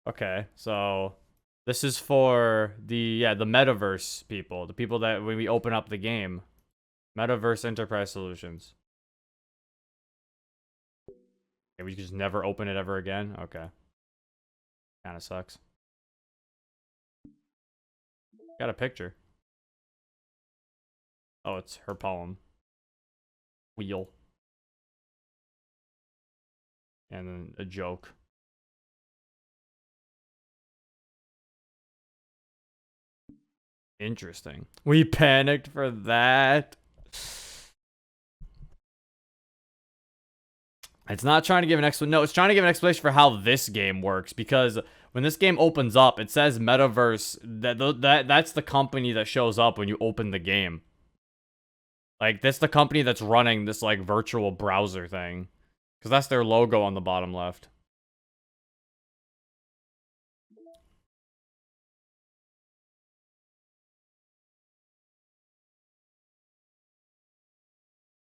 Okay, so this is for the Metaverse people. The people that when we open up the game. Metaverse Enterprise Solutions. Okay, we just never open it ever again? Okay. Kinda sucks. Got a picture. Oh, it's her poem. Wheel. And then a joke. Interesting. We panicked for that. It's not trying to give an explanation. No, it's trying to give an explanation for how this game works. Because when this game opens up, it says Metaverse. That's the company that shows up when you open the game. Like, that's the company that's running this, like, virtual browser thing. Because that's their logo on the bottom left.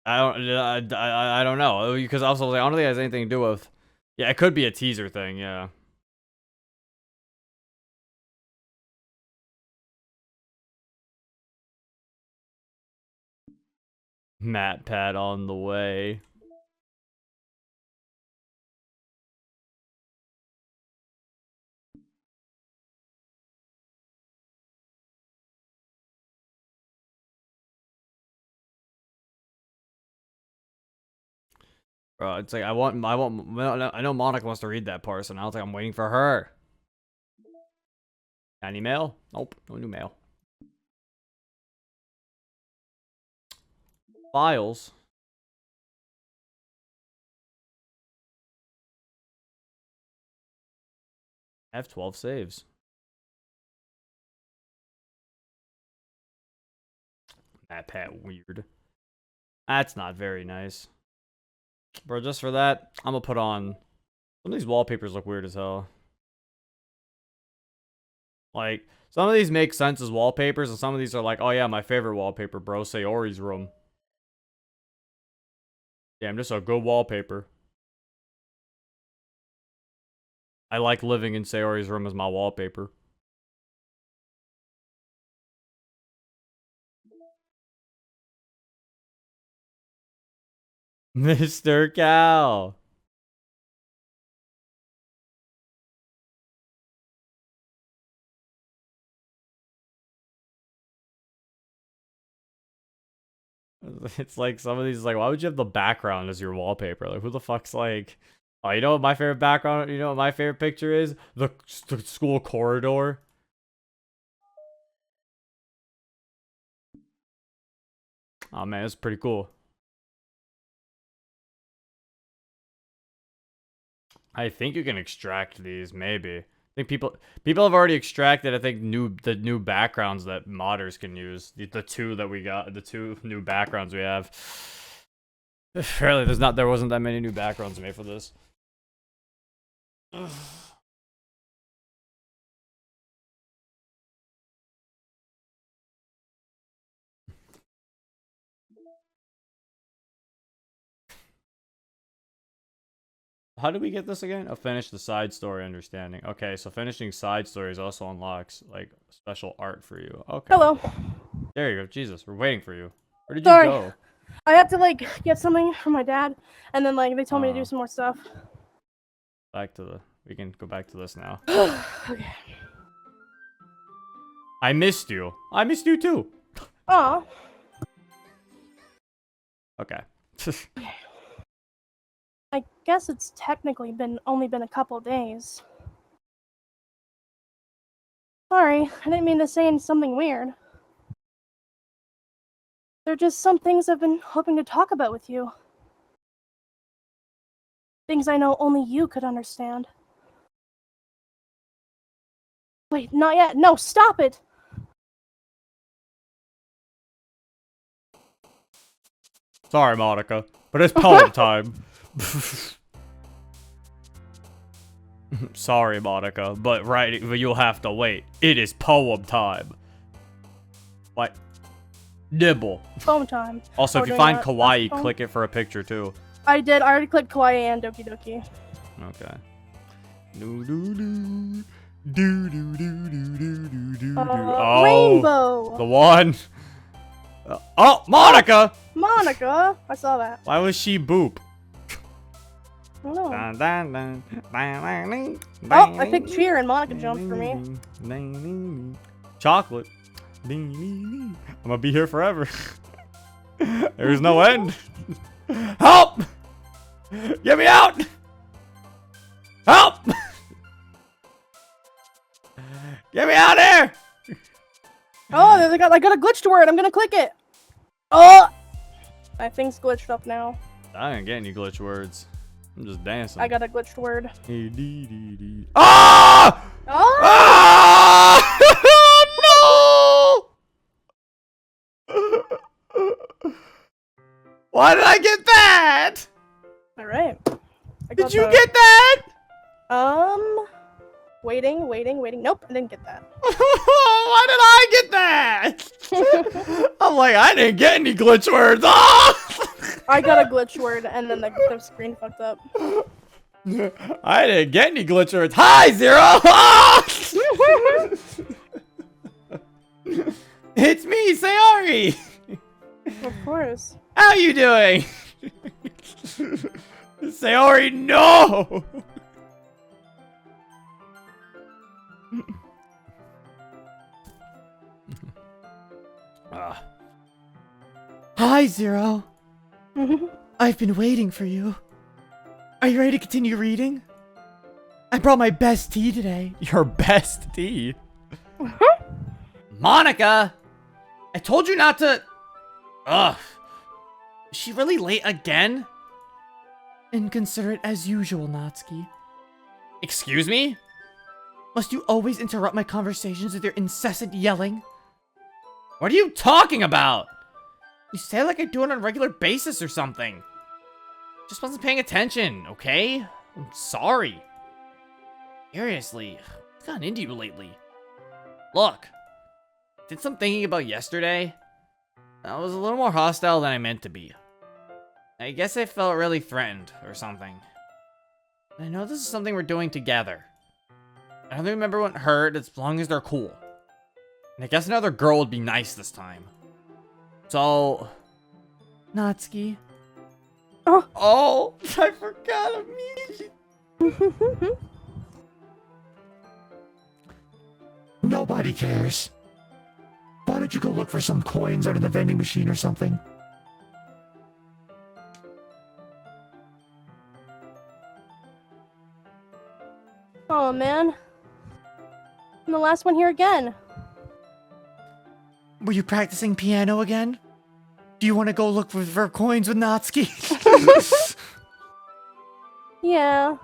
I don't know. Because also, like, I don't think it has anything to do with... Yeah, it could be a teaser thing, yeah. Matt Pat on the way. Bro, it's like I know Monica wants to read that part, so now it's like I'm waiting for her. Any mail? Nope, no new mail. Files. I have 12 saves. That Pat weird. That's not very nice. Bro, just for that, I'm gonna put on... Some of these wallpapers look weird as hell. Like, some of these make sense as wallpapers, and some of these are like, oh yeah, my favorite wallpaper, bro. Sayori's room. Damn, just a good wallpaper. I like living in Sayori's room as my wallpaper. Mr. Cow. It's like some of these, like, why would you have the background as your wallpaper? Like, who the fuck's like, oh, you know what my favorite background, you know what my favorite picture is? The school corridor. Oh man, it's pretty cool. I think you can extract these, maybe. I think people have already extracted, I think, the new backgrounds that modders can use. The two that we got, the two new backgrounds we have. Apparently there wasn't that many new backgrounds made for this. How do we get this again? Oh, finish the side story understanding. Okay, so finishing side stories also unlocks, like, special art for you. Okay. Hello. There you go. Jesus, we're waiting for you. Where did Sorry. you go? I had to, like, get something from my dad, and then, like, they told me to do some more stuff. We can go back to this now. Okay. I missed you. I missed you too. Aw. Okay. I guess it's technically only been a couple days. Sorry, I didn't mean to say something weird. There are just some things I've been hoping to talk about with you. Things I know only you could understand. Wait, not yet. No, stop it! Sorry, Monica, but it's poem time. Sorry, Monica, but you'll have to wait. It is poem time. What? Nibble. Poem time. Also, Oh, if you doing find that kawaii, poem? click it for a picture too. I did. I already clicked Kawaii and Doki Doki. Okay. Do do do do do do do do do. Oh, Rainbow! the one. Oh, Monica! Monica! I saw that. Why was she boop? I don't know. Dun, dun, dun, dun, dun, Oh, I picked cheer and Monica jumped for me. Chocolate. I'm gonna be here forever. There's no end. Help! Get me out! Help! Get me out of here! Oh, I got a glitched word. I'm gonna click it. Oh! My thing's glitched up now. I didn't get any glitch words. I'm just dancing. I got a glitched word. Ah! Oh! Ah! No! Why did I get that? Alright. Did you get that? Waiting. Nope, I didn't get that. Why did I get that? I'm like, I didn't get any glitch words. Oh! I got a glitch word and then the screen fucked up. I didn't get any glitch words. Hi, Zero! Oh! It's me, Sayori! Of course. How you doing? Sayori, no! Ah. Hi, Zero. I've been waiting for you. Are you ready to continue reading? I brought my best tea today. Your best tea. Monica! I told you not to... Ugh. Is she really late again? Inconsiderate as usual, Natsuki. Excuse me? Must you always interrupt my conversations with your incessant yelling? What are you talking about? You say it like I do it on a regular basis or something. Just wasn't paying attention, okay? I'm sorry. Seriously, what's gotten into you lately? Look, did some thinking about yesterday. I was a little more hostile than I meant to be. I guess I felt really threatened or something. I know this is something we're doing together. I don't remember what hurt as long as they're cool. And I guess another girl would be nice this time. So... Natsuki. Oh, I forgot of me. Nobody cares. Why don't you go look for some coins out of the vending machine or something? Oh man. I'm the last one here again. Were you practicing piano again? Do you want to go look for coins with Natsuki? Yeah.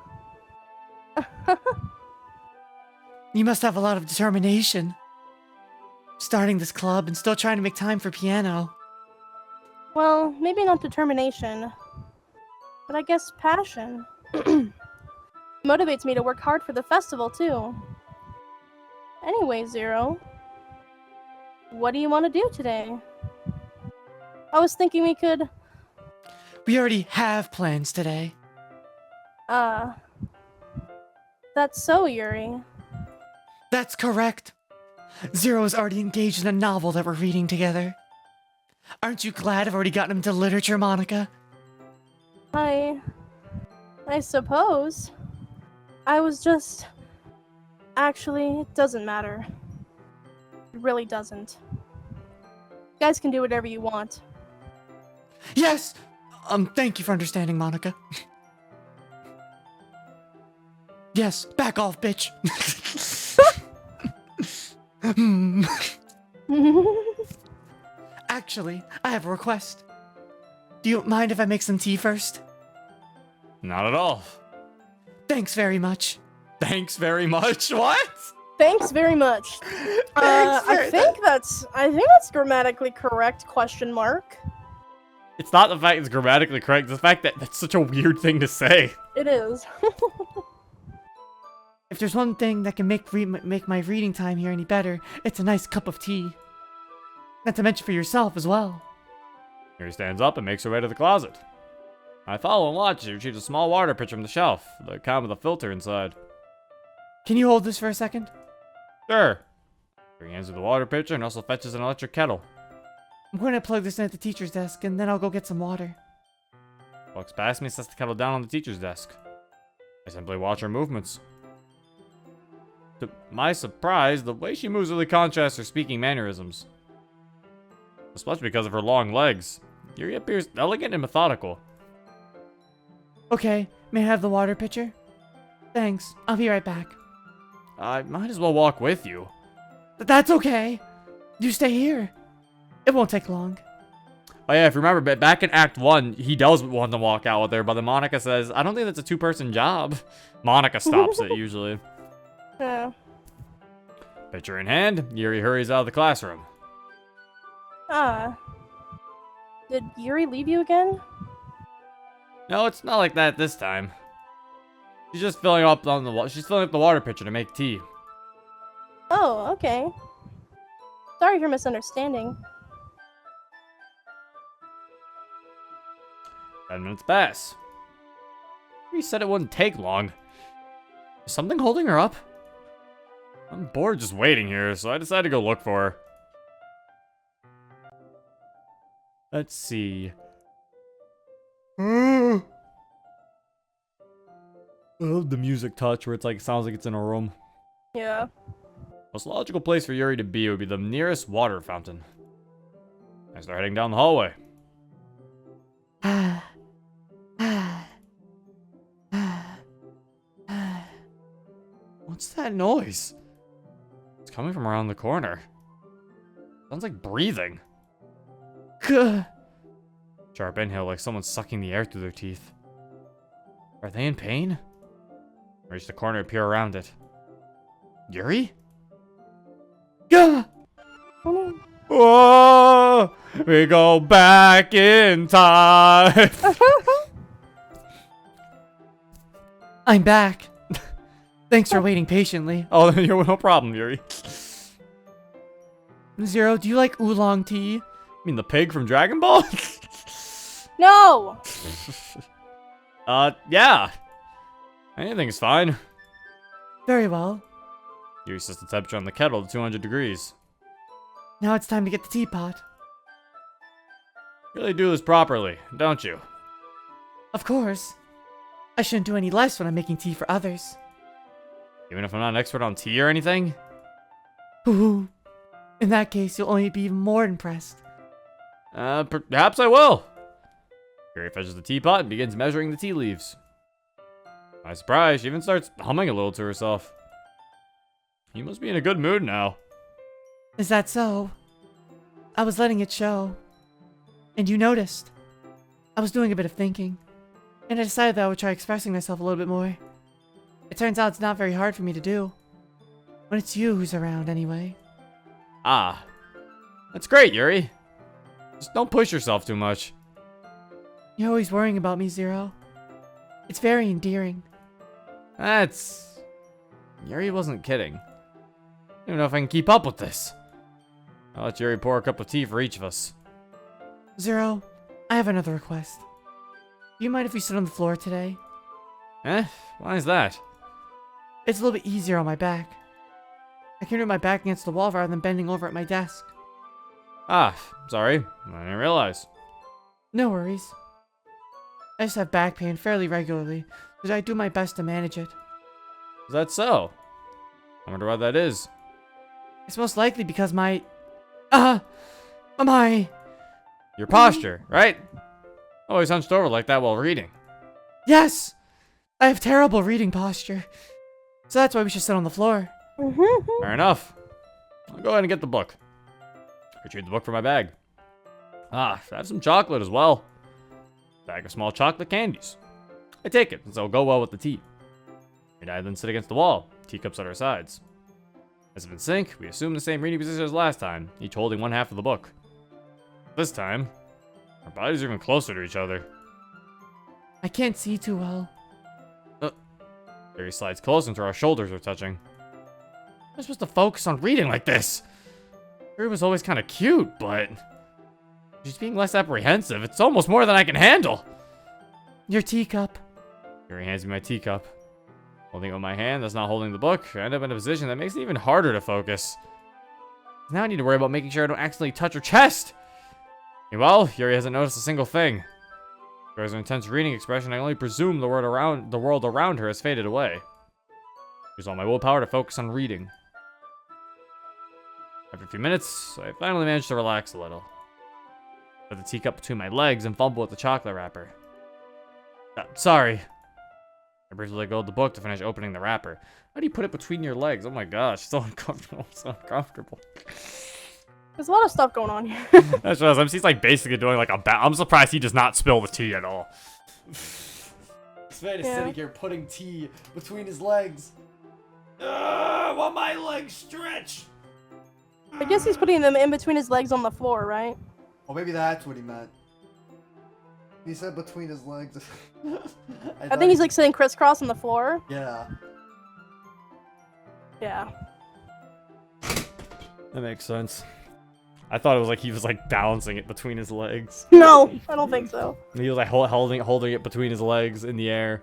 You must have a lot of determination. Starting this club and still trying to make time for piano. Well, maybe not determination, but I guess passion. Motivates me to work hard for the festival, too. Anyway, Zero, what do you want to do today? I was thinking we could, We already have plans today. that's so, Yuri. That's correct. Zero is already engaged in a novel that we're reading together. Aren't you glad I've already gotten him to literature, Monica? I suppose. I was just... Actually, it doesn't matter. It really doesn't. You guys can do whatever you want. Yes! Thank you for understanding, Monica. Yes, back off, bitch. Hmm. Actually, I have a request. Do you mind if I make some tea first? Not at all. Thanks very much. Thanks very much. What? Thanks very much. I think that's grammatically correct, question mark. It's not the fact it's grammatically correct, it's the fact that that's such a weird thing to say. It is. If there's one thing that can make my reading time here any better, it's a nice cup of tea. Not to mention for yourself as well. Yuri stands up and makes her way to the closet. I follow and watch as she retrieves a small water pitcher from the shelf, the kind with a filter inside. Can you hold this for a second? Sure. Yuri hands her the water pitcher and also fetches an electric kettle. I'm going to plug this in at the teacher's desk, and then I'll go get some water. Walks past me and sets the kettle down on the teacher's desk. I simply watch her movements. To my surprise, the way she moves really contrasts her speaking mannerisms. Especially because of her long legs. Yuri appears elegant and methodical. Okay, may I have the water pitcher? Thanks, I'll be right back. I might as well walk with you. That's okay. You stay here. It won't take long. Oh yeah, if you remember, back in Act 1, he does want to walk out with her, but then Monica says, I don't think that's a two-person job. Monica stops it, usually. Yeah. Pitcher in hand, Yuri hurries out of the classroom. Did Yuri leave you again? No, it's not like that this time. She's just filling up the water pitcher to make tea. Oh, okay. Sorry for misunderstanding. 10 minutes pass. He said it wouldn't take long. Is something holding her up? I'm bored just waiting here, so I decided to go look for her. Let's see. I love the music touch where it's like, sounds like it's in a room. Yeah. Most logical place for Yuri to be would be the nearest water fountain. I start heading down the hallway. What's that noise? It's coming from around the corner. Sounds like breathing. Sharp inhale like someone's sucking the air through their teeth. Are they in pain? Reach the corner and peer around it. Yuri? Whoa! We go back in time. I'm back. Thanks for waiting patiently. Oh, you're no problem, Yuri. Zero, do you like oolong tea? You mean the pig from Dragon Ball? No! Yeah. Anything's fine. Very well. Yuri sets the temperature on the kettle to 200 degrees. Now it's time to get the teapot. You really do this properly, don't you? Of course. I shouldn't do any less when I'm making tea for others. Even if I'm not an expert on tea or anything? Ooh. In that case, you'll only be even more impressed. Perhaps I will. Yuri fetches the teapot and begins measuring the tea leaves. To my surprise, she even starts humming a little to herself. You must be in a good mood now. Is that so? I was letting it show. And you noticed. I was doing a bit of thinking. And I decided that I would try expressing myself a little bit more. It turns out it's not very hard for me to do. When it's you who's around, anyway. Ah. That's great, Yuri. Just don't push yourself too much. You're always worrying about me, Zero. It's very endearing. That's... Yuri wasn't kidding. I don't even know if I can keep up with this. I'll let Yuri pour a cup of tea for each of us. Zero, I have another request. Do you mind if we sit on the floor today? Eh? Why is that? It's a little bit easier on my back. I can root my back against the wall rather than bending over at my desk. Ah, sorry. I didn't realize. No worries. I just have back pain fairly regularly, so I do my best to manage it. Is that so? I wonder why that is. It's most likely because my... Your posture, right? Always hunched over like that while reading. Yes! I have terrible reading posture. So that's why we should sit on the floor. Fair enough. I'll go ahead and get the book. Retrieve the book from my bag. Ah, I have some chocolate as well. Bag of small chocolate candies. I take it, since it'll go well with the tea. And I then sit against the wall, teacups at our sides. As if in sync, we assume the same reading position as last time, each holding one half of the book. This time, our bodies are even closer to each other. I can't see too well. Yuri slides close until our shoulders are touching. I'm supposed to focus on reading like this. Yuri was always kind of cute, but she's being less apprehensive. It's almost more than I can handle. Your teacup. Yuri hands me my teacup. Holding it with my hand that's not holding the book, I end up in a position that makes it even harder to focus. Now I need to worry about making sure I don't accidentally touch her chest. Meanwhile, Yuri hasn't noticed a single thing. Through her intense reading expression, I only presume the world around her has faded away. Use all my willpower to focus on reading. After a few minutes, I finally managed to relax a little. Put the teacup between my legs and fumble with the chocolate wrapper. Sorry. I briefly let go of the book to finish opening the wrapper. How do you put it between your legs? Oh my gosh, so uncomfortable. So uncomfortable. There's a lot of stuff going on here. That's what I'm. He's like basically doing like a I'm surprised he does not spill the tea at all. This man is Yeah. sitting here putting tea between his legs. While my legs stretch. I guess he's putting them in between his legs on the floor, right? Oh, maybe that's what he meant. He said between his legs. I think he's like sitting crisscross on the floor. Yeah. Yeah. That makes sense. I thought it was like he was like balancing it between his legs. No, I don't think so. He was like holding it between his legs in the air.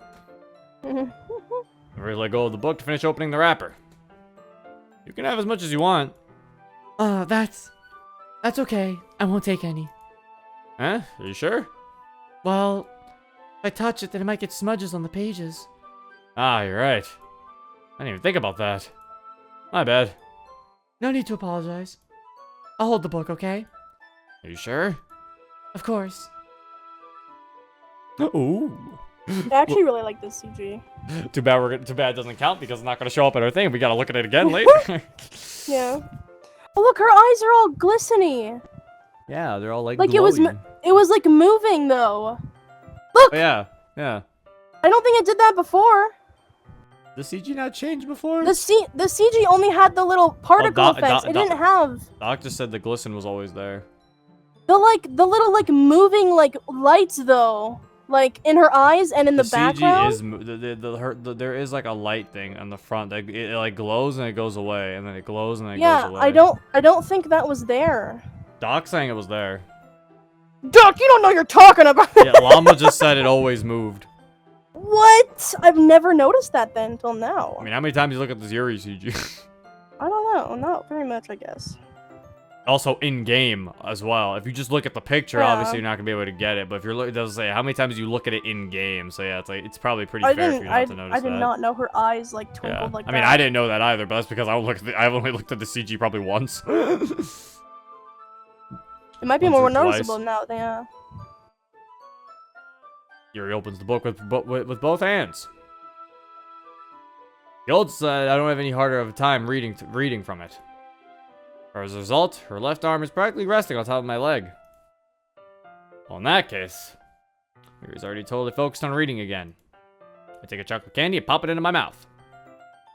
Mhm. I really let go of the book to finish opening the wrapper. You can have as much as you want. That's okay. I won't take any. Huh? Are you sure? Well, if I touch it, then it might get smudges on the pages. Ah, you're right. I didn't even think about that. My bad. No need to apologize. I'll hold the book, okay? Are you sure? Of course. Ooh. I actually really like this CG. Too bad it doesn't count because it's not gonna show up in our thing. We gotta look at it again later. Yeah. Oh look, her eyes are all glistening. Yeah, they're all like Like it was like moving though. Look, Oh, yeah, yeah. I don't think it did that before. The CG not changed before? The CG only had the little particle Do- effects. do- It do- didn't have Doc just said the glisten was always there. the little like moving like lights though, like in her eyes and in the background. CG is there is like a light thing on the front that it like glows and it goes away, and then it glows and then it Yeah, goes away. I don't think that was there. Doc saying it was there. Duck, you don't know what you're talking about. Yeah, Llama just said it always moved. What? I've never noticed that then until now. I mean, how many times you look at this Yuri CG? I don't know. Not very much, I guess. Also in game as well. If you just look at the picture, Yeah. obviously you're not gonna be able to get it. But if you're looking, it doesn't say how many times you look at it in game. So yeah, it's probably pretty fair for you not to notice I did that. not know her eyes like Yeah. twinkled like I that. mean, I didn't know that either, but that's because I've only looked at the CG probably once. It might be once more or twice. noticeable now. Yeah. Yuri opens the book with both hands. The old said, I don't have any harder of a time reading from it. As a result, her left arm is practically resting on top of my leg. Well, in that case, Yuri's already totally focused on reading again. I take a chocolate candy and pop it into my mouth.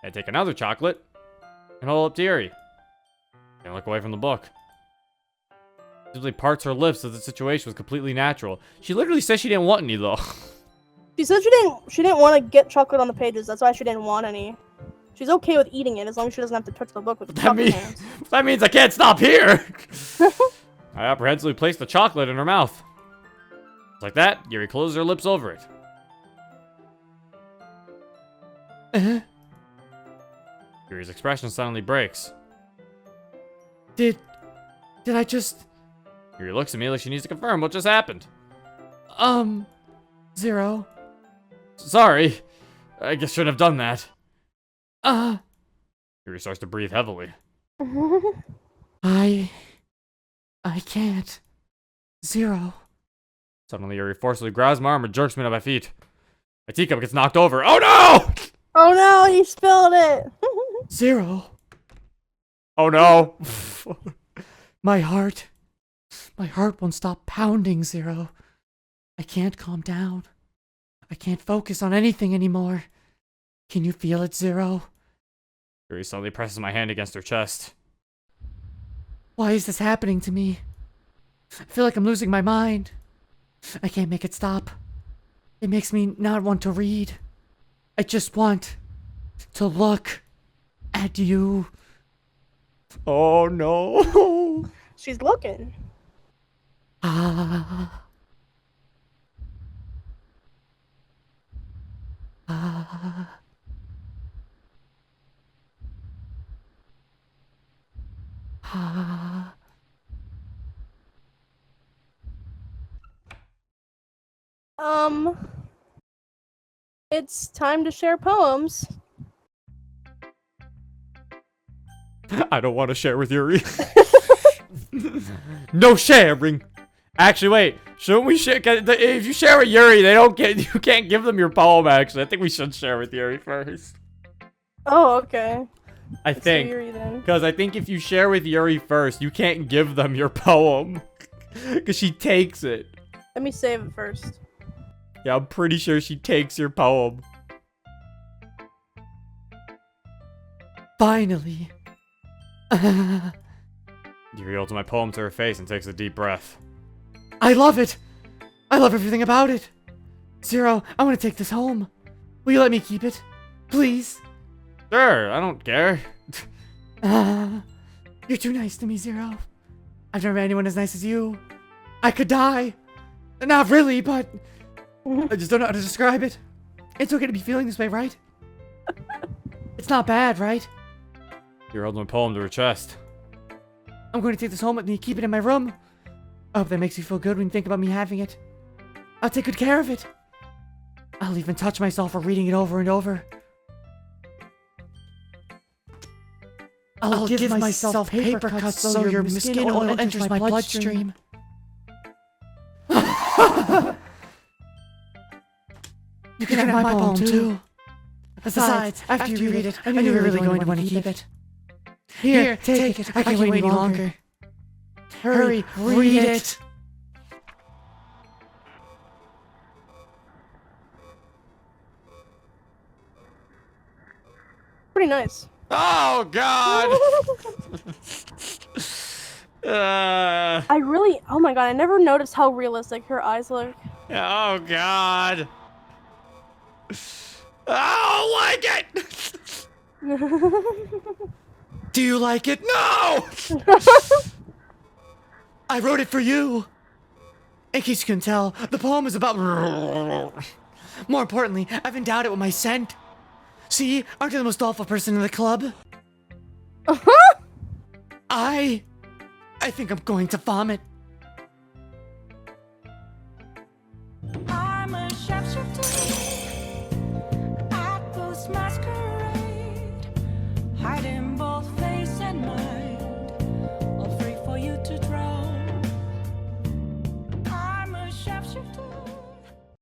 I take another chocolate and hold it up to Yuri. And look away from the book. Simply parts her lips as the situation was completely natural. She literally said she didn't want any though. She said she didn't want to get chocolate on the pages. That's why she didn't want any. She's okay with eating it as long as she doesn't have to touch the book with chocolate hands. That means I can't stop here! I apprehensively placed the chocolate in her mouth. Like that, Yuri closes her lips over it. Yuri's expression suddenly breaks. Did I just... Yuri looks at me like she needs to confirm what just happened. Zero. Sorry. I guess shouldn't have done that. Yuri starts to breathe heavily. I can't. Zero. Suddenly, Yuri forcibly grabs my arm and jerks me to my feet. My teacup gets knocked over. Oh no! Oh no, you spilled it. Zero. Oh no! My heart won't stop pounding, Zero. I can't calm down. I can't focus on anything anymore. Can you feel it, Zero? Yuri suddenly presses my hand against her chest. Why is this happening to me? I feel like I'm losing my mind. I can't make it stop. It makes me not want to read. I just want to look at you. Oh no! She's looking. Ah. Ah. Ah. It's time to share poems. I don't want to share with Yuri. No sharing. Actually, wait. Shouldn't we share? If you share with Yuri, you can't give them your poem. Actually, I think we should share with Yuri first. Oh, okay. I Let's do think, Yuri then. because I think if you share with Yuri first, you can't give them your poem, because she takes it. Let me save it first. Yeah, I'm pretty sure she takes your poem. Finally. Yuri holds my poem to her face and takes a deep breath. I love it. I love everything about it. Zero, I want to take this home. Will you let me keep it? Please? Sure, I don't care. You're too nice to me, Zero. I've never met anyone as nice as you. I could die. Not really, but I just don't know how to describe it. It's okay to be feeling this way, right? It's not bad, right? Yuri holds my poem to her chest. I'm going to take this home with me, keep it in my room. I hope that makes you feel good when you think about me having it. I'll take good care of it. I'll even touch myself for reading it over and over. I'll give myself paper cuts so your skin oil enters my bloodstream. You can have my poem too. Besides, after you read it, I knew you were really going to want to keep it. Here, take it. I can't wait any longer. Hurry, read it. Pretty nice. Oh God. I really, oh my god, I never noticed how realistic her eyes look. Oh God. I don't like it. Do you like it? No. I wrote it for you. In case you can tell, the poem is about... More importantly, I've endowed it with my scent. See, aren't you the most awful person in the club? I think I'm going to vomit.